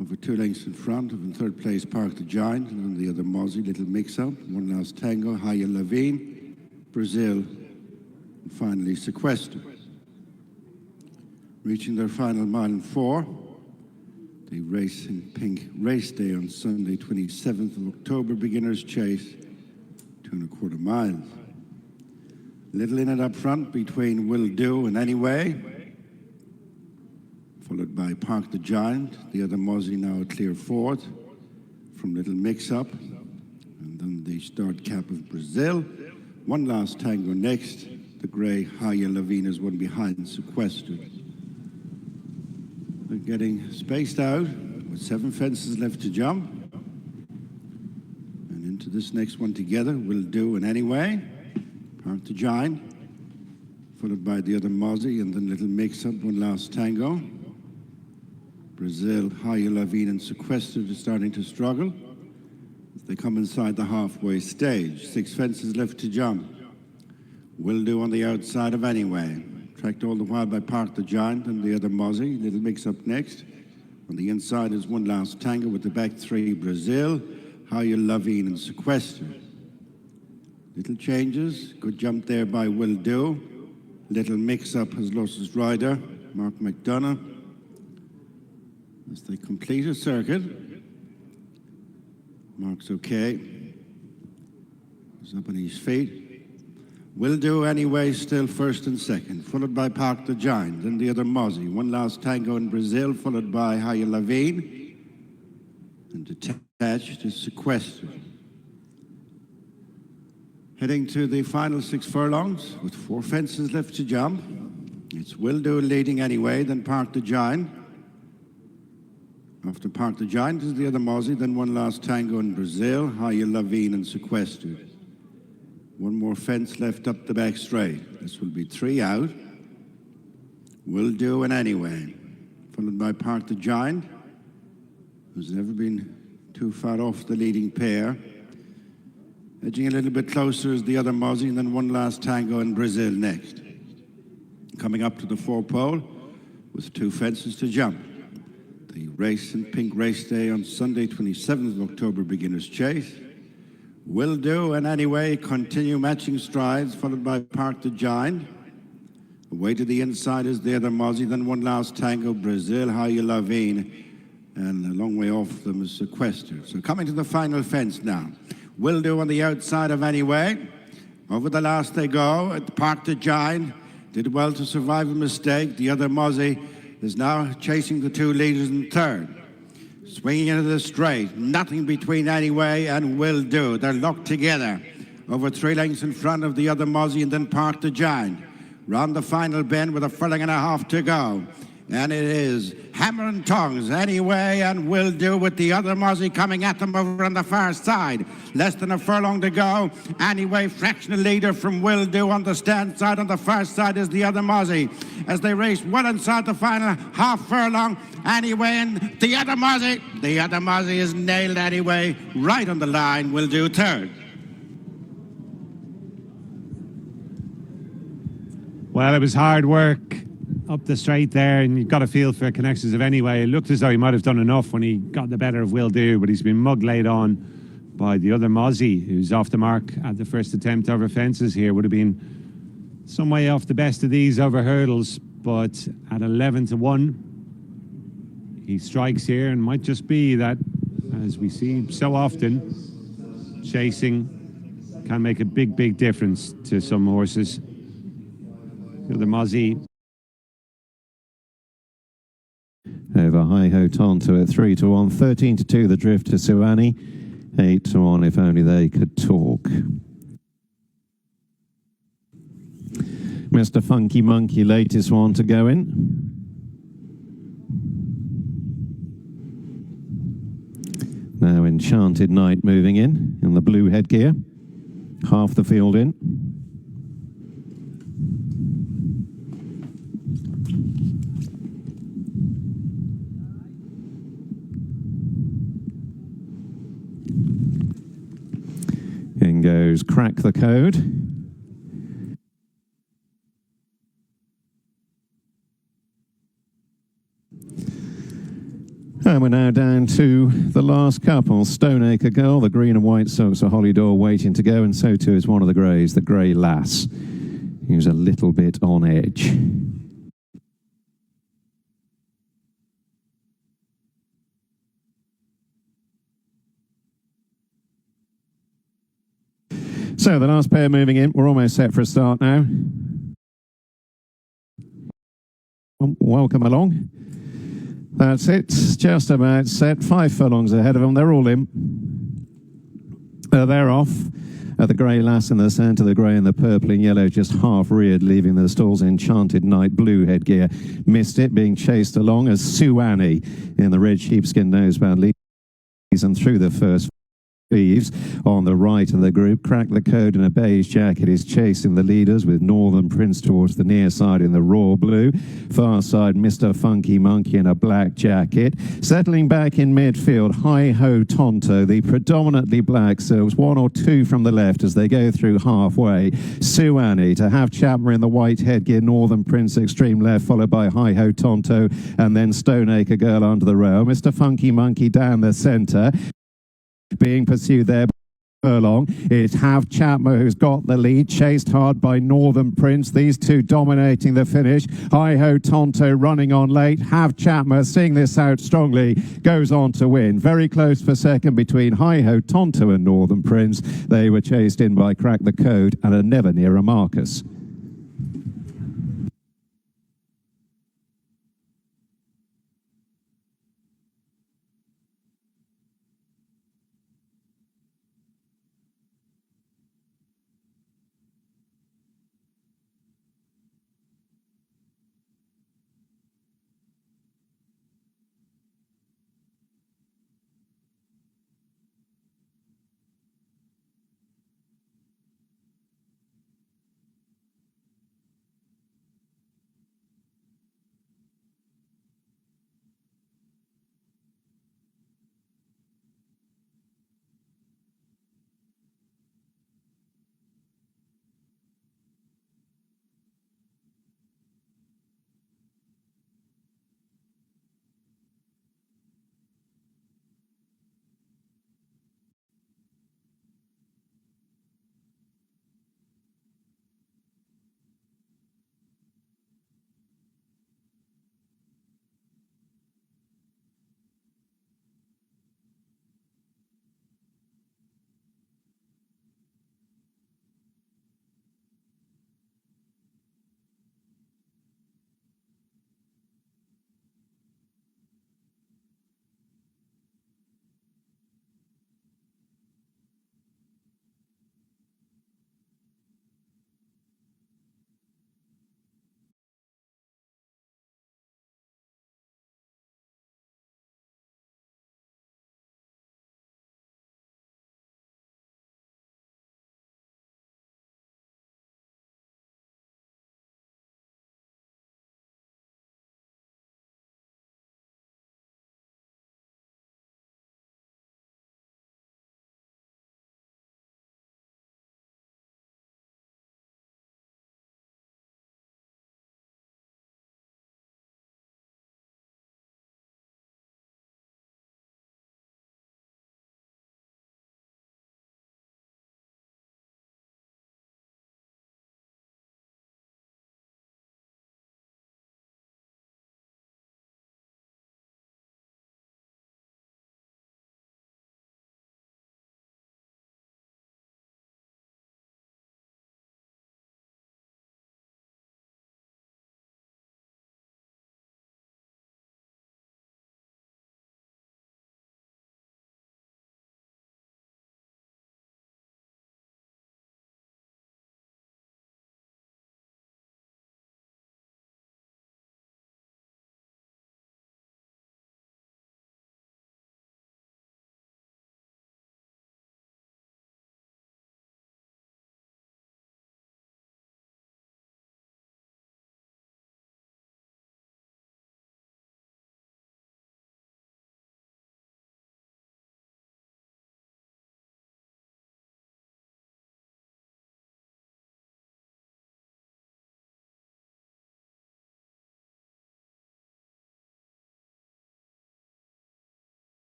K: Over 2 lengths in front of in third place Park the Giant, and then the other Mozzie, Little Mix-Up. One Last Tango, Haya Lavine, Brazil, and finally Sequester. Reaching their final mile in 4. The Race in Pink race day on Sunday, 27th of October, beginner's chase, 2.25 miles. Little in it up front between Will Do and Anyway, followed by Park the Giant, the other Mozzie now a clear fourth from Little Mix-Up, and then the start cap of Brazil. One Last Tango next, the grey Haya Lavine is one behind Sequestered. They're getting spaced out with 7 fences left to jump. And into this next one together, Will Do and Anyway. Park the Giant, followed by the other Mozzie, and then Little Mix-Up, One Last Tango. Brazil, Haya Lavine and Sequestered are starting to struggle as they come inside the halfway stage. 6 fences left to jump. Will Do on the outside of Anyway. Tracked all the while by Park the Giant and the other Mozzie. Little Mix-Up next. On the inside is One Last Tango with the back 3, Brazil, Haya Lavine and Sequestered. Little changes. Good jump there by Will Do. Little Mix-Up has lost his rider, Mark McDonough. As they complete a circuit. Mark's okay. He's up on his feet. Will Do Anyway still first and second, followed by Park the Giant, then the other Mozzie. One Last Tango in Brazil, followed by Haya Lavine. And detached is Sequestered. Heading to the final 6 furlongs with 4 fences left to jump. It's Will Do leading Anyway, then Park the Giant. After Park the Giant is the other Mozzie, then One Last Tango in Brazil, Haya Lavine and Sequestered. 1 more fence left up the back straight. This will be 3 out. Will Do and Anyway, followed by Park the Giant, who's never been too far off the leading pair. Edging a little bit closer is the other Mozzie, and then One Last Tango in Brazil next. Coming up to the 4-pole with 2 fences to jump. The Race in Pink race day on Sunday, 27th of October, beginner's chase. Will Do and Anyway continue matching strides, followed by Park the Giant. Away to the inside is the other Mozzie, then One Last Tango, Brazil, Haya Lavine, and a long way off them is Sequestered. So coming to the final fence now. Will Do on the outside of Anyway. Over the last they go at Park the Giant. Did well to survive a mistake. The other Mozzie is now chasing the 2 leaders in third. Swinging into the straight, nothing between Anyway and Will Do. They're locked together. Over 3 lengths in front of the other Mozzie and then Park the Giant. Round the final bend with a furlong and a half to go. And it is hammer and tongs, Anyway and Will Do, with the other Mozzie coming at them over on the far side. Less than a furlong to go. Anyway, fractional leader from Will Do on the stand side. On the far side is the other Mozzie. As they race well inside the final half furlong, Anyway and the other Mozzie. The other Mozzie is nailed Anyway right on the line. Will Do third.
I: Well, it was hard work up the straight there, and you've got a feel for connections of Anyway. It looked as though he might have done enough when he got the better of Will Do, but he's been mug laid on by the other Mozzie, who's off the mark at the first attempt over fences here. Would have been some way off the best of these over hurdles, but at 11-1, he strikes here, and might just be that, as we see so often, chasing can make a big, big difference to some horses. The other Mozzie
O: over Hi-Ho Tonto at 3-1, 13-2 the drift to Suwannee, 8-1 if only they could talk. Mr. Funky Monkey, latest one to go in. Now Enchanted Knight moving in the blue headgear. Half the field in. In goes Crack the Code. And we're now down to the last couple. Stoneacre Girl, the green and white socks are Hollydore waiting to go, and so too is one of the greys, the grey lass, who's a little bit on edge. So the last pair moving in. We're almost set for a start now. Welcome along. That's it. Just about set. 5 furlongs ahead of them. They're all in. They're off. The grey lass in the centre, the grey and the purple and yellow just half reared, leaving the stalls. Enchanted Knight, blue headgear. Missed it, being chased along as Sue Annie in the red sheepskin noseband leads and through the first Thieves on the right of the group. Crack the Code in a beige jacket is chasing the leaders, with Northern Prince towards the near side in the raw blue. Far side, Mr. Funky Monkey in a black jacket. Settling back in midfield, Hi Ho Tonto, the predominantly black silks, 1 or 2 from the left as they go through halfway. Sue Annie to have Chapman in the white headgear, Northern Prince extreme left, followed by Hi Ho Tonto, and then Stoneacre Girl under the rail. Mr. Funky Monkey down the centre. Being pursued there by furlong. It's Have Chapman who's got the lead, chased hard by Northern Prince. These two dominating the finish. Hi Ho Tonto running on late. Have Chapman, seeing this out strongly, goes on to win. Very close for second between Hi Ho Tonto and Northern Prince. They were chased in by Crack the Code and are never near a Marcus.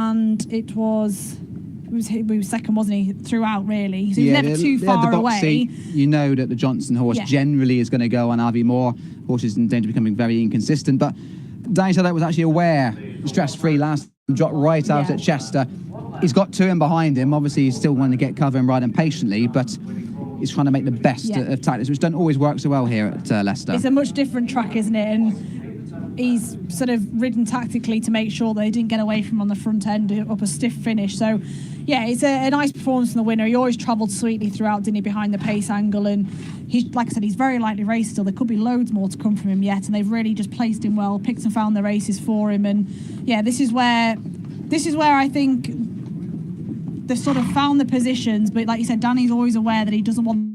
B: and he was second, wasn't he, throughout, really? So he was never too far
A: the box
B: away.
A: Seat, you know that the Johnson horse generally is going to go on Avi Moore. Horses in danger of becoming very inconsistent. But Danny Sedgwick was actually aware, stress-free last time, dropped right out at Chester. He's got two in behind him. Obviously, he's still wanting to get cover and ride him patiently, but he's trying to make the best of tactics, which don't always work so well here at Leicester.
B: It's a much different track, isn't it? And he's sort of ridden tactically to make sure they didn't get away from him on the front end up a stiff finish. So, yeah, it's a nice performance from the winner. He always travelled sweetly throughout, didn't he, behind the pace angle. And he's, like I said, he's very lightly raced still. There could be loads more to come from him yet, and they've really just placed him well, picked and found the races for him. And yeah, this is where I think they've sort of found the positions. But like you said, Danny's always aware that he doesn't want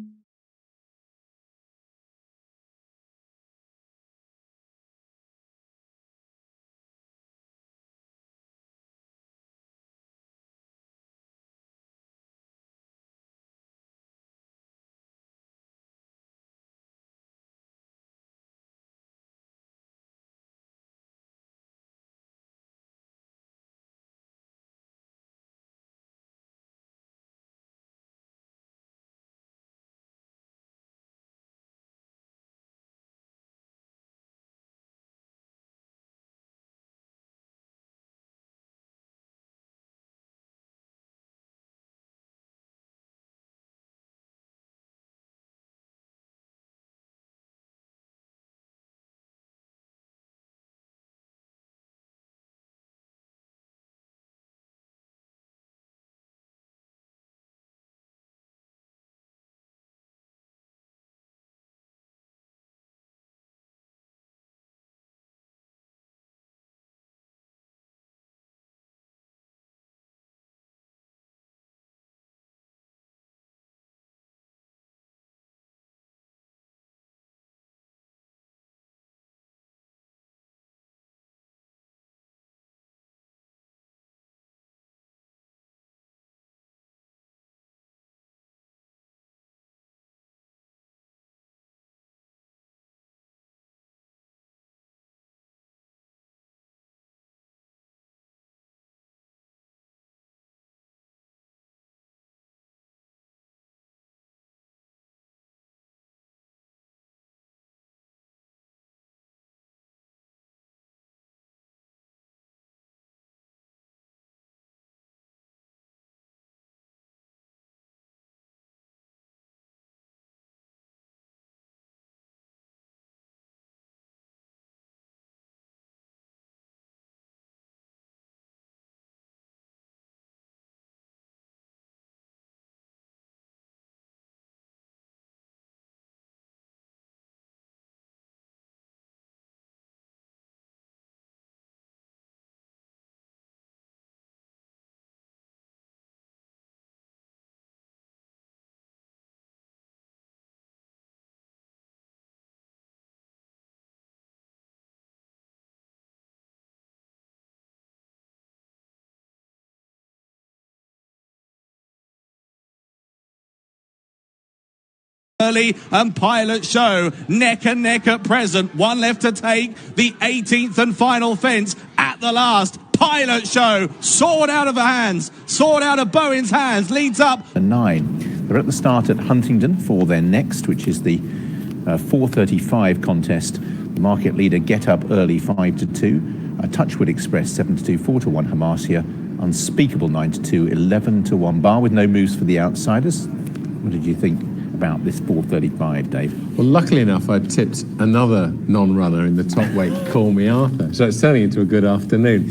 P: Early and Pilot Show neck and neck at present. One left to take, the 18th and final fence at the last. Pilot Show, sword out of her hands, sword out of Bowen's hands, leads up.
J: 9. They're at the start at Huntingdon for their next, which is the 4:35 contest. The market leader Get Up Early 5-2, Touchwood Express 7-2, 4-1 Hamasia, Unspeakable 9-2, 11-1 Bar with no moves for the outsiders. What did you think about this 4:35, Dave?
F: Well, luckily enough, I tipped another non-runner in the top weight, Call Me Arthur. So it's turning into a good afternoon.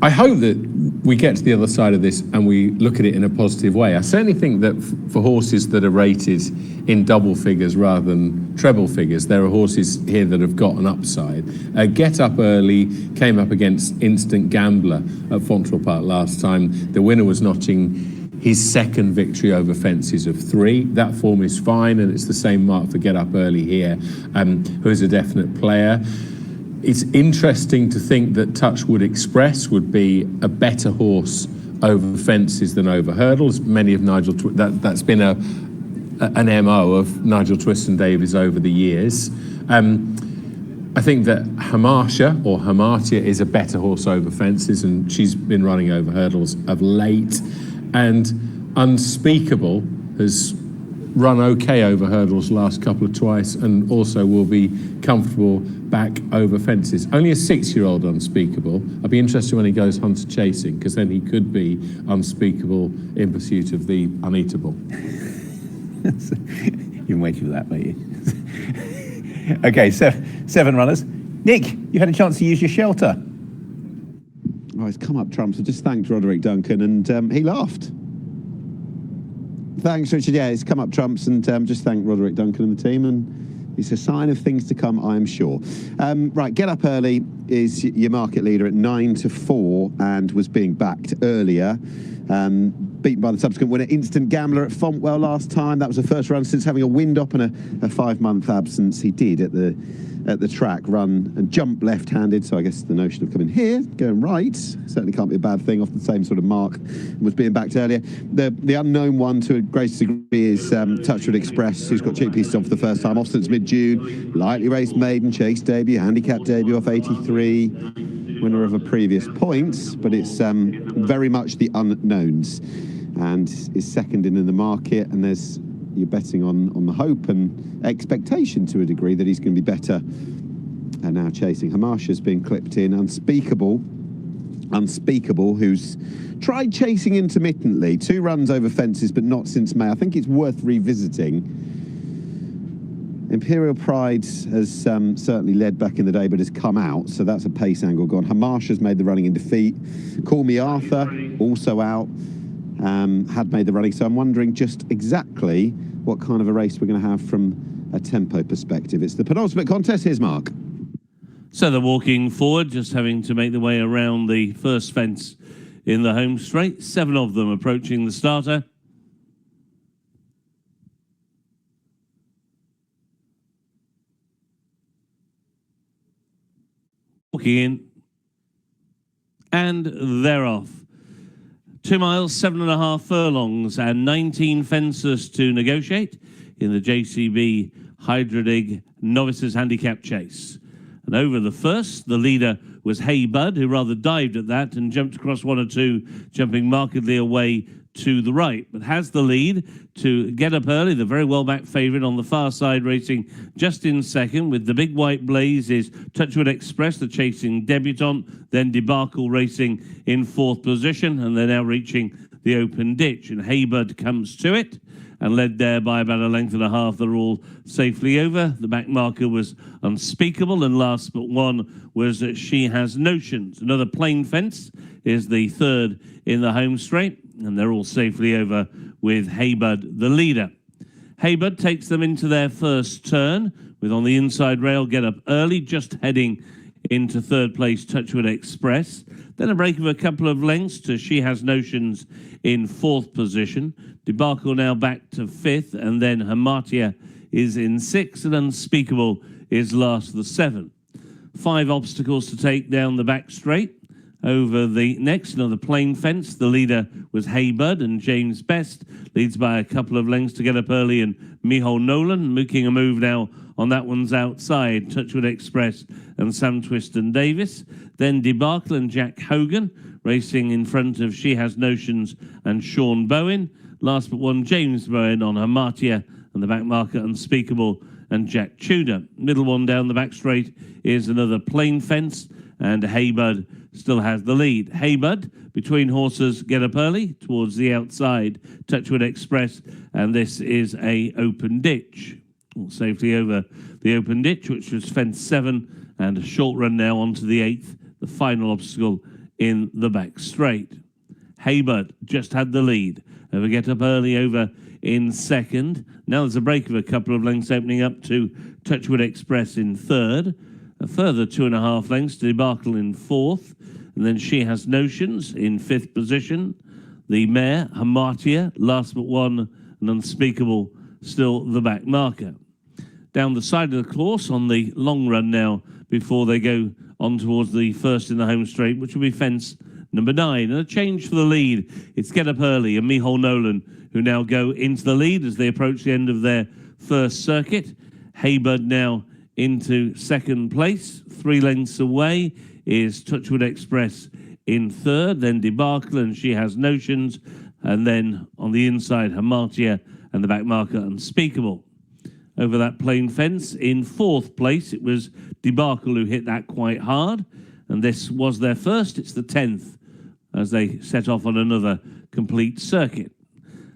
F: I hope that we get to the other side of this and we look at it in a positive way. I certainly think that for horses that are rated in double figures rather than treble figures, there are horses here that have got an upside. Get Up Early came up against Instant Gambler at Fontrel Park last time. The winner was notching his second victory over fences of 3. That form is fine, and it's the same mark for Get Up Early here, who is a definite player. It's interesting to think that Touchwood Express would be a better horse over fences than over hurdles. Many of Nigel that's been an MO of Nigel Twiston Davies over the years. I think that Hamartia is a better horse over fences, and she's been running over hurdles of late. And Unspeakable has run okay over hurdles last couple of twice, and also will be comfortable back over fences. Only a 6-year-old Unspeakable. I'd be interested when he goes hunter chasing, because then he could be Unspeakable in pursuit of the uneatable.
J: You've been waiting for that, mate. Okay, 7 runners. Nick, you had a chance to use your shelter.
L: Oh, he's come up trumps. I just thanked Roderick Duncan, and he laughed. Thanks, Richard. Yeah, he's come up trumps, and just thanked Roderick Duncan and the team, and it's a sign of things to come, I am sure. Right, Get Up Early is your market leader at 9-4 and was being backed earlier. Beaten by the subsequent winner, Instant Gambler at Fontwell last time. That was the first run since having a wind up and a 5-month absence. He did at the track run and jump left-handed, so I guess the notion of coming here, going right, certainly can't be a bad thing, off the same sort of mark, and was being backed earlier. The unknown one to a great degree is Touchwood Express, who's got cheap pieces on for the first time off since mid-June. Lightly raced maiden, chase debut, handicap debut off 83, winner of a previous points, but it's very much the unknowns, and is second in the market, and you're betting on the hope and expectation to a degree that he's going to be better. And now chasing. Hamartia's been clipped in. Unspeakable, who's tried chasing intermittently. 2 runs over fences, but not since May. I think it's worth revisiting. Imperial Pride has certainly led back in the day, but has come out, so that's a pace angle gone. Hamartia's made the running in defeat. Call Me Arthur, also out, had made the running. So I'm wondering just exactly what kind of a race we're going to have from a tempo perspective. It's the penultimate contest. Here's Mark.
M: So they're walking forward, just having to make their way around the first fence in the home straight. 7 of them approaching the starter. Walking in, and they're off. 2 miles, 7.5 furlongs, and 19 fences to negotiate in the JCB Hydradig Novices Handicap Chase. And over the first, the leader was Hey Bud, who rather dived at that and jumped across 1 or 2, jumping markedly away to the right, but has the lead to Get Up Early, the very well-backed favourite on the far side, racing just in second. With the big white blaze is Touchwood Express, the chasing debutant, then Debacle racing in 4th position, and they're now reaching the open ditch, and Haybud comes to it, and led there by about a length and a half. They're all safely over. The back marker was Unspeakable, and last but one was She Has Notions. Another plain fence is the 3rd in the home straight, and they're all safely over with Haybud, the leader. Haybud takes them into their first turn, with on the inside rail Get Up Early, just heading into 3rd place Touchwood Express. Then a break of a couple of lengths to She Has Notions in 4th position. Debacle now back to 5th, and then Hamartia is in 6th, and Unspeakable is last for the 7th. 5 obstacles to take down the back straight. Over the next, another plain fence. The leader was Haybud, and James Best leads by a couple of lengths to Get Up Early, and Micheal Nolan making a move now on that one's outside. Touchwood Express and Sam Twiston Davis. Then Debacle and Jack Hogan racing in front of She Has Notions and Sean Bowen. Last but one, James Bowen on Hamartia, and the back marker Unspeakable and Jack Tudor. Middle one down the back straight is another plain fence, and Haybud still has the lead. Haybud between horses Get Up Early towards the outside Touchwood Express, and this is a open ditch. All safely over the open ditch, which was fence 7, and a short run now onto the 8th, the final obstacle in the back straight. Haybud just had the lead over Get Up Early over in 2nd. Now there's a break of a couple of lengths opening up to Touchwood Express in 3rd. A further 2.5 lengths to Debacle in 4th. And then She Has Notions in 5th position. The mare, Hamartia, last but one, and Unspeakable still the back marker. Down the side of the course on the long run now, before they go on towards the first in the home straight, which will be fence number 9. And a change for the lead. It's Get Up Early and Micheal Nolan who now go into the lead as they approach the end of their first circuit. Haybud now into second place. 3 lengths away is Touchwood Express in third, then Debacle and She Has Notions, and then on the inside, Hamatia and the back marker Unspeakable. Over that plain fence in fourth place, it was Debacle who hit that quite hard, and this was their first. It's the 10th as they set off on another complete circuit.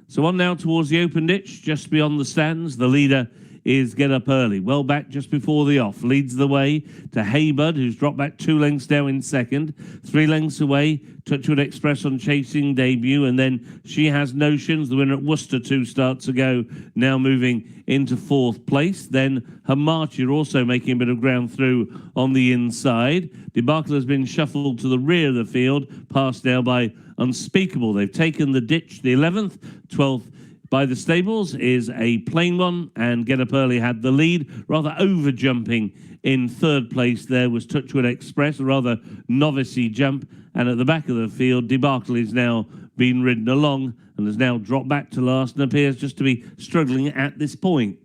M: So on now towards the open ditch, just beyond the stands. The leader is Get Up Early, well back just before the off. Leads the way to Haybud, who's dropped back 2 lengths now in second. 3 lengths away, Touchwood Express on Chasing Debut, and then She Has Notions, the winner at Worcester 2 starts ago, now moving into fourth place. Then Hamatia also making a bit of ground through on the inside. Debacle has been shuffled to the rear of the field, passed now by Unspeakable. They've taken the ditch, the 11th, 12th by the stables is a plain one, and Get Up Early had the lead, rather over jumping in third place. There was Touchwood Express, a rather novice-y jump, and at the back of the field, Debacle is now been ridden along and has now dropped back to last and appears just to be struggling at this point.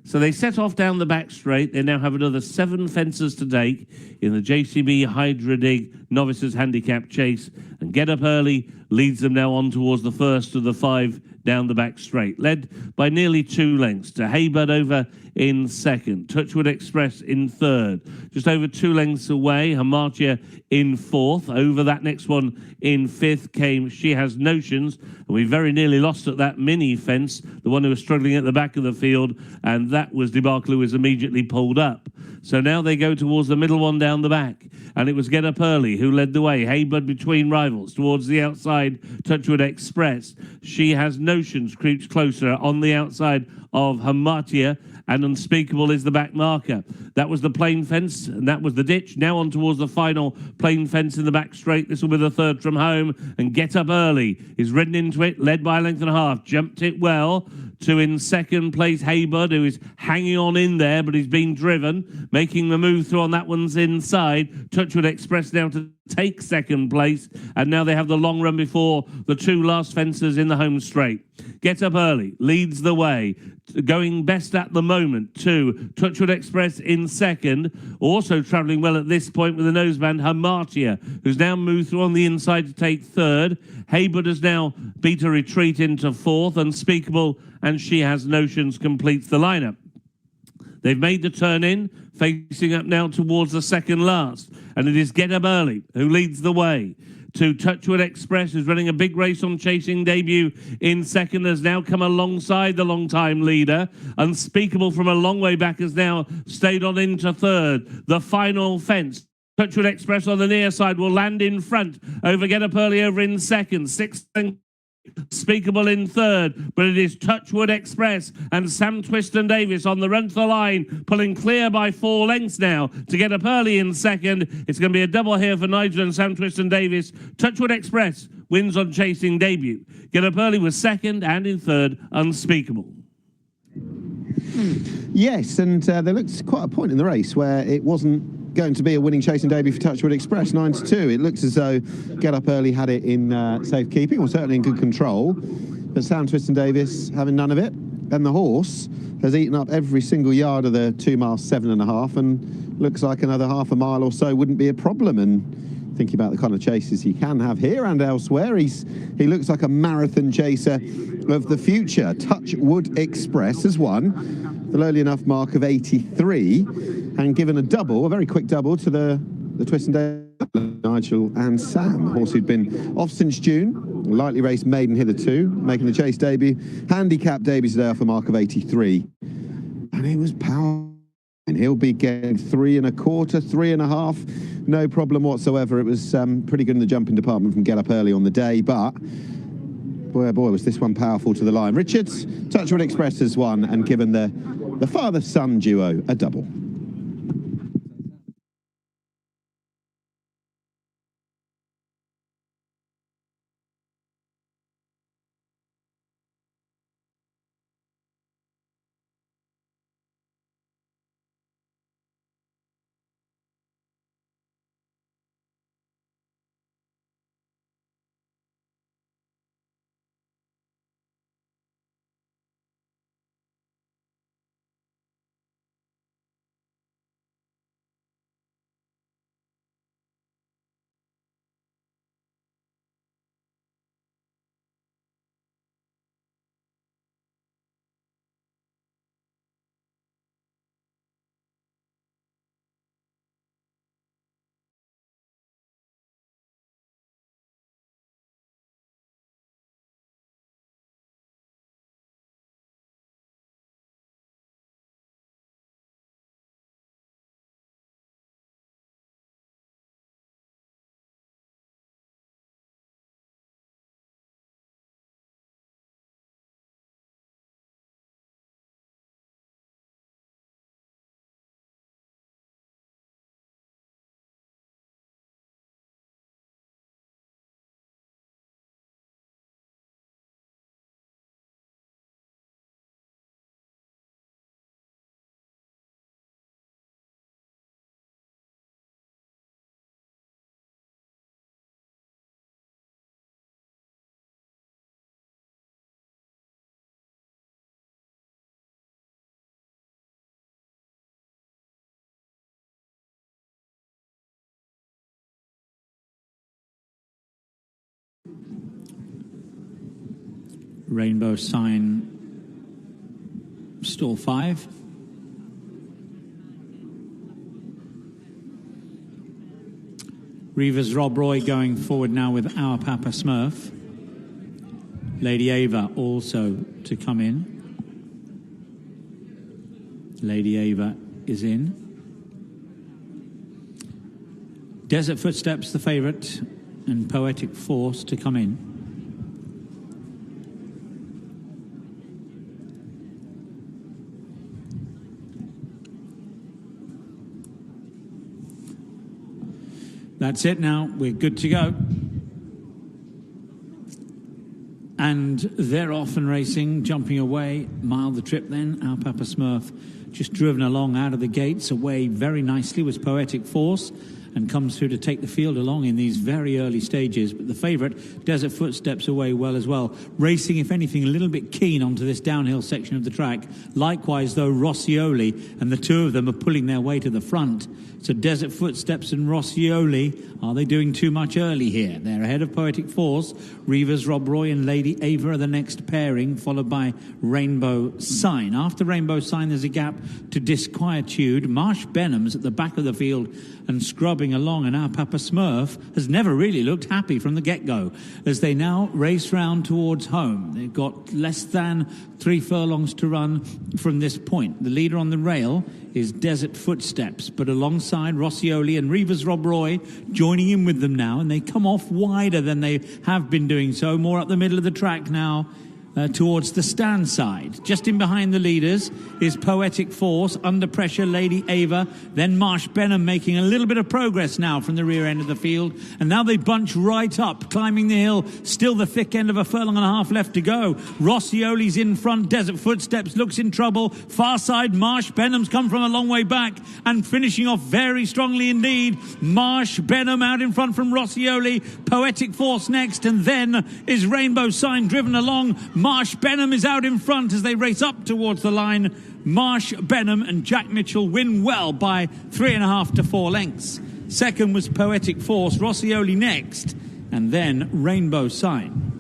M: So they set off down the back straight. They now have another 7 fences to take in the JCB Hydra Dig Novices Handicap Chase, and Get Up Early leads them now on towards the first of the 5 down the back straight, led by nearly 2 lengths to Haybud over in second, Touchwood Express in third, just over 2 lengths away, Hamatia in fourth. Over that next one in fifth came She Has Notions, and we very nearly lost at that mini fence, the one who was struggling at the back of the field, and that was Debacle, who was immediately pulled up. So now they go towards the middle one down the back, and it was Get Up Early who led the way. Haybud between rivals towards the outside, Touchwood Express. She Has Notions creeps closer on the outside of Hamatia, and Unspeakable is the back marker. That was the plain fence, and that was the ditch. Now on towards the final plain fence in the back straight. This will be the third from home, and Get Up Early is ridden into it, led by a length and a half. Jumped it well to in second place Haybud, who is hanging on in there, but he's been driven, making the move through on that one's inside. Touchwood Express now to take second place, and now they have the long run before the 2 last fences in the home straight. Get Up Early leads the way, going best at the moment to Touchwood Express in second, also travelling well at this point with the noseband Hamatia, who's now moved through on the inside to take third. Haybud has now beat a retreat into fourth. Unspeakable and She Has Notions completes the lineup. They've made the turn in, facing up now towards the second last, and it is Get Up Early who leads the way to Touchwood Express, who's running a big race on Chasing Debut in second, has now come alongside the long-time leader. Unspeakable from a long way back has now stayed on into third. The final fence, Touchwood Express on the near side, will land in front over Get Up Early over in second. Sixth Unspeakable in third, but it is Touchwood Express and Sam Twiston-Davies on the run to the line, pulling clear by 4 lengths now to Get Up Early in second. It's going to be a double here for Nigel and Sam Twiston-Davies. Touchwood Express wins on Chasing Debut. Get Up Early was second, and in third, Unspeakable.
L: Yes, and there looked quite a point in the race where it wasn't going to be a winning Chasing Debut for Touchwood Express, 9-2. It looks as though Get Up Early had it in safekeeping, or certainly in good control, but Sam Twiston-Davies having none of it, and the horse has eaten up every single yard of the 2 miles 7.5, and looks like another half a mile or so wouldn't be a problem. And thinking about the kind of chases he can have here and elsewhere, he looks like a marathon chaser of the future. Touchwood Express has won the lowly enough mark of 83 and given a double, a very quick double, to the Twiston-Davies, Nigel and Sam. A horse who'd been off since June, lightly raced maiden hitherto, making the chase debut, handicap debut today off a mark of 83. And it was powerful. And he'll be getting 3 1/4, 3 1/2, no problem whatsoever. It was pretty good in the jumping department from Get Up Early on the day, but boy, oh boy, was this one powerful to the line. Richards, Touchwood Express has won and given the father-son duo a double.
H: Rainbow Sign, stall 5. Reva's Rob Roy going forward now with Our Papa Smurf. Lady Ava also to come in. Lady Ava is in. Desert Footsteps, the favourite, and Poetic Force to come in. That's it now. We're good to go. And they're off and racing, jumping away. Mile the trip then. Our Papa Smurf just driven along out of the gates. Away very nicely was Poetic Force and comes through to take the field along in these very early stages. But the favourite, Desert Footsteps, away well as well. Racing, if anything, a little bit keen onto this downhill section of the track. Likewise, though, Rossioli, and the two of them are pulling their way to the front. So Desert Footsteps and Rossioli, are they doing too much early here? They're ahead of Poetic Force. Reva's Rob Roy and Lady Ava are the next pairing, followed by Rainbow Sign. After Rainbow Sign, there's a gap to Disquietude. Marsh Benham's at the back of the field and scrubbing along, and Our Papa Smurf has never really looked happy from the get-go as they now race round towards home. They've got less than 3 furlongs to run from this point. The leader on the rail is Desert Footsteps, but alongside Rossioli and Reva's Rob Roy joining in with them now, and they come off wider than they have been doing so, more up the middle of the track now. Towards the stand side. Just in behind the leaders is Poetic Force, under pressure Lady Ava, then Marsh Benham making a little bit of progress now from the rear end of the field, and now they bunch right up, climbing the hill, still the thick end of a furlong and a half left to go. Rossioli's in front, Desert Footsteps looks in trouble, far side Marsh Benham's come from a long way back and finishing off very strongly indeed. Marsh Benham out in front from Rossioli, Poetic Force next, and then is Rainbow Sign driven along. Marsh Benham is out in front as they race up towards the line. Marsh Benham and Jack Mitchell win well by 3.5 to 4 lengths. Second was Poetic Force, Rossioli next, and then Rainbow Sign.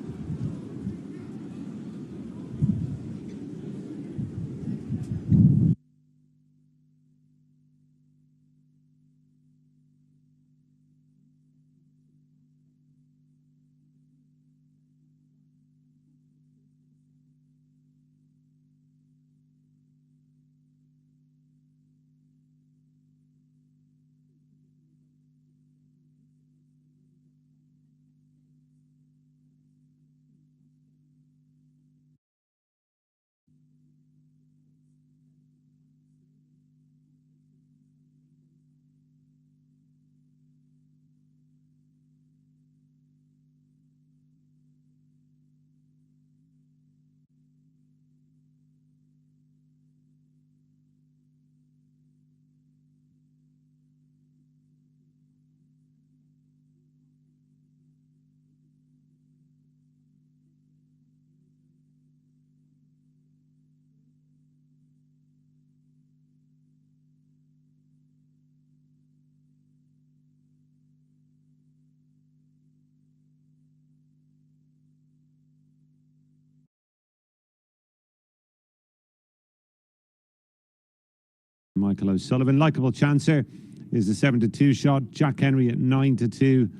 I: Michael O'Sullivan. Likeable Chancer is a 7-2 shot. Jack Henry at 9-2.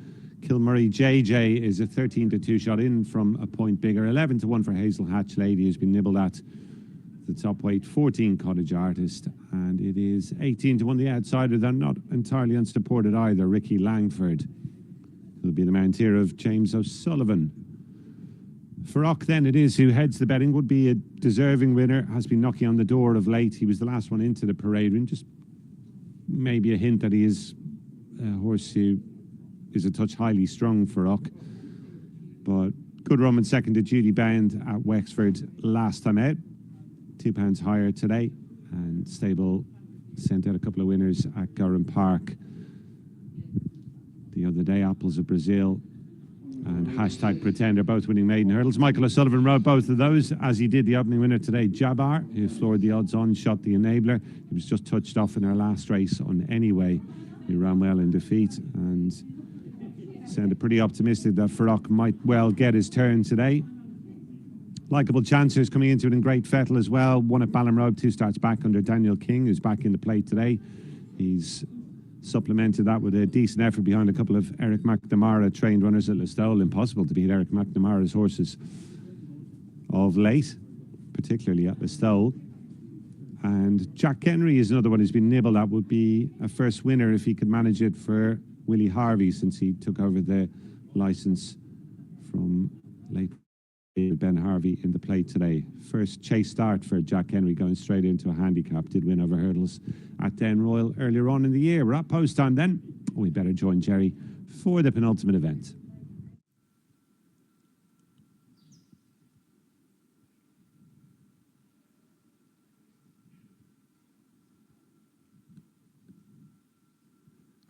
I: Kilmurray JJ is a 13-2 shot in from a point bigger. 11-1 for Hazel Hatch Lady, who's been nibbled at the top weight. 14 Cottage Artist, and it is 18-1 the outsider. They're not entirely unsupported either. Ricky Langford will be the mountaineer of James O'Sullivan. Farrock then it is who heads the betting, would be a deserving winner, has been knocking on the door of late. He was the last one into the parade ring, just maybe a hint that he is a horse who is a touch highly strung, Farrock. But good run in second to Judy Bound at Wexford last time out. £2 higher today, and stable sent out a couple of winners at Gowran Park the other day. Apples of Brazil and Hashtag Pretender, both winning maiden hurdles. Michael O'Sullivan rode both of those, as he did the opening winner today, Jabbar, who floored the odds-on, shot the enabler. He was just touched off in our last race on Anyway. He ran well in defeat, and Sounded pretty optimistic that Farrokh might well get his turn today. Likeable Chancers coming into it in great fettle as well. One at Ballinrobe, 2 starts back under Daniel King, who's back in the plate today. He's supplemented that with a decent effort behind a couple of Eric McNamara trained runners at Listowel. Impossible to beat Eric McNamara's horses of late, particularly at Listowel. And Jack Henry is another one who's been nibbled at. Would be a first winner if he could manage it for Willie Harvey, since he took over the licence from late Ben Harvey in the plate today. First chase start for Jack Henry, going straight into a handicap. Did win over hurdles at Den Royal earlier on in the year. We're at post time then. We better join Jerry for the penultimate event.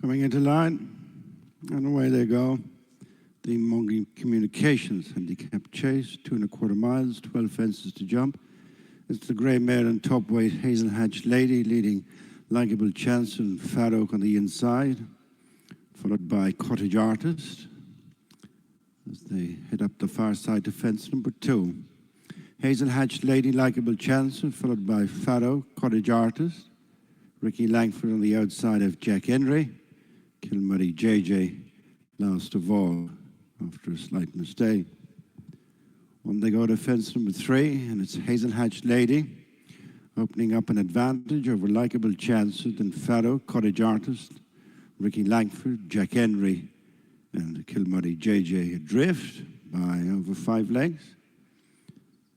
K: Coming into line, and away they go. The Mongy Communications handicap chase, 2 1/4 miles, 12 fences to jump. It's the grey mare and top weight Hazel Hatch Lady leading Likeable Chance and Fat Oak on the inside, followed by Cottage Artist as they head up the far side to fence number 2. Hazel Hatch Lady, Likeable Chance, followed by Fat Oak, Cottage Artist, Ricky Langford on the outside of Jack Henry, Kilmurray JJ last of all after a slight mistake. On they go to fence number 3, and it's Hazel Hatch Lady opening up an advantage over Likeable Chance and Fado, Cottage Artist, Ricky Langford, Jack Henry, and Kilmurray JJ adrift by over 5 lengths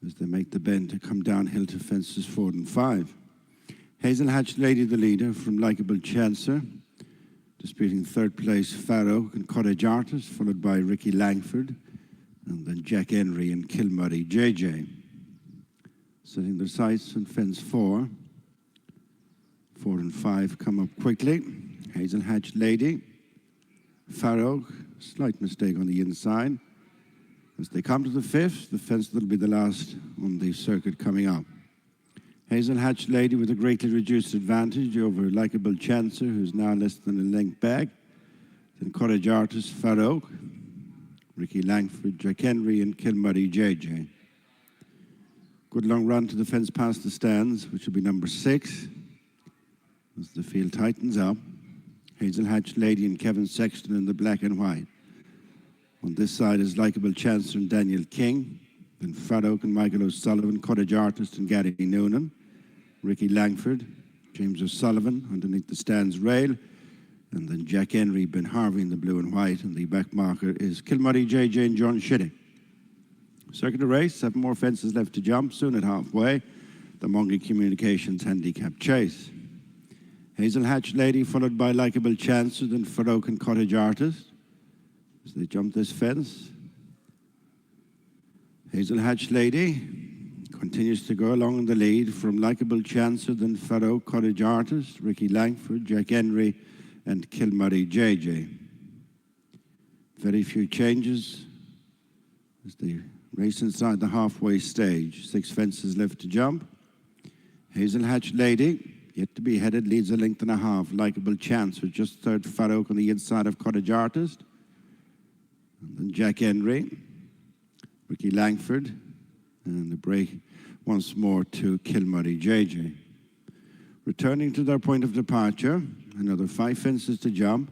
K: as they make the bend to come downhill to fences 4 and 5. Hazel Hatch Lady, the leader from Likeable Chancer, disputing 3rd place Fat Oak and Cottage Artist, followed by Ricky Langford, and then Jack Henry and Kilmurray JJ. Setting their sights on fence 4. 4 and 5 come up quickly. Hazel Hatch Lady, Fat Oak, slight mistake on the inside. As they come to the 5th, the fence that'll be the last on the circuit coming up. Hazel Hatch Lady with a greatly reduced advantage over Likeable Chancer, who's now less than a length back. Then Cottage Artist, Fat Oak, Ricky Langford, Jack Henry, and Kilmurray JJ. Good long run to the fence past the stands, which will be number 6. As the field tightens up, Hazel Hatch Lady and Kevin Sexton in the black and white. On this side is Likeable Chancer and Daniel King. Then Fat Oak and Michael O'Sullivan, Cottage Artist and Gary Noonan, Ricky Langford, James O'Sullivan underneath the stands rail, and then Jack Henry, Ben Harvey in the blue and white, and the back marker is Kilmurray JJ and John Shitty. Circuit of race, 7 more fences left to jump, soon at halfway, the Mongy Communications handicap chase. Hazel Hatch Lady, followed by Likeable Chancer, then Fat Oak and Cottage Artist. As they jump this fence, Hazel Hatch Lady continues to go along in the lead from Likeable Chancer, then Fat Oak, Cottage Artist, Ricky Langford, Jack Henry, and Kilmurray JJ. Very few changes as they race inside the halfway stage. 6 fences left to jump. Hazel Hatch Lady, yet to be headed, leads a length and a half. Likeable Chancer, just 3rd Fat Oak on the inside of Cottage Artist. And then Jack Henry, Ricky Langford, and the break once more to Kilmurray JJ. Returning to their point of departure, another 5 fences to jump.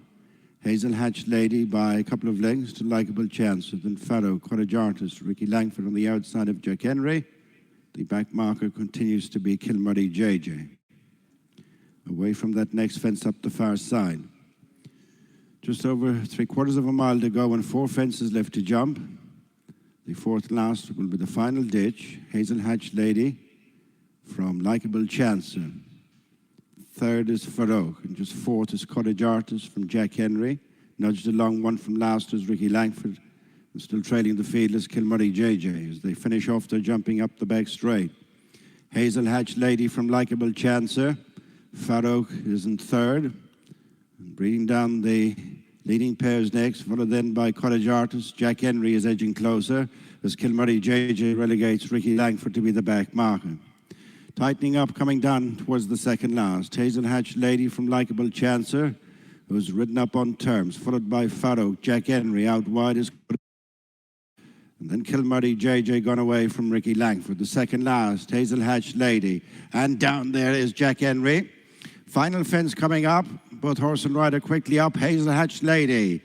K: Hazel Hatch Lady by a couple of lengths to Likeable Chancer, then Fat Oak, Cottage Artist, Ricky Langford on the outside of Jack Henry. The back marker continues to be Kilmurray JJ. Away from that next fence up the far side. Just over 3/4 of a mile to go and 4 fences left to jump. The 4th last will be the final ditch. Hazel Hatch Lady from Likeable Chancer. 3rd is Fat Oak, and just 4th is Cottage Artist from Jack Henry. Nudged along 1 from last is Ricky Langford, and still trailing the field is Kilmurray JJ as they finish off their jumping up the back straight. Hazel Hatch Lady from Likeable Chancer. Fat Oak is in 3rd, and breathing down the leading pairs next, followed then by Cottage Artist. Jack Henry is edging closer as Kilmurray JJ relegates Ricky Langford to be the back marker. Tightening up, coming down towards the 2nd last. Hazel Hatch Lady from Likeable Chancer who's ridden up on terms, followed by Farouk. Jack Henry out wide is... And then Kilmurray JJ gone away from Ricky Langford. The second last, Hazel Hatch Lady. And down there is Jack Henry. Final fence coming up. Both horse and rider quickly up. Hazel Hatch Lady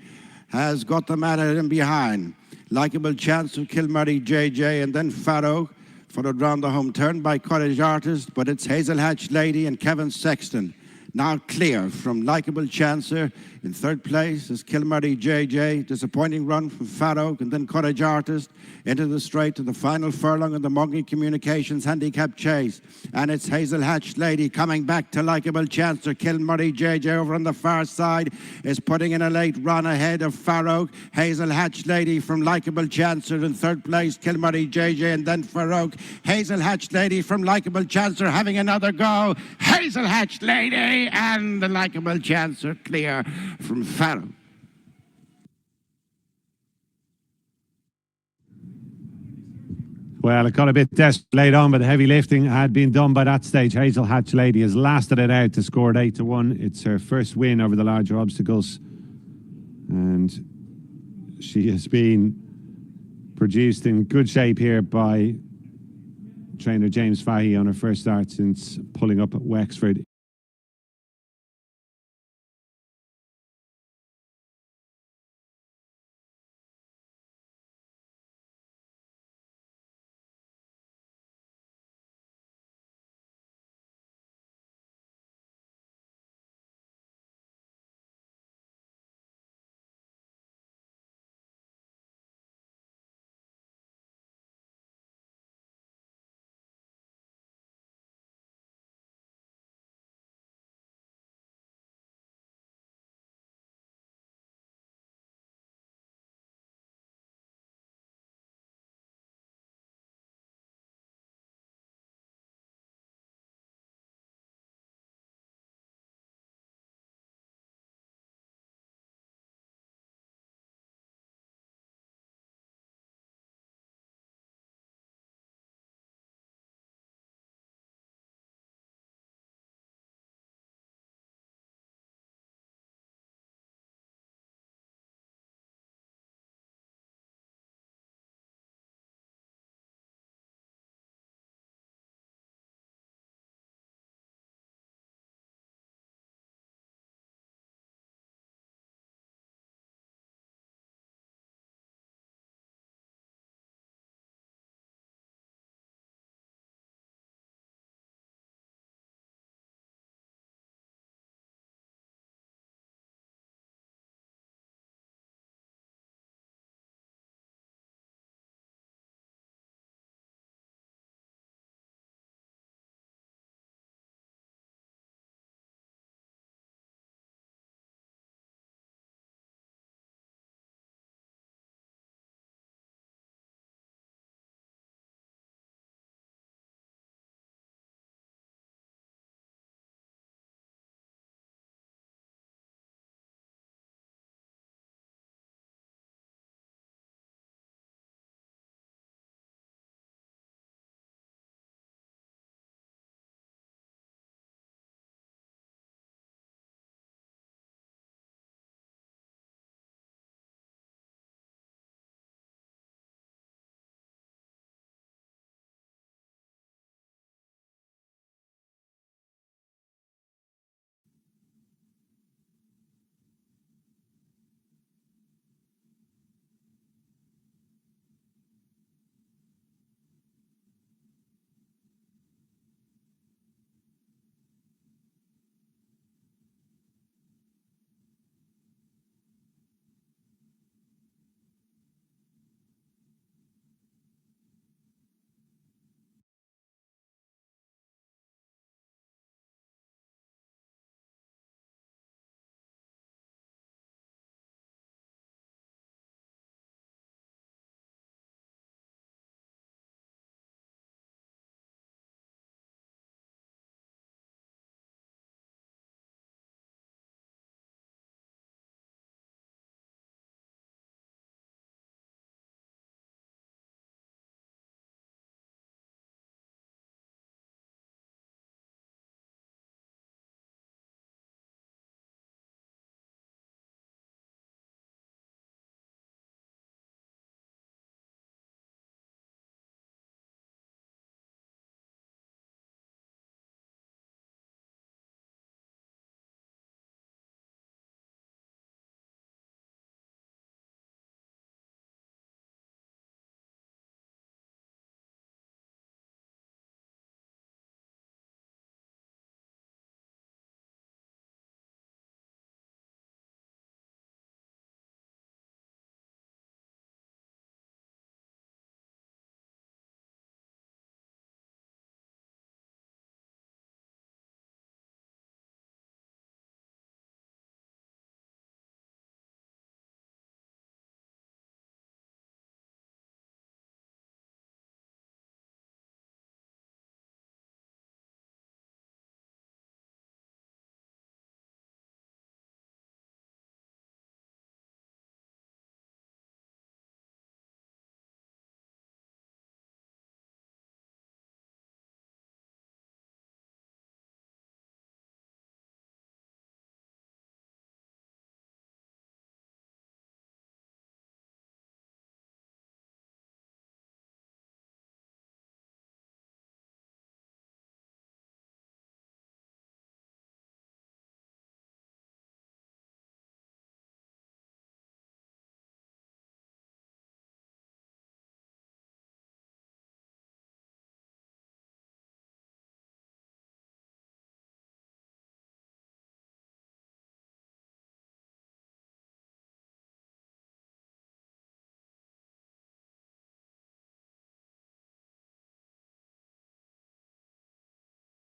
K: has got the man in behind. Likeable Chance of Kilmurray JJ, and then Farouk, followed round the home turn by Cottage Artist, but it's Hazel Hatch Lady and Kevin Sexton. Now clear from Likeable Chancer. In third place is Kilmurray JJ. Disappointing run from Farouk, and then Cottage Artist into the straight to the final furlong of the Mongy Communications Handicap Chase. And it's Hazel Hatch Lady coming back to Likeable Chancer. Kilmurray JJ over on the far side is putting in a late run ahead of Farouk. Hazel Hatch Lady from Likeable Chancer in third place. Kilmurray JJ and then Farouk. Hazel Hatch Lady from Likeable Chancer having another go. Hazel Hatch Lady and the Likeable Chancer clear from Farouk.
I: Well, it got a bit desperate late on, but the heavy lifting had been done by that stage. Hazel Hatch Lady has lasted it out to score 8-1. It's her first win over the larger obstacles, and she has been produced in good shape here by trainer James Fahey on her first start since pulling up at Wexford.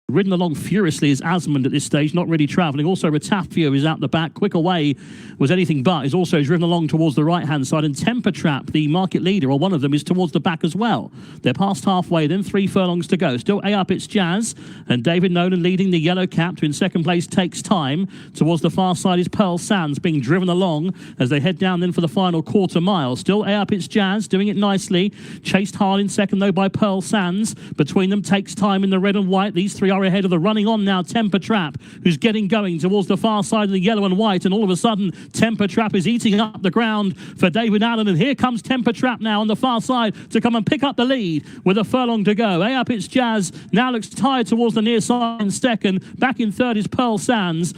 C: Ridden along furiously is Asmund at this stage, not really travelling. Also, Ratafia is out the back. Quick Away was anything but, is also driven along towards the right-hand side. And Temper Trap, the market leader, or one of them, is towards the back as well. They're past halfway, then 3 furlongs to go. Still A Up It's Jazz, and David Nolan leading the yellow cap, who in second place Takes Time. Towards the far side is Pearl Sands, being driven along as they head down then for the final quarter mile. Still A Up It's Jazz, doing it nicely. Chased hard in second, though, by Pearl Sands. Between them, Takes Time in the red and white. These three are ahead of the running on now Temper Trap, who's getting going towards the far side of the yellow and white, and all of a sudden Temper Trap is eating up the ground for David Allen, and here comes Temper Trap now on the far side to come and pick up the lead with a furlong to go. A Up It's Jazz now looks tired towards the near side in second. Back in third is Pearl Sands.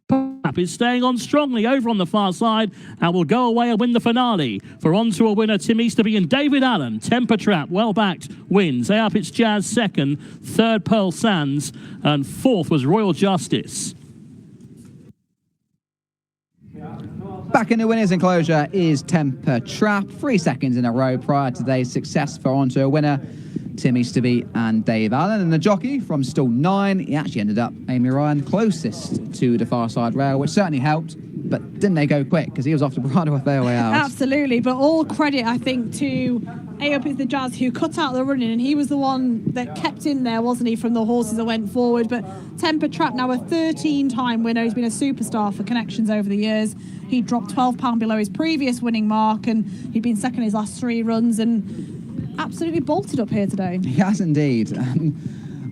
C: Trap is staying on strongly over on the far side and will go away and win the finale. For On to a winner, Tim Easterby and David Allen. Temper Trap, well backed, wins. A Up It's Jazz second, third Pearl Sands, and fourth was Royal Justice.
A: Back in the winners' enclosure is Temper Trap. 3 seconds in a row prior to today's success for On to a winner, Tim Easterby and Dave Allen. And the jockey from stall 9, he actually ended up, Amy Ryan, closest to the far side rail, which certainly helped. But didn't they go quick? Because he was off to Bridal with their way out.
B: Absolutely, but all credit, I think, to A Up It's the Jazz, who cut out the running, and he was the one that kept in there, wasn't he, from the horses that went forward. But Temper Trap, now a 13-time winner. He's been a superstar for Connections over the years. He dropped £12 below his previous winning mark, and he'd been second in his last 3 runs, and absolutely bolted up here today.
A: He has indeed.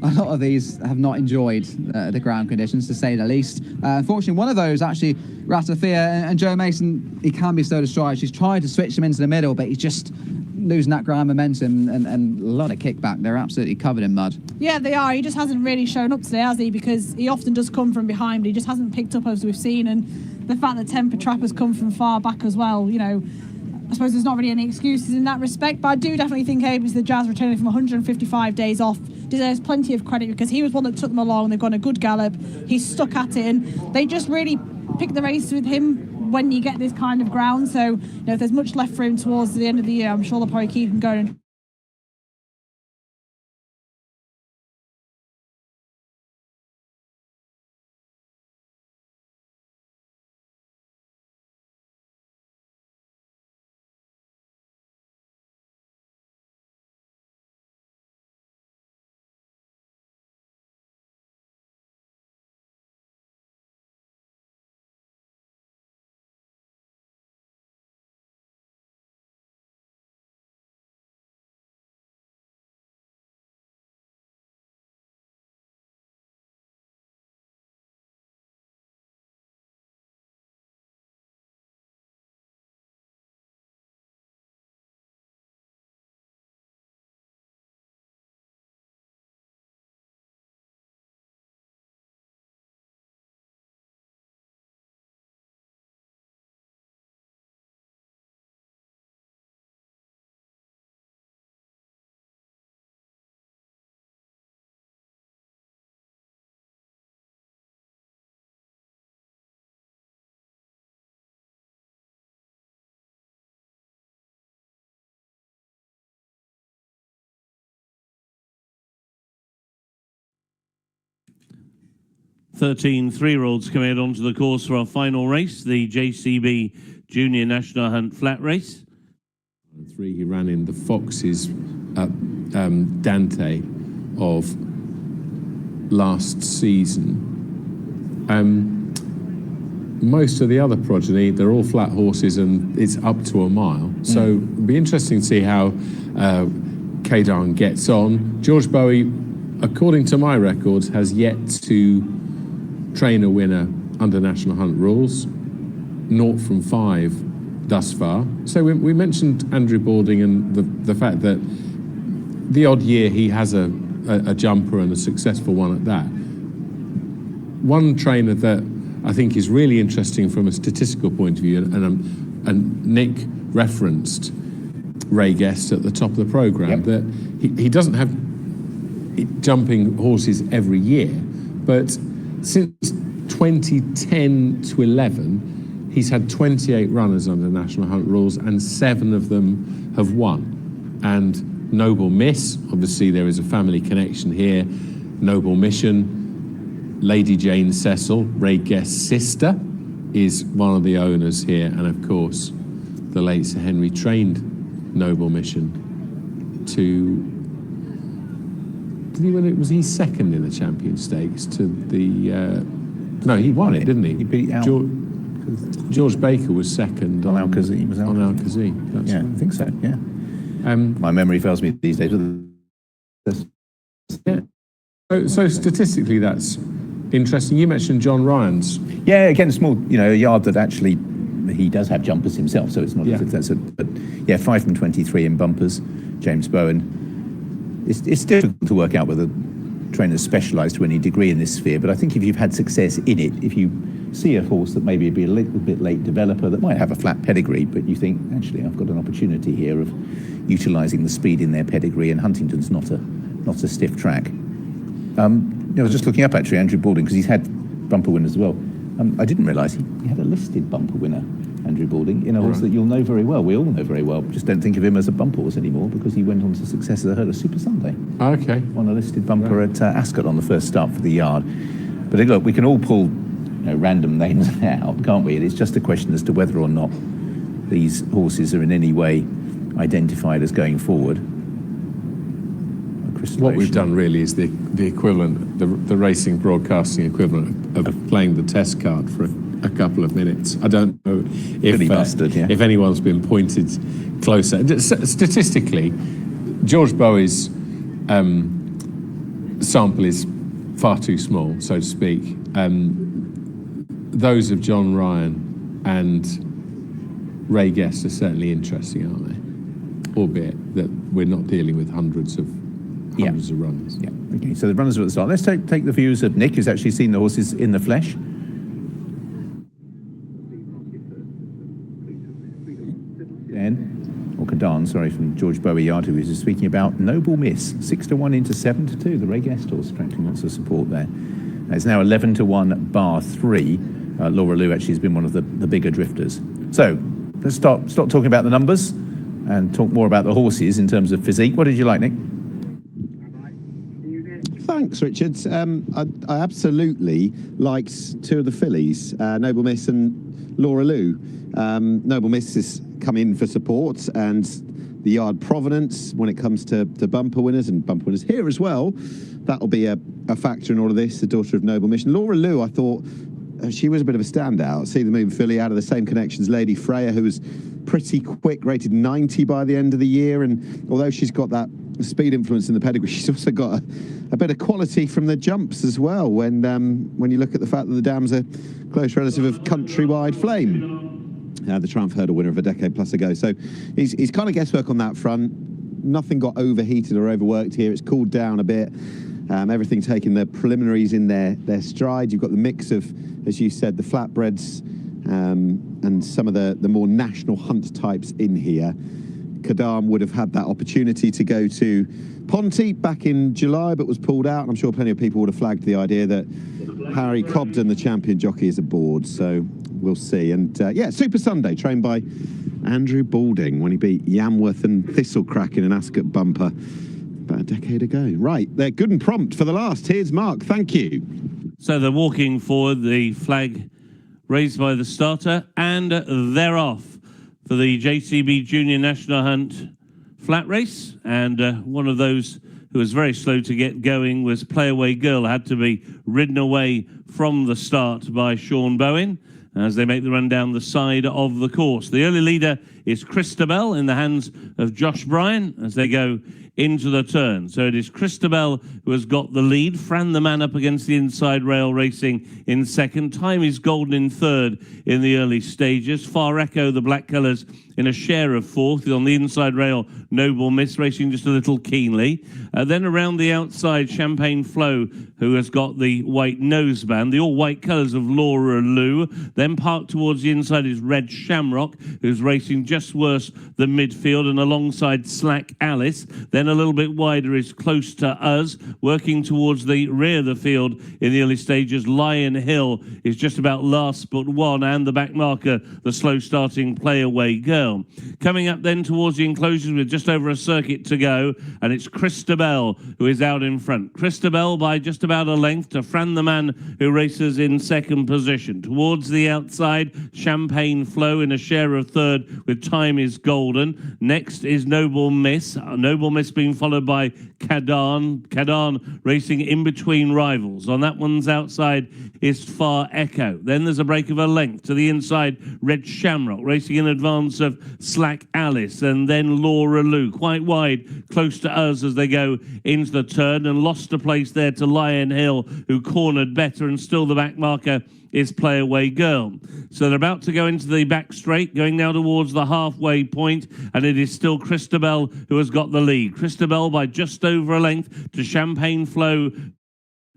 A: A lot of these have not enjoyed the ground conditions, to say the least. Unfortunately, one of those, actually, Ratafia and Joe Mason, he can be slow to stride. She's tried to switch them into the middle, but he's just losing that ground momentum and a lot of kickback. They're absolutely covered in mud.
B: Yeah, they are. He just hasn't really shown up today, has he? Because he often does come from behind, but he just hasn't picked up, as we've seen. And the fact that Temper Trap has come from far back as well, you know, I suppose there's not really any excuses in that respect, but I do definitely think A Up It's the Jazz, returning from 155 days off, deserves plenty of credit, because he was one that took them along. They've gone a good gallop. He's stuck at it, and they just really pick the race with him when you get this kind of ground. So, you know, if there's much left for him towards the end of the year, I'm sure they'll probably keep him going.
M: Three-year-olds coming out onto the course for our final race, the JCB Junior National Hunt Flat Race.
F: 3, he ran in the Foxes at Dante of last season. Most of the other progeny, they're all flat horses, and it's up to a mile. So it'll be interesting to see how Kaydarn gets on. George Bowie, according to my records, has yet to train a winner under National Hunt rules, 0 from 5 thus far. So we mentioned Andrew Balding and the fact that the odd year he has a jumper, and a successful one at that. One trainer that I think is really interesting from a statistical point of view, and Nick referenced Ray Guest at the top of the programme, that he doesn't have jumping horses every year, but since 2010 to 11, he's had 28 runners under National Hunt rules, and 7 of them have won. And Noble Miss, obviously there is a family connection here. Noble Mission. Lady Jane Cecil, Ray Guest's sister, is one of the owners here, and of course, the late Sir Henry trained Noble Mission to. Did he win it? Was he second in the Champion Stakes to the? No, he won it, didn't he?
J: He beat out.
F: George Baker was second
J: on Al-Qazi.
F: On Al-Qazi.
J: Yeah, I think so. Yeah. My memory fails me these days.
F: Yeah. So statistically, that's interesting. You mentioned John Ryan's.
J: Yeah, again, small, a yard that actually he does have jumpers himself, so it's not as if that's but yeah, 5 from 23 in bumpers. James Bowen. It's difficult to work out whether trainers specialise to any degree in this sphere, but I think if you've had success in it, if you see a horse that maybe be a little bit late developer that might have a flat pedigree, but you think, actually, I've got an opportunity here of utilising the speed in their pedigree, and Huntington's not a stiff track. I was just looking up, actually, Andrew Balding, because he's had bumper winners as well. I didn't realise he had a listed bumper winner, Andrew Balding, in a horse that you'll know very well. We all know very well. Just don't think of him as a bumper horse anymore, because he went on to success as a hurdler, Super Sunday.
F: Okay.
J: Won a listed bumper at Ascot on the first start for the yard. But look, we can all pull random names out, can't we? And it's just a question as to whether or not these horses are in any way identified as going forward.
F: What we've done really is the equivalent, the racing broadcasting equivalent of playing the test card for a couple of minutes. I don't know if anyone's been pointed closer. Statistically, George Bowie's sample is far too small, so to speak. Those of John Ryan and Ray Guest are certainly interesting, aren't they? Albeit that we're not dealing with hundreds of runners.
J: Yeah. Okay. So the runners are at the start. Let's take the views of Nick, who's actually seen the horses in the flesh. Cadan, sorry, from George Bowie Yard, who was speaking about Noble Miss, 6-1 into 7-2. The Ray Guest horse attracting lots of support there. It's now 11-1 bar 3. Laura Lou actually has been one of the bigger drifters. So let's stop talking about the numbers and talk more about the horses in terms of physique. What did you like, Nick?
L: Thanks, Richard. I absolutely liked two of the fillies, Noble Miss and Laura Lou. Noble Miss has come in for support, and the yard Provenance, when it comes to bumper winners and bumper winners here as well, that'll be a factor in all of this, the daughter of Noble Mission. Laura Lou, I thought she was a bit of a standout. See the moving filly out of the same connections, Lady Freya, who was pretty quick, rated 90 by the end of the year, and although she's got that speed influence in the pedigree, she's also got a bit of quality from the jumps as well, when you look at the fact that the dam's a close relative of Countrywide Flame, the Triumph Hurdle winner of a decade plus ago. So he's kind of guesswork on that front. Nothing got overheated or overworked here. It's cooled down a bit. Everything taking the preliminaries in their stride. You've got the mix of, as you said, the flatbreds and some of the more national hunt types in here. Kadam would have had that opportunity to go to Ponty back in July, but was pulled out. And I'm sure plenty of people would have flagged the idea that Harry Cobden, the champion jockey, is aboard. So we'll see. And Super Sunday, trained by Andrew Balding when he beat Yamworth and Thistlecrack in an Ascot bumper about a decade ago. Right, they're good and prompt for the last. Here's Mark. Thank you.
C: So they're walking forward, the flag raised by the starter, and they're off for the JCB Junior National Hunt flat race. And one of those who was very slow to get going was Play Away Girl, had to be ridden away from the start by Sean Bowen as they make the run down the side of the course. The early leader is Christabel in the hands of Josh Bryan as they go into the turn. So it is Christabel who has got the lead. Fran the man up against the inside rail racing in second. Time is golden in third in the early stages. Far Echo, the black colours, in a share of fourth. On the inside rail, Noble Miss racing just a little keenly. Then around the outside, Champagne Flow, who has got the white noseband, the all-white colours of Laura Lou. Then parked towards the inside is Red Shamrock, who's racing just worse than midfield, and alongside Slack Alice. Then
M: then a little bit wider is Close to Us, working towards the rear of the field in the early stages. Lion Hill is just about last but one, and the back marker, the slow starting Play Away Girl. Coming up then towards the enclosures with just over a circuit to go, and it's Christabel who is out in front. Christabel by just about a length to Fran the Man, who races in second position. Towards the outside, Champagne Flow in a share of third with Time is Golden. Next is Noble Miss. Noble Miss being followed by Kadan. Kadan racing in between rivals. On that one's outside is Far Echo. Then there's a break of a length to the inside. Red Shamrock racing in advance of Slack Alice, and then Laura Lou quite wide, Close to Us as they go into the turn, and lost a place there to Lion Hill, who cornered better, and still the back marker is Play Away Girl. So they're about to go into the back straight, going now towards the halfway point, and it is still Christabel who has got the lead. Christabel by just over a length to Champagne Flow,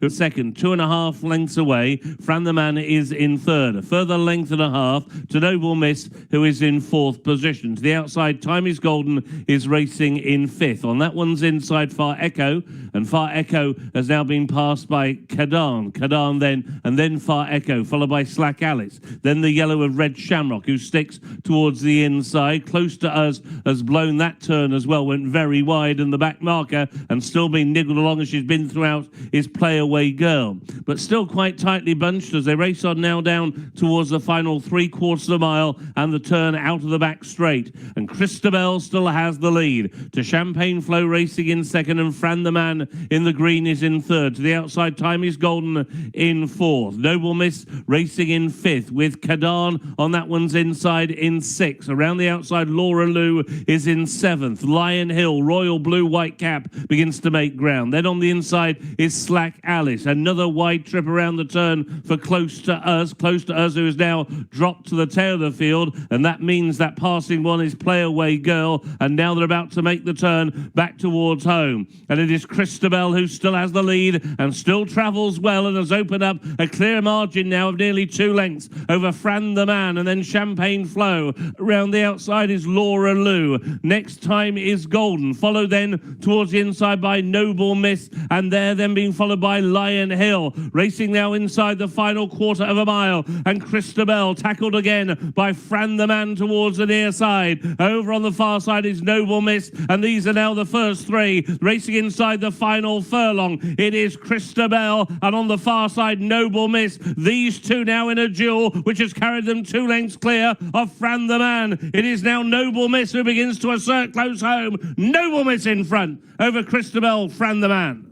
M: who's second, 2.5 lengths away. Fran the Man is in third. A further length and a half to Noble Miss, who is in fourth position. To the outside, Time is Golden is racing in fifth. On that one's inside, Far Echo, and Far Echo has now been passed by Kadan. Kadan then, and then Far Echo, followed by Slack Alice. Then the yellow of Red Shamrock, who sticks towards the inside. Close to Us has blown that turn as well, went very wide, and the back marker, and still being niggled along as she's been throughout, is Play Away Girl. But still quite tightly bunched as they race on now down towards the final 3/4 of the mile and the turn out of the back straight. And Christabel still has the lead. To Champagne Flow racing in second, and Fran the Man in the green is in third. To the outside, Time is Golden in fourth. Noble Miss racing in fifth, with Kadan on that one's inside in sixth. Around the outside, Laura Lou is in seventh. Lion Hill, Royal Blue White Cap, begins to make ground. Then on the inside is Slack Alice. Another wide trip around the turn for Close to Us. Close to Us, who is now dropped to the tail of the field, and that means that passing one is Play Away Girl, and now they're about to make the turn back towards home. And it is Christabel who still has the lead and still travels well, and has opened up a clear margin now of nearly 2 lengths over Fran the Man, and then Champagne Flow. Around the outside is Laura Lou. Next Time is Golden, followed then towards the inside by Noble Miss, and there then being followed by Lion Hill, racing now inside the final 1/4 of a mile, and Christabel tackled again by Fran the Man towards the near side. Over on the far side is Noble Miss, and these are now the first 3 racing inside the final furlong. It is Christabel, and on the far side Noble Miss. These two now in a duel which has carried them 2 lengths clear of Fran the Man. It is now Noble Miss who begins to assert close home. Noble Miss in front over Christabel, Fran the Man.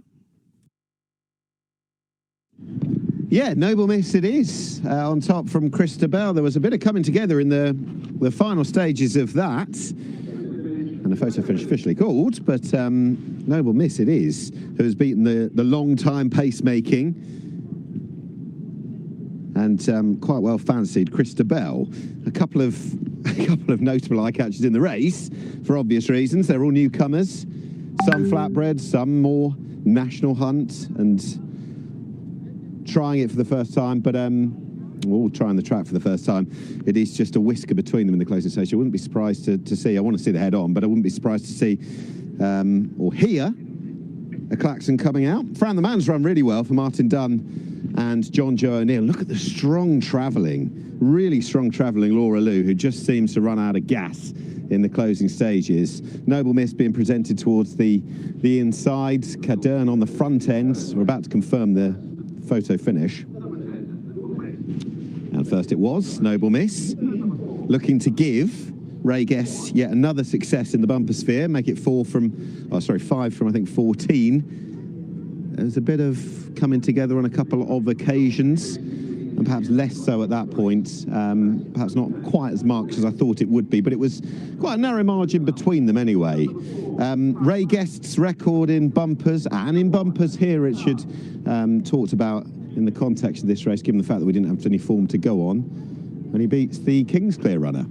L: Yeah, Noble Miss it is. On top from Christabel. There was a bit of coming together in the final stages of that. And the photo finish officially called, but Noble Miss it is, who has beaten the long-time pacemaking and quite well fancied Christabel. A couple of notable eye catchers in the race for obvious reasons. They're all newcomers, some flatbred, some more national hunt, and trying it for the first time, but all trying the track for the first time. It is just a whisker between them in the closing stage. I wouldn't be surprised to see, I want to see the head on, but I wouldn't be surprised to see or hear a klaxon coming out. Fran the Man's run really well for Martin Dunn and John Joe O'Neill. Look at the strong travelling, really strong travelling Laura Lou, who just seems to run out of gas in the closing stages. Noble Miss being presented towards the inside. Cadern on the front end. We're about to confirm the photo finish. And first it was Noble Miss, looking to give Ray Guess yet another success in the bumper sphere, make it 5 from I think 14. There's a bit of coming together on a couple of occasions, and perhaps less so at that point. Perhaps not quite as marked as I thought it would be, but it was quite a narrow margin between them anyway. Ray Guest's record in bumpers, and in bumpers here, Richard, talked about in the context of this race, given the fact that we didn't have any form to go on, and he beats the Kingsclear runner.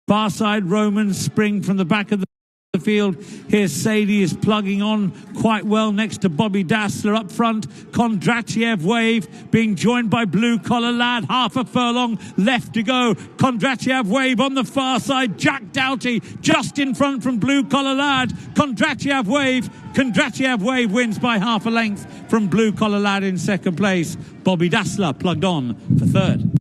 H: Far side Romans spring from the back of the field. Here Sadie is plugging on quite well next to Bobby Dassler up front. Kondratiev Wave being joined by Blue Collar Lad. Half a furlong left to go. Kondratiev Wave on the far side. Jack Doughty just in front from Blue Collar Lad. Kondratiev Wave wins by half a length from Blue Collar Lad in second place. Bobby Dassler plugged on for third.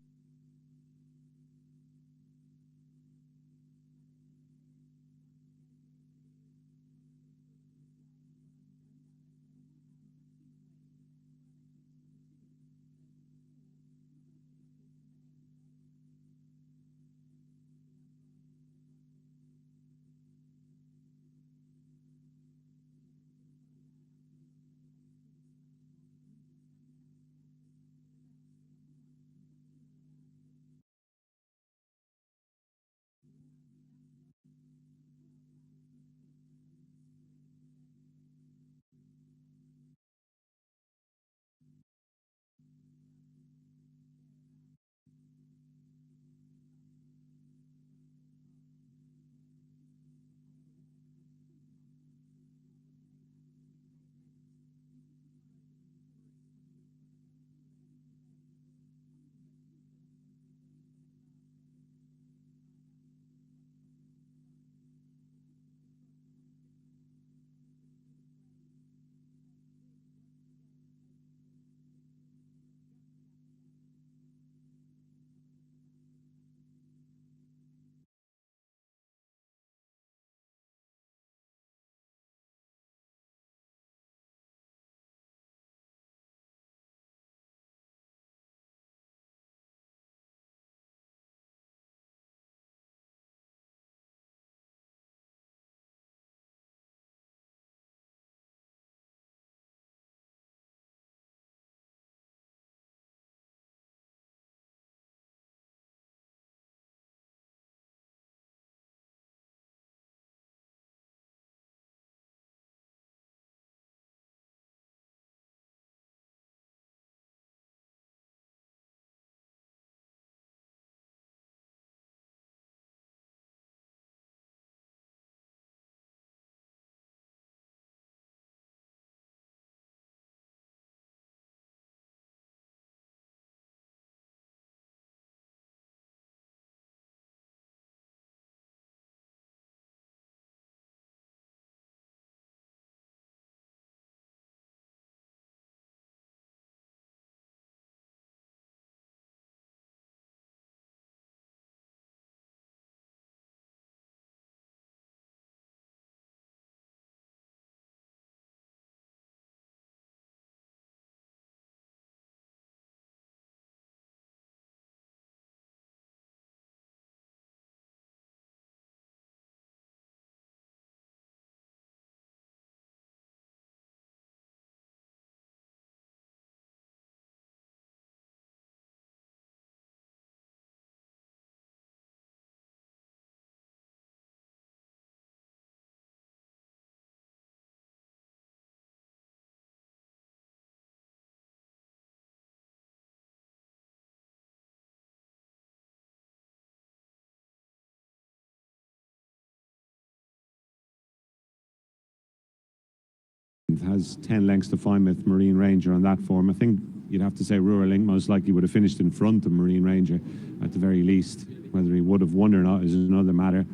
I: Has 10 lengths to Fymouth Marine Ranger on that form. I think you'd have to say Ruralink most likely would have finished in front of Marine Ranger at the very least. Whether he would have won or not is another matter.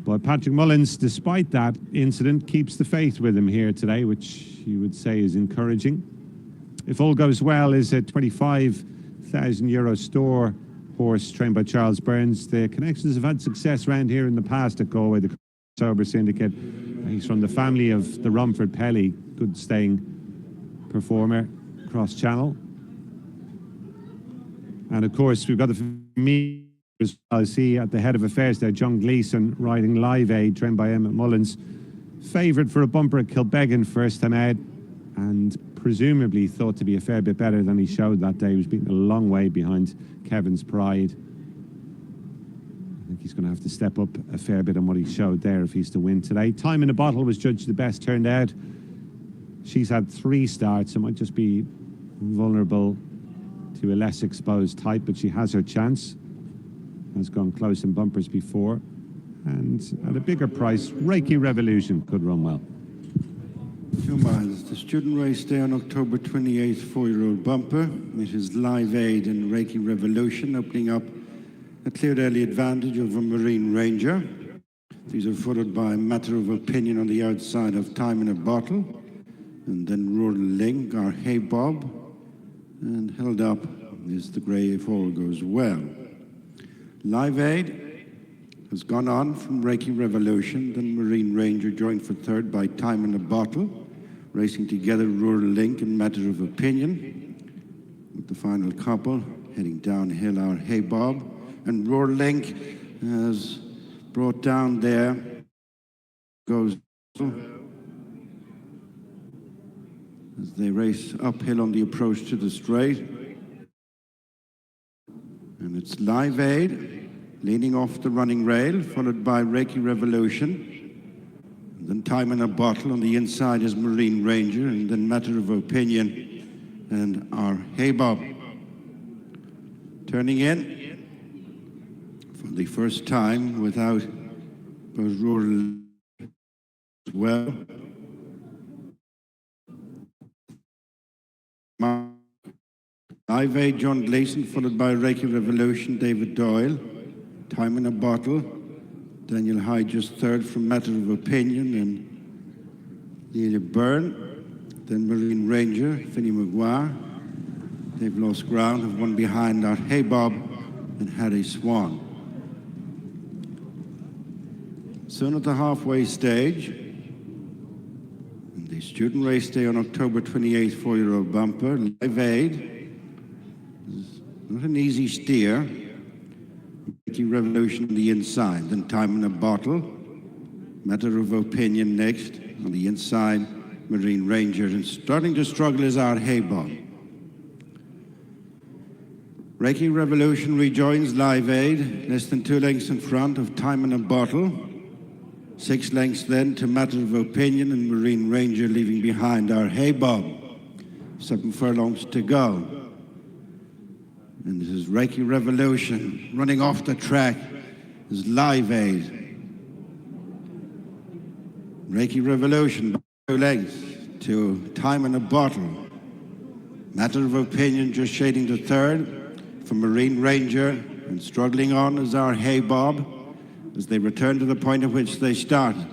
I: But Patrick Mullins, despite that incident, keeps the faith with him here today, which you would say is encouraging. If all goes well, is a €25,000 store horse trained by Charles Burns. The Connections have had success around here in the past at Galway, the Sober Syndicate. He's from the family of the Romford Pelly, good staying performer, cross-channel. And of course, we've got the I see at the head of affairs there, John Gleeson riding Live Aid, trained by Emmett Mullins. Favoured for a bumper at Kilbeggan first time out, and presumably thought to be a fair bit better than he showed that day. He was beaten a long way behind Kevin's Pride. I think he's going to have to step up a fair bit on what he showed there if he's to win today. Time in a Bottle was judged the best turned out. She's had 3 starts. It might just be vulnerable to a less exposed type, but she has her chance. has gone close in bumpers before. And at a bigger price, Reiki Revolution could run well.
K: 2 miles. The student race day on October 28th, 4-year-old bumper. It is Live Aid and Reiki Revolution opening up a clear early advantage over Marine Ranger. These are followed by Matter of Opinion on the outside of Time in a Bottle. And then Rural Link, our Hey Bob. And held up is the grey If All Goes Well. Live Aid has gone on from Reiki Revolution, then Marine Ranger joined for third by Time in a Bottle, racing together Rural Link and Matter of Opinion. With the final couple heading downhill, our Hey Bob, and Rural Link has brought down there goes as they race uphill on the approach to the straight. And it's Live Aid leaning off the running rail, followed by Reiki Revolution. And then Time in a Bottle. On the inside is Marine Ranger, and then Matter of Opinion and our Hey Bob. Turning in for the first time without both Rural as well. Live Aid, John Gleason, followed by Reiki Revolution, David Doyle. Time in a Bottle, Daniel Hyde just third from Matter of Opinion, and Lelia Byrne, then Marine Ranger, Finney Maguire. They've lost ground, have won behind our Hey Bob and Harry Swan. Soon at the halfway stage, and the student race day on October 28th, 4-year-old bumper, Live Aid. Is not an easy steer. Revolution on the inside, then Time in a Bottle. Matter of Opinion next. On the inside, Marine Ranger. And starting to struggle is our Hey Bob. Reiki Revolution rejoins Live Aid, less than 2 lengths in front of Time in a Bottle. 6 lengths then to Matter of Opinion and Marine Ranger, leaving behind our Hey Bob. 7 furlongs to go. And this is Reiki Revolution. Running off the track is Live Aid. Reiki Revolution by 2 lengths to Time in a Bottle. Matter of Opinion just shading to third for Marine Ranger. And struggling on is our Hey Bob as they return to the point at which they started.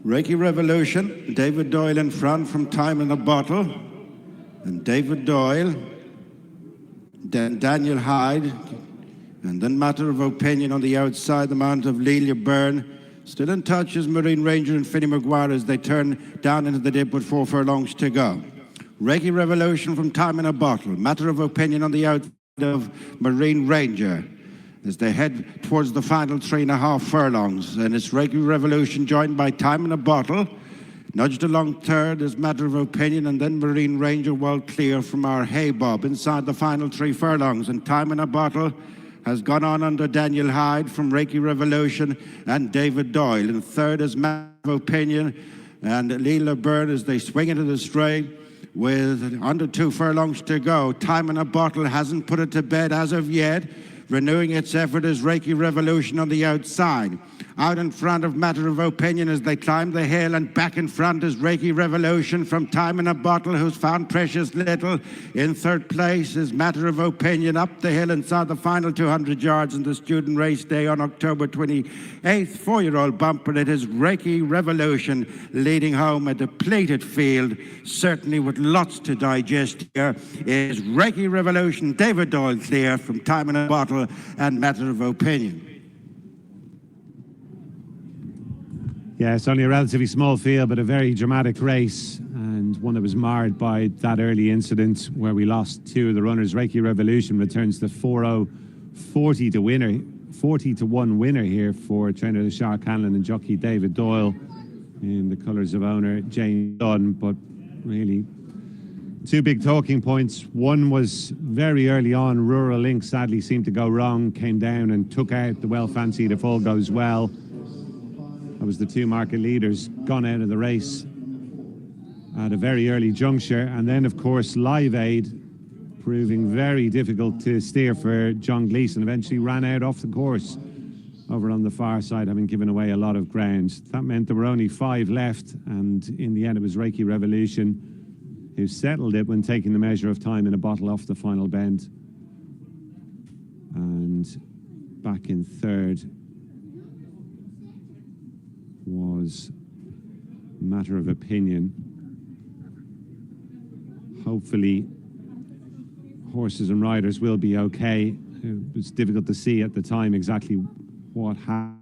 K: Reiki Revolution, David Doyle in front from Time in a Bottle. And David Doyle, then Daniel Hyde, and then Matter of Opinion on the outside, the mount of Lelia Byrne. Still in touch is Marine Ranger and Finney Maguire as they turn down into the dip with 4 furlongs to go. Reiki Revolution from Time in a Bottle. Matter of Opinion on the outside of Marine Ranger as they head towards the final 3.5 furlongs. And it's Reiki Revolution joined by Time in a Bottle. Nudged along third is Matter of Opinion, and then Marine Ranger well clear from our Hey Bob inside the final 3 furlongs. And Time in a Bottle has gone on under Daniel Hyde from Reiki Revolution and David Doyle. And third is Matter of Opinion and Leela Byrne as they swing into the straight with under 2 furlongs to go. Time in a Bottle hasn't put it to bed as of yet. Renewing its effort is Reiki Revolution on the outside. Out in front of Matter of Opinion as they climb the hill, and back in front is Reiki Revolution from Time in a Bottle, who's found precious little. In third place is Matter of Opinion up the hill inside the final 200 yards in the student race day on October 28th. 4-year-old bumper. It is Reiki Revolution leading home a depleted field, certainly with lots to digest here. Is Reiki Revolution, David Doyle clear from Time in a Bottle and Matter of Opinion.
I: Yeah, it's only a relatively small field, but a very dramatic race, and one that was marred by that early incident where we lost 2 of the runners. Reiki Revolution returns the 4-0 40-1 winner here for trainer Shark Hanlon and jockey David Doyle in the colours of owner James Dunn. But really, 2 big talking points. One was very early on, Rural Link sadly seemed to go wrong, came down and took out the well-fancied If All Goes Well. That was the 2 market leaders gone out of the race at a very early juncture. And then, of course, Live Aid proving very difficult to steer for John Gleeson. Eventually ran out off the course over on the far side, having given away a lot of ground. That meant there were only 5 left, and in the end it was Reiki Revolution who settled it when taking the measure of time in a bottle off the final bend. And back in third was Matter of Opinion. Hopefully horses and riders will be okay. It was difficult to see at the time exactly what happened.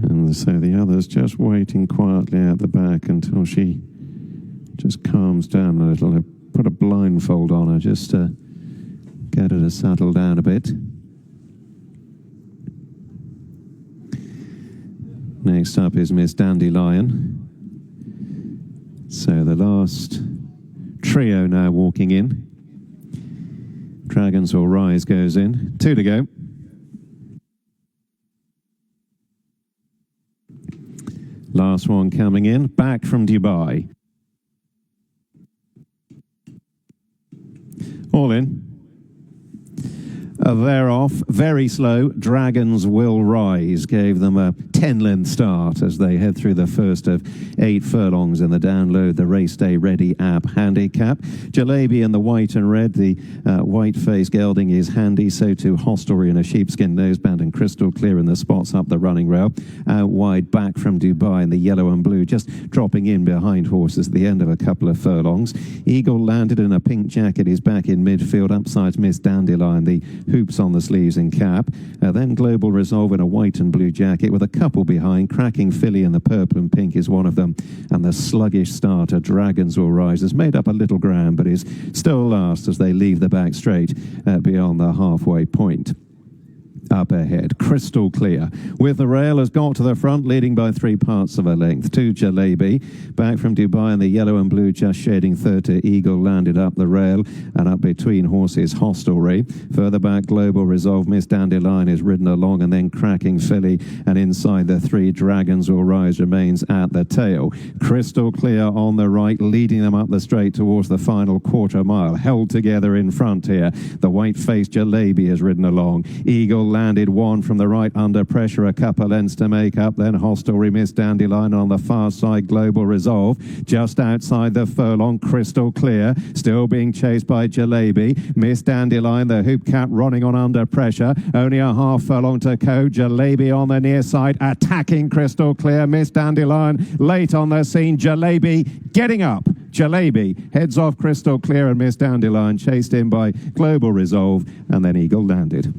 O: And so the others just waiting quietly at the back until she just calms down a little. I put a blindfold on her just to get her to settle down a bit. Next up is Miss Dandelion. So the last trio now walking in. Dragons Will Rise goes in. 2 to go. Last one coming in, back from Dubai. All in. They're off, very slow. Dragons Will Rise gave them a 10 10-length start as they head through the first of 8 furlongs in the Download the Race Day Ready app handicap. Jalebi in the white and red, the white-faced gelding is handy, so too Hostelry in a sheepskin noseband and Crystal Clear in the spots up the running rail. Out wide back from Dubai in the yellow and blue, just dropping in behind horses at the end of a couple of furlongs. Eagle Landed in a pink jacket is back in midfield, upsides Miss Dandelion, the hoops on the sleeves and cap. Then Global Resolve in a white and blue jacket with a couple behind. Cracking Filly in the purple and pink is one of them. And the sluggish starter, Dragons Will Rise, has made up a little ground but is still last as they leave the back straight beyond the halfway point. Up ahead, Crystal Clear with the rail has got to the front, leading by 3 parts of a length to Jalebi. Back from Dubai in the yellow and blue, just shading third to Eagle Landed up the rail, and up between horses Hostelry. Further back, Global Resolve, Miss Dandelion is ridden along, and then Cracking Filly, and inside the 3, Dragons Will Rise remains at the tail. Crystal Clear on the right, leading them up the straight towards the final quarter mile, held together in front here. The white-faced Jalebi is ridden along. Eagle Landed one from the right under pressure, a couple lengths to make up. Then Hostelry, Miss Dandelion on the far side, Global Resolve. Just outside the furlong, Crystal Clear, still being chased by Jalebi. Miss Dandelion, the hoop cap running on under pressure. Only a half furlong to go. Jalebi on the near side, attacking Crystal Clear. Miss Dandelion late on the scene. Jalebi getting up. Jalebi heads off Crystal Clear, and Miss Dandelion chased in by Global Resolve, and then Eagle Landed.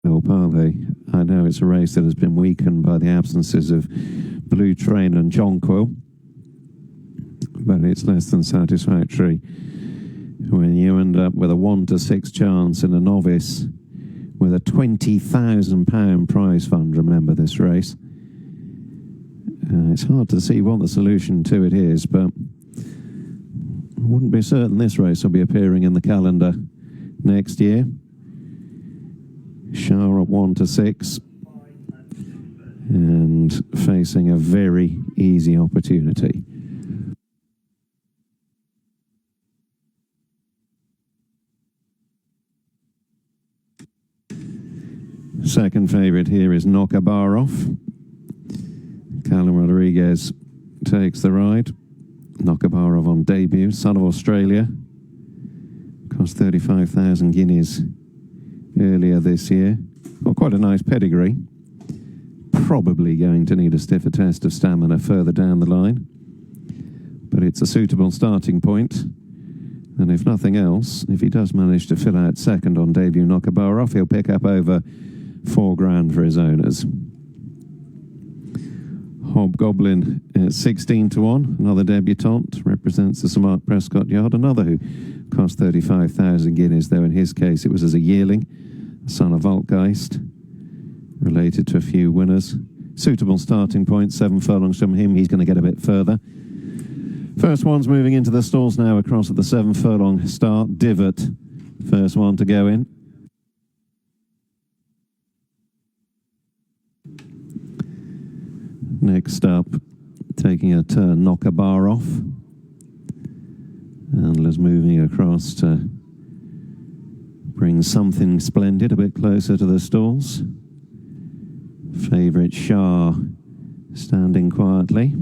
O: Well, partly, I know it's a race that has been weakened by the absences of Blue Train and Jonquil, but it's less than satisfactory when you end up with a 1 to 6 chance in a novice with a £20,000 prize fund. Remember this race. It's hard to see what the solution to it is, but I wouldn't be certain this race will be appearing in the calendar next year. Shah at 1 to 6 and facing a very easy opportunity. Second favourite here is Nokabarov. Callum Rodriguez takes the ride. Nokabarov on debut, son of Australia. Cost 35,000 guineas earlier this year. Got quite a nice pedigree. Probably going to need a stiffer test of stamina further down the line. But it's a suitable starting point. And if nothing else, if he does manage to fill out second on debut Nokabarov, he'll pick up over £4,000 for his owners. Hobgoblin at 16 to 1, another debutant, represents the Sir Mark Prescott yard, another who cost 35,000 guineas, though in his case it was as a yearling, son of Voltgeist, related to a few winners. Suitable starting point, 7 furlongs from him, he's going to get a bit further. First one's moving into the stalls now across at the 7 furlong start. Divot, first one to go in. Next up, taking a turn, Nokabarov. Handlers moving across to bring Something Splendid a bit closer to the stalls. Favourite Shah standing quietly.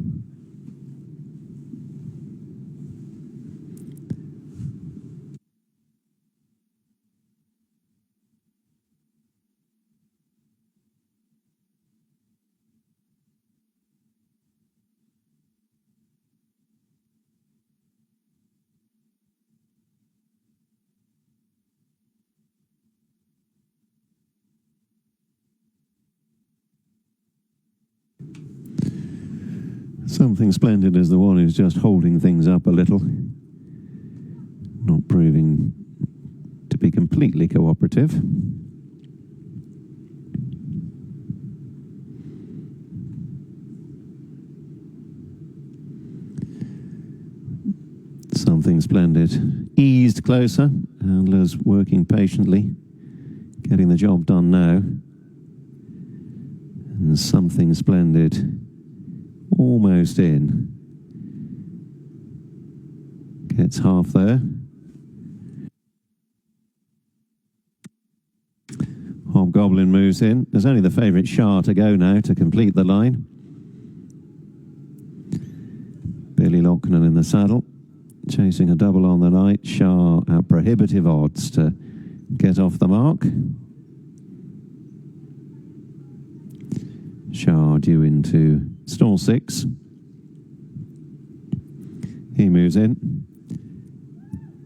O: Something Splendid is the one who's just holding things up a little. Not proving to be completely cooperative. Something Splendid eased closer. Handlers working patiently, getting the job done now. And Something Splendid almost in. Gets half there. Hobgoblin moves in. There's only the favourite Shah to go now to complete the line. Billy Loughnane in the saddle, chasing a double on the night. Shah at prohibitive odds to get off the mark. Shah due into stall 6. He moves in.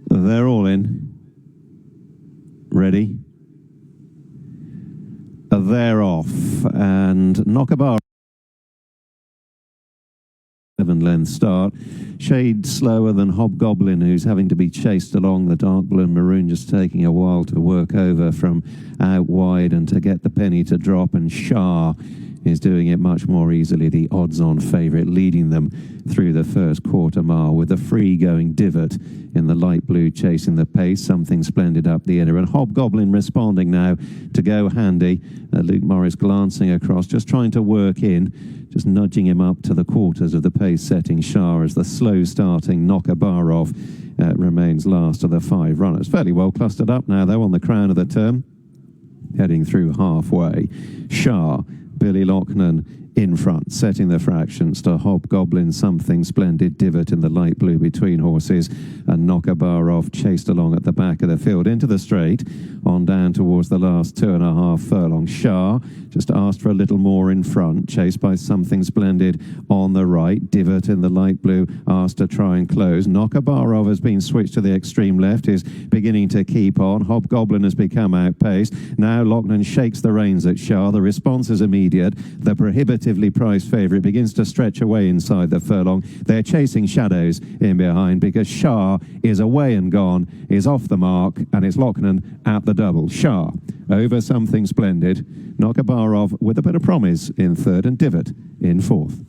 O: They're all in. Ready. They're off. And Nokabarov. 7-length start. Shade slower than Hobgoblin, who's having to be chased along. The dark blue and maroon just taking a while to work over from out wide and to get the penny to drop. And Shah is doing it much more easily, the odds-on favourite, leading them through the first quarter mile with a free-going Divot in the light blue chasing the pace. Something Splendid up the inner, and Hobgoblin responding now to go handy. Luke Morris glancing across, just trying to work in, just nudging him up to the quarters of the pace-setting Shah as the slow-starting Nokabarov remains last of the 5 runners. Fairly well clustered up now, though, on the crown of the term. Heading through halfway. Shah, Billy Loughnane in front, setting the fractions to Hobgoblin, Something Splendid, Divot in the light blue between horses, and Nokabarov chased along at the back of the field into the straight, on down towards the last 2.5 furlongs. Shah just asked for a little more in front, chased by Something Splendid on the right. Divot in the light blue asked to try and close. Nokabarov has been switched to the extreme left, is beginning to keep on. Hobgoblin has become outpaced. Now Loughnane shakes the reins at Shah. The response is immediate. The prohibitively priced favourite begins to stretch away inside the furlong. They're chasing shadows in behind because Shah is away and gone, is off the mark, and it's Loughnane at the double. Shah over Something Splendid. Nokabarov with a bit of promise in third, and Divot in fourth.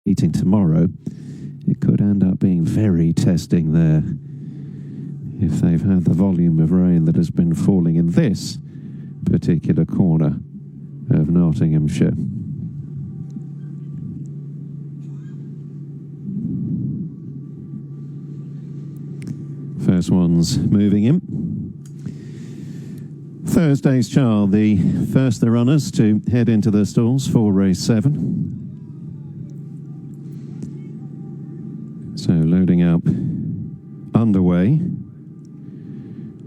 O: meeting tomorrow, it could end up being very testing there if they've had the volume of rain that has been falling in this particular corner of Nottinghamshire. First one's moving in. Thursday's Child, the first the runners to head into the stalls for race 7. So loading up underway.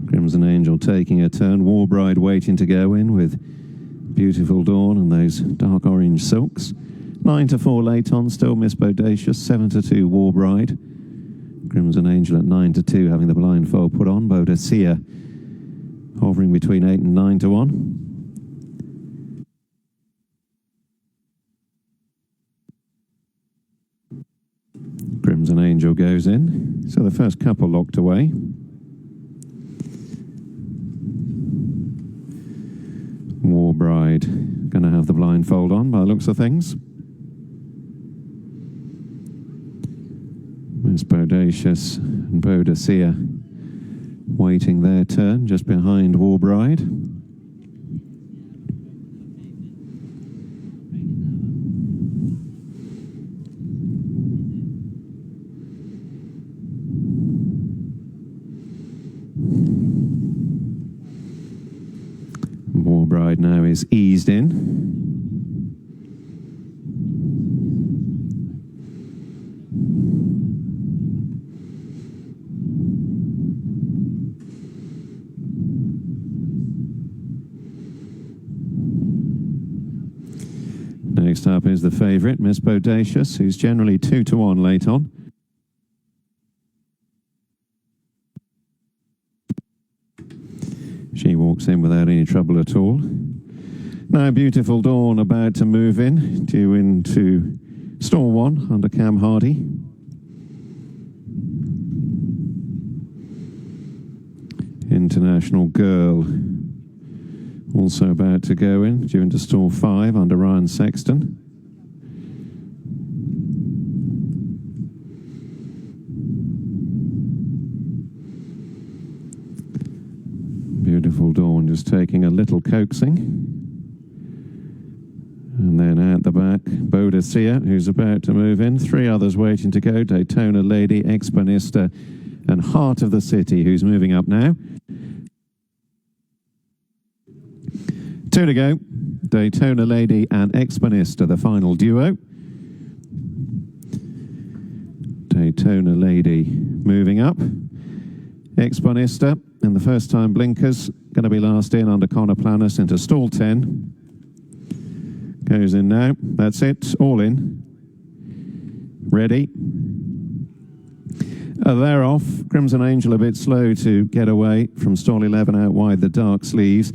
O: Crimson Angel taking a turn. Warbride waiting to go in with Beautiful Dawn and those dark orange silks. 9-4 Leighton, still Miss Bodacious. 7-2 Warbride. Crimson Angel at 9-2 having the blindfold put on. Boadicea hovering between 8 and 9-1. Crimson Angel goes in. So the first couple locked away. Warbride going to have the blindfold on by the looks of things. Miss Bodacious and Boadicea waiting their turn just behind Warbride. Warbride now is eased in. Next up is the favourite, Miss Bodacious, who's generally 2-1 late on. She walks in without any trouble at all. Now Beautiful Dawn about to move in, due into stall 1 under Cam Hardy. International Girl also about to go in, due into stall 5 under Ryan Sexton. Beautiful Dawn just taking a little coaxing. And then at the back, Boadicea, who's about to move in. 3 others waiting to go. Daytona Lady, Exponista, and Heart of the City, who's moving up now. 2 to go. Daytona Lady and Exponista, the final duo. Daytona Lady moving up. Exponista in the first time blinkers, going to be last in under Connor Planis into stall 10. Goes in now. That's it. All in. Ready. They're off. Crimson Angel a bit slow to get away from stall 11 out wide, the dark sleeves.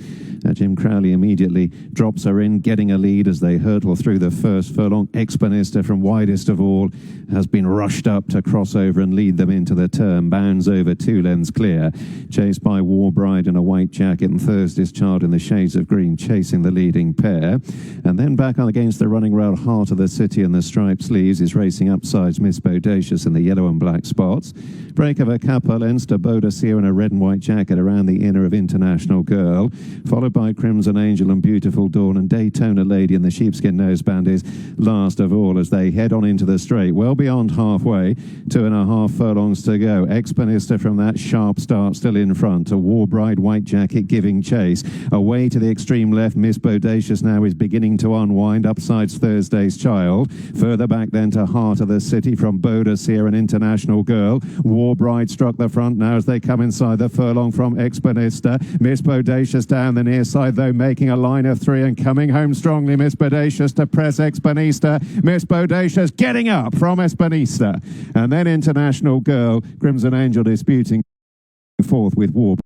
O: Jim Crowley immediately drops her in, getting a lead as they hurtle through the first furlong. Exponista from widest of all has been rushed up to cross over and lead them into the turn. Bounds over 2 lengths clear. Chased by Warbride in a white jacket and Thursday's Child in the shades of green chasing the leading pair. And then back on against the running rail, Heart of the City and the striped sleeves is racing upsides Miss Bodacious in the yellow and black spots. Break of a couple, ends to Boadicea in a red and white jacket around the inner of International Girl, followed by Crimson Angel and Beautiful Dawn, and Daytona Lady and the sheepskin noseband is last of all as they head on into the straight, well beyond halfway, 2.5 furlongs to go. Exponista from that sharp start still in front, a Warbride white jacket giving chase. Away to the extreme left, Miss Bodacious now is beginning to unwind, upsides Thursday's Child. Further back then to Heart of the City from Boadicea and International Girl. Warbride struck the front now as they come inside the furlong from Exponista. Miss Bodacious down the near side though, making a line of 3 and coming home strongly. Miss Bodacious to press Exponista. Miss Bodacious getting up from Exponista. And then International Girl, Crimson Angel disputing fourth with Warbride.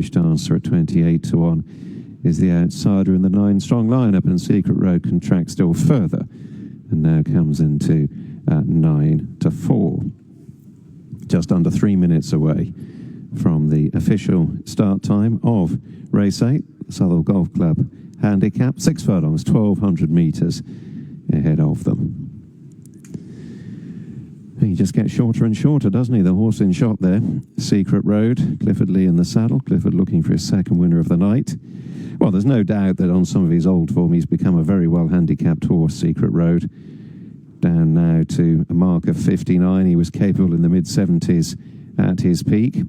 O: Dancer at 28 to 1 is the outsider in the 9-strong lineup, and Secret Road can track still further and now comes into 9 to 4. Just under 3 minutes away from the official start time of race 8, Southall Golf Club handicap, 6 furlongs, 1,200 metres ahead of them. He just gets shorter and shorter, doesn't he? The horse in shot there, Secret Road. Clifford Lee in the saddle. Clifford looking for his second winner of the night. Well, there's no doubt that on some of his old form, he's become a very well handicapped horse, Secret Road. Down now to a mark of 59. He was capable in the mid-70s at his peak.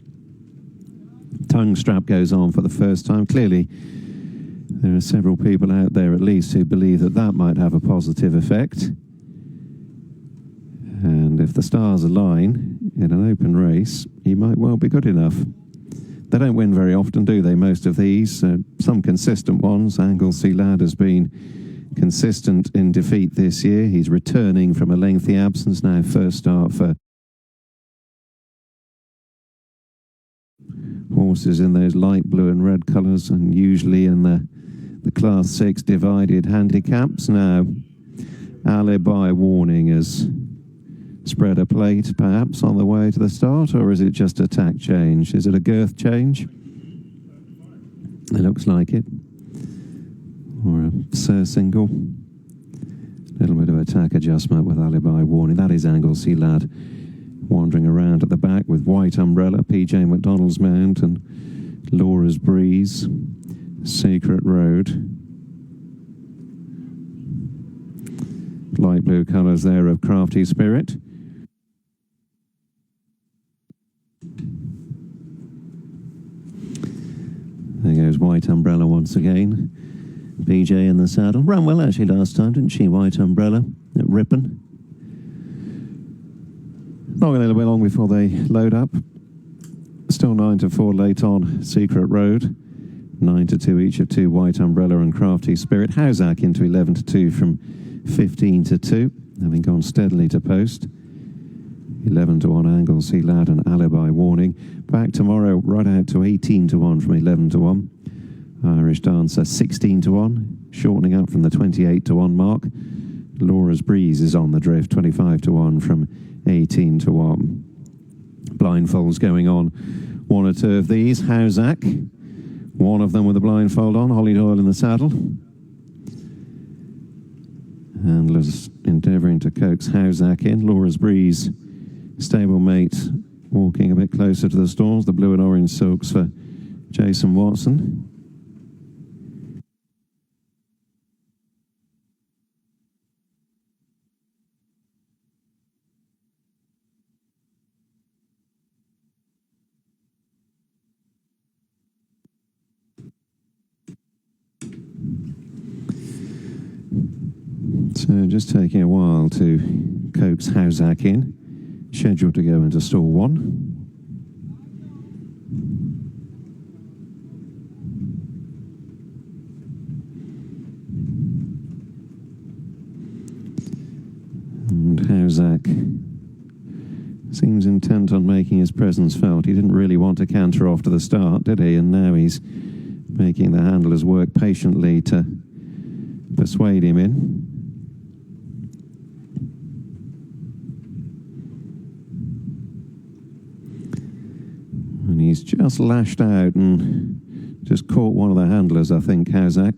O: Tongue strap goes on for the first time. Clearly, there are several people out there at least who believe that that might have a positive effect. And if the stars align in an open race, he might well be good enough. They don't win very often, do they, most of these? Some consistent ones. Anglesey Lad has been consistent in defeat this year. He's returning from a lengthy absence now. First start for horses in those light blue and red colours, and usually in the Class 6 divided handicaps. Now, Alibi Warning has spread a plate perhaps on the way to the start, or is it just a tack change? Is it a girth change? It looks like it. Or a surcingle. A little bit of a tack adjustment with Alibi Warning. That is Anglesey Lad wandering around at the back with White Umbrella, PJ McDonald's mount, and Laura's Breeze, Secret Road. Light blue colours there of Crafty Spirit. There goes White Umbrella once again. PJ in the saddle. Ran well actually last time, didn't she, White Umbrella at Ripon? Not a little bit long before they load up. Still 9 to 4 late on Secret Road. 9 to 2 each of 2 White Umbrella and Crafty Spirit. Hausac into 11 to 2 from 15 to 2, having gone steadily to post. 11 to 1 Anglesey Lad and Alibi Warning. Back tomorrow, right out to 18 to 1 from 11 to 1. Irish Dancer 16 to 1, shortening up from the 28 to 1 mark. Laura's Breeze is on the drift, 25 to 1 from 18 to 1. Blindfolds going on. One or two of these. Hausac, one of them with a blindfold on. Holly Doyle in the saddle. Handlers endeavouring to coax Hausac in. Laura's Breeze, stablemate, walking a bit closer to the stalls. The blue and orange silks for Jason Watson. So just taking a while to coax Hausac in. Scheduled to go into stall 1. And Hausac seems intent on making his presence felt. He didn't really want to canter off to the start, did he? And now he's making the handlers work patiently to persuade him in. And he's just lashed out and just caught one of the handlers, I think, Hausac.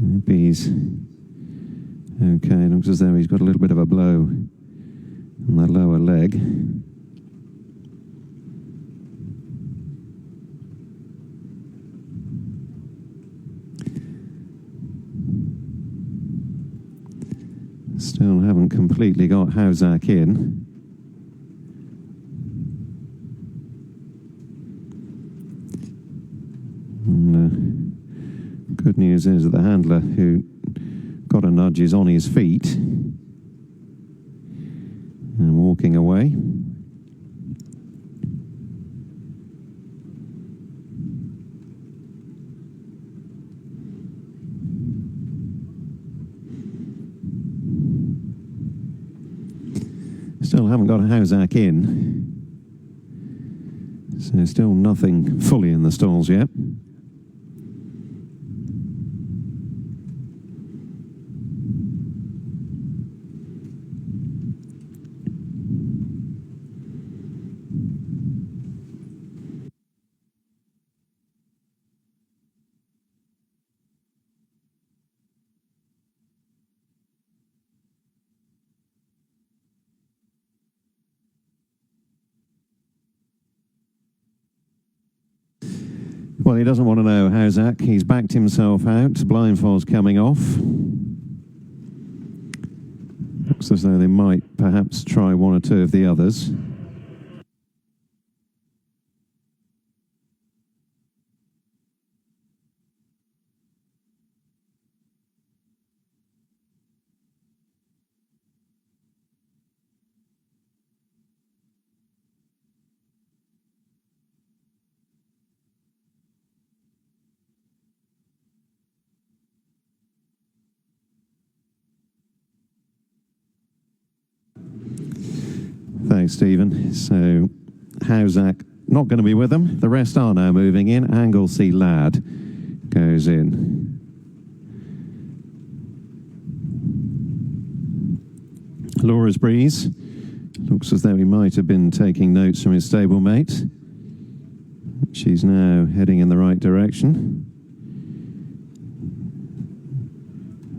O: Maybe he's okay. It looks as though he's got a little bit of a blow on the lower leg. Still haven't completely got Hausac in. And, good news is that the handler who got a nudge is on his feet and walking away. Still haven't got a Hausac in. So still nothing fully in the stalls yet. Well, he doesn't want to know Hausak. He's backed himself out. Blindfold's coming off. Looks as though they might perhaps try one or two of the others. Thanks, Stephen. So, Hausak not going to be with them. The rest are now moving in. Anglesey Lad goes in. Laura's Breeze looks as though he might have been taking notes from his stablemate. She's now heading in the right direction.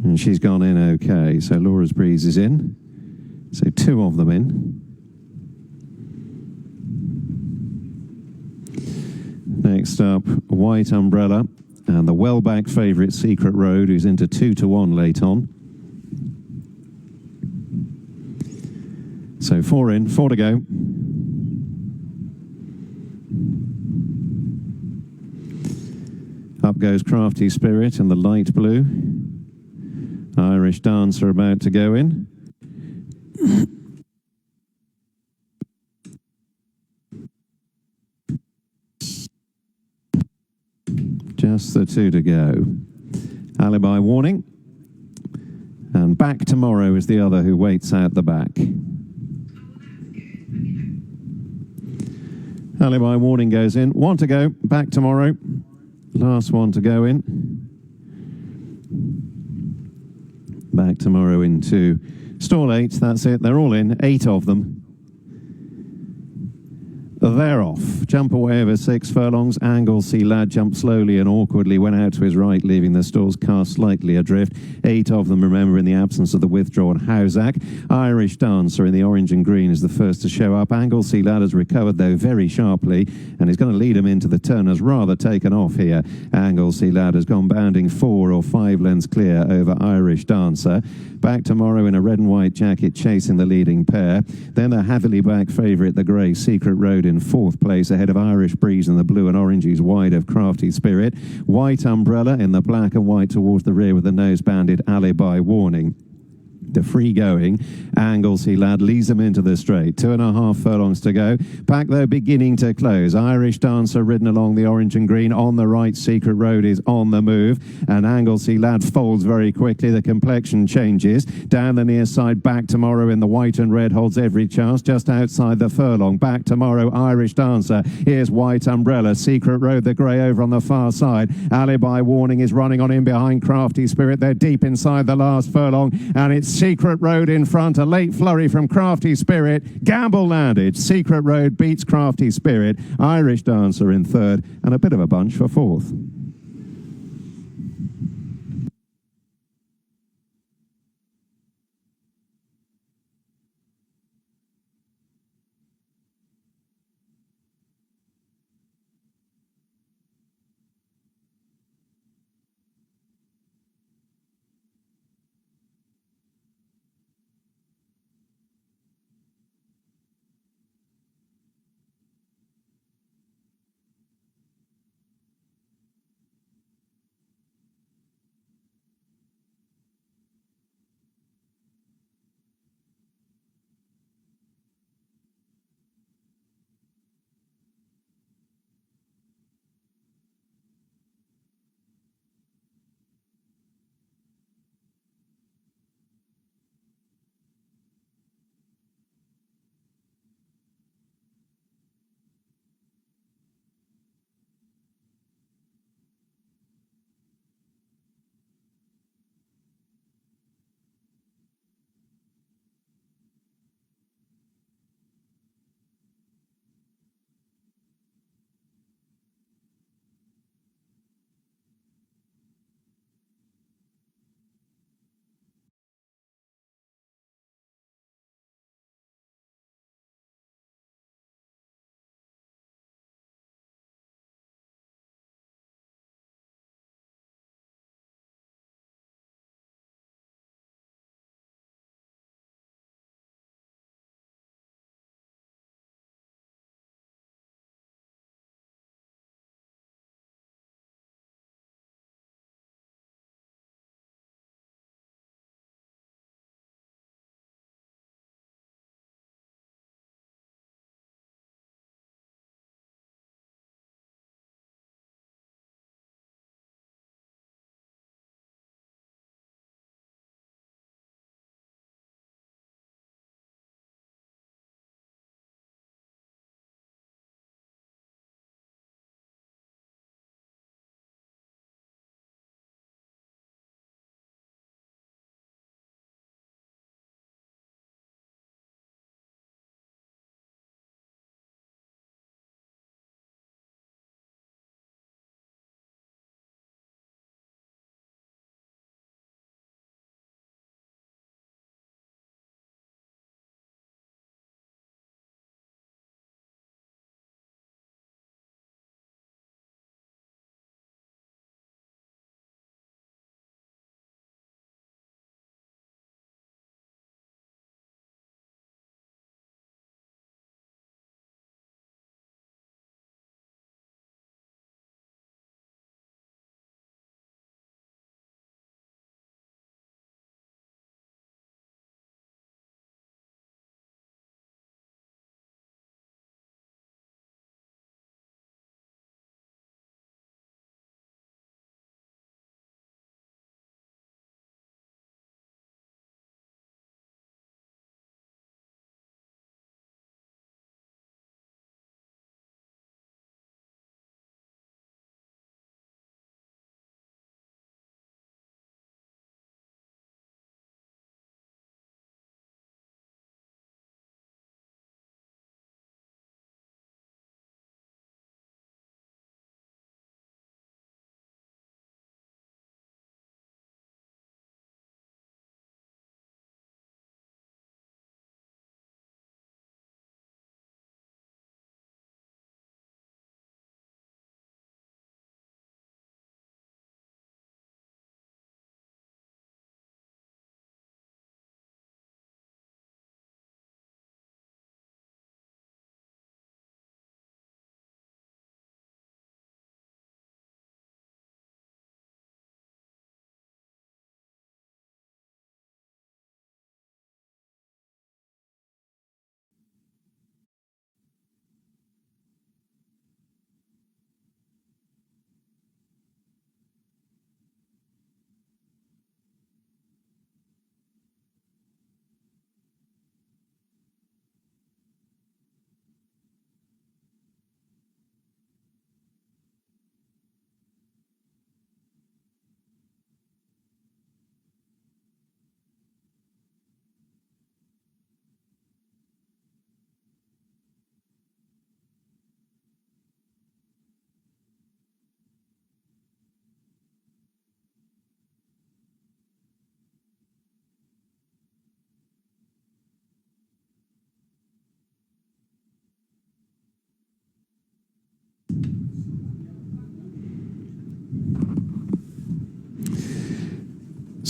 O: And she's gone in okay. So Laura's Breeze is in. So two of them in. Next up, White Umbrella and the well-backed favourite Secret Road, who's into 2-1 late on. So 4 in, 4 to go. Up goes Crafty Spirit in the light blue. Irish Dancer about to go in. Just the 2 to go. Alibi Warning. And Back Tomorrow is the other who waits out the back. Alibi Warning goes in. 1 to go. Back Tomorrow. Last one to go in. Back Tomorrow into stall 8. That's it. They're all in. 8 of them. They're off. Jump away over 6 furlongs. Anglesey Lad jumped slowly and awkwardly, went out to his right, leaving the stalls cast slightly adrift. 8 of them, remember, in the absence of the withdrawn Hausak. Irish Dancer in the orange and green is the first to show up. Anglesey Lad has recovered, though, very sharply, and is going to lead him into the turn. Has rather taken off here. Anglesey Lad has gone bounding 4 or 5 lengths clear over Irish Dancer. Back Tomorrow in a red and white jacket, chasing the leading pair. Then the heavily back favourite, the grey Secret Road, in 4th place ahead of Irish Breeze and the blue and oranges wide of Crafty Spirit. White Umbrella in the black and white towards the rear with the nose banded Alibi Warning. The free going Anglesey Lad leads them into the straight. 2.5 furlongs to go. Pack, though, beginning to close. Irish Dancer ridden along the orange and green. On the right, Secret Road is on the move. And Anglesey Lad folds very quickly. The complexion changes. Down the near side, Back Tomorrow in the white and red holds every chance. Just outside the furlong. Back Tomorrow, Irish Dancer. Here's White Umbrella. Secret Road, the grey over on the far side. Alibi Warning is running on in behind Crafty Spirit. They're deep inside the last furlong. And it's Secret Road in front. A late flurry from Crafty Spirit. Gamble landed. Secret Road beats Crafty Spirit. Irish Dancer in 3rd. And a bit of a bunch for 4th.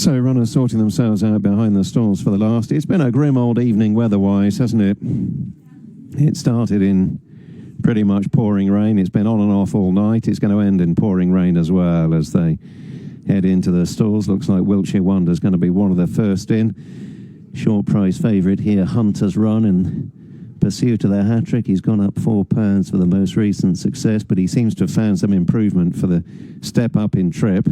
O: So runners sorting themselves out behind the stalls for the last. It's been a grim old evening weather-wise, hasn't it? It started in pretty much pouring rain. It's been on and off all night. It's going to end in pouring rain as well as they head into the stalls. Looks like Wiltshire Wonder's going to be one of the first in. Short price favourite here, Hunter's Run, in pursuit of the hat-trick. He's gone up £4 for the most recent success, but he seems to have found some improvement for the step up in trip.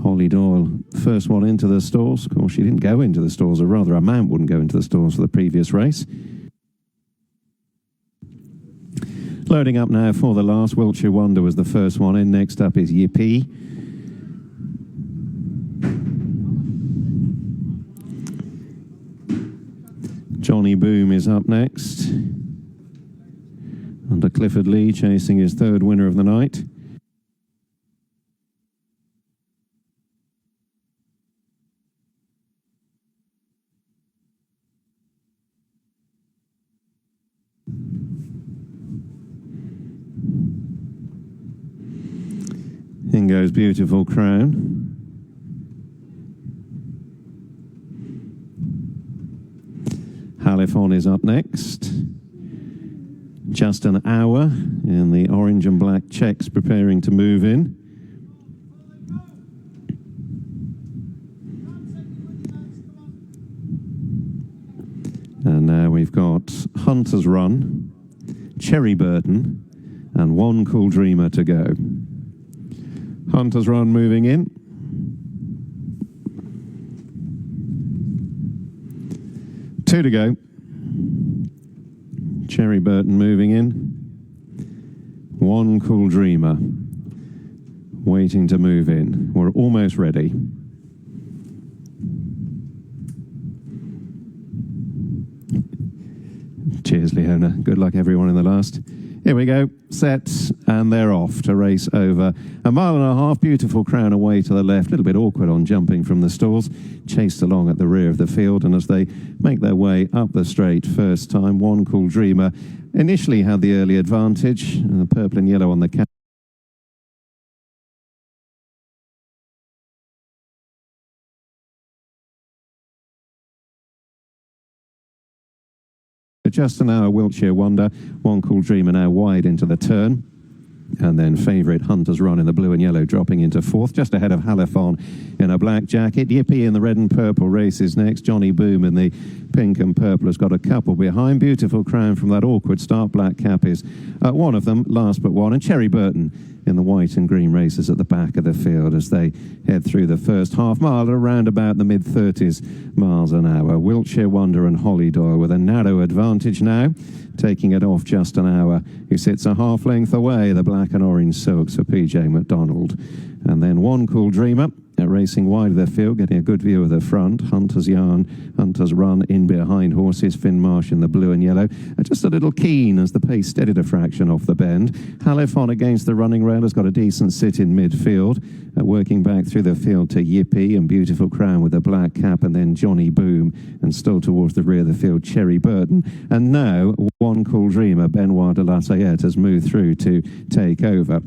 O: Holly Doyle, first one into the stalls. Of course, she didn't go into the stalls, or rather a mount wouldn't go into the stalls for the previous race. Loading up now for the last. Wiltshire Wonder was the first one in. Next up is Yippee. Johnny Boom is up next. Under Clifford Lee, chasing his third winner of the night. In goes Beautiful Crown. Halifon is up next. Just an hour in the orange and black checks preparing to move in. And now we've got Hunter's Run, Cherry Burton, and One Cool Dreamer to go. Hunter's Run moving in. Two to go. Cherry Burton moving in. One Cool Dreamer waiting to move in. We're almost ready. Cheers, Leona. Good luck, everyone, in the last. Here we go, set, and they're off to race over 1.5 miles. Beautiful Crown away to the left, a little bit awkward on jumping from the stalls, chased along at the rear of the field, and as they make their way up the straight first time, One Cool Dreamer initially had the early advantage, and the purple and yellow on the cap. Just an hour, Wiltshire Wonder. One Cool Dreamer now wide into the turn. And then favourite Hunter's Run in the blue and yellow dropping into fourth, just ahead of Halifon in a black jacket. Yippee in the red and purple races next. Johnny Boom in the pink and purple has got a couple behind. Beautiful Crown from that awkward start. Black Cap is one of them, last but one. And Cherry Burton in the white and green races at the back of the field as they head through the first half mile at around about the mid-30s miles an hour. Wiltshire Wonder and Holly Doyle with a narrow advantage now, taking it off just an hour, who sits a half length away, the black and orange silks for PJ McDonald. And then One Cool Dreamer racing wide of the field, getting a good view of the front. Hunter's Yarn, Hunter's Run in behind horses. Finn Marsh in the blue and yellow. Just a little keen as the pace steadied a fraction off the bend. Halifon against the running rail has got a decent sit in midfield. Working back through the field to Yippee and Beautiful Crown with a black cap, and then Johnny Boom, and still towards the rear of the field, Cherry Burton. And now One Cool Dreamer, Benoit de la Sayette, has moved through to take over.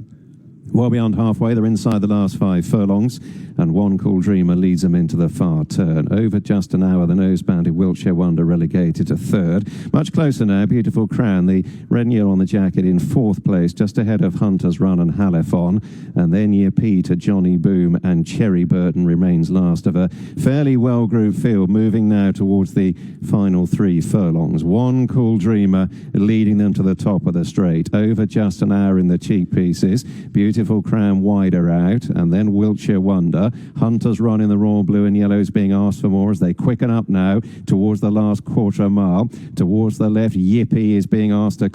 O: Well beyond halfway, they're inside the last 5 furlongs, and One Cool Dreamer leads them into the far turn. Over just an hour, the nose-banded Wiltshire Wonder relegated to third. Much closer now, Beautiful Crown, the red and yellow on the jacket, in fourth place, just ahead of Hunter's Run and Halifon. And then Yippee to Johnny Boom, and Cherry Burton remains last of a fairly well-grouped field, moving now towards the final 3 furlongs. One Cool Dreamer leading them to the top of the straight. Over just an hour in the cheek pieces. Beautiful Crown wider out, and then Wiltshire Wonder. Hunter's Run in the royal blue and yellow is being asked for more as they quicken up now towards the last quarter mile. Towards the left, Yippee is being asked to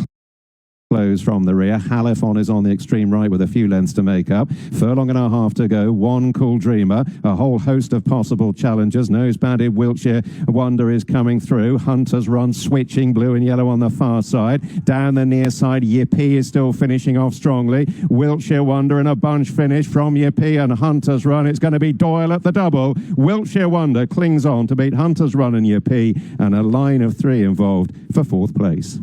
O: close from the rear. Halifon is on the extreme right with a few lengths to make up. Furlong and a half to go. One Cool Dreamer. A whole host of possible challengers. Nose-banded Wiltshire Wonder is coming through. Hunter's Run switching blue and yellow on the far side. Down the near side, Yippee is still finishing off strongly. Wiltshire Wonder in a bunch finish from Yippee and Hunter's Run. It's going to be Doyle at the double. Wiltshire Wonder clings on to beat Hunter's Run and Yippee, and a line of 3 involved for fourth place.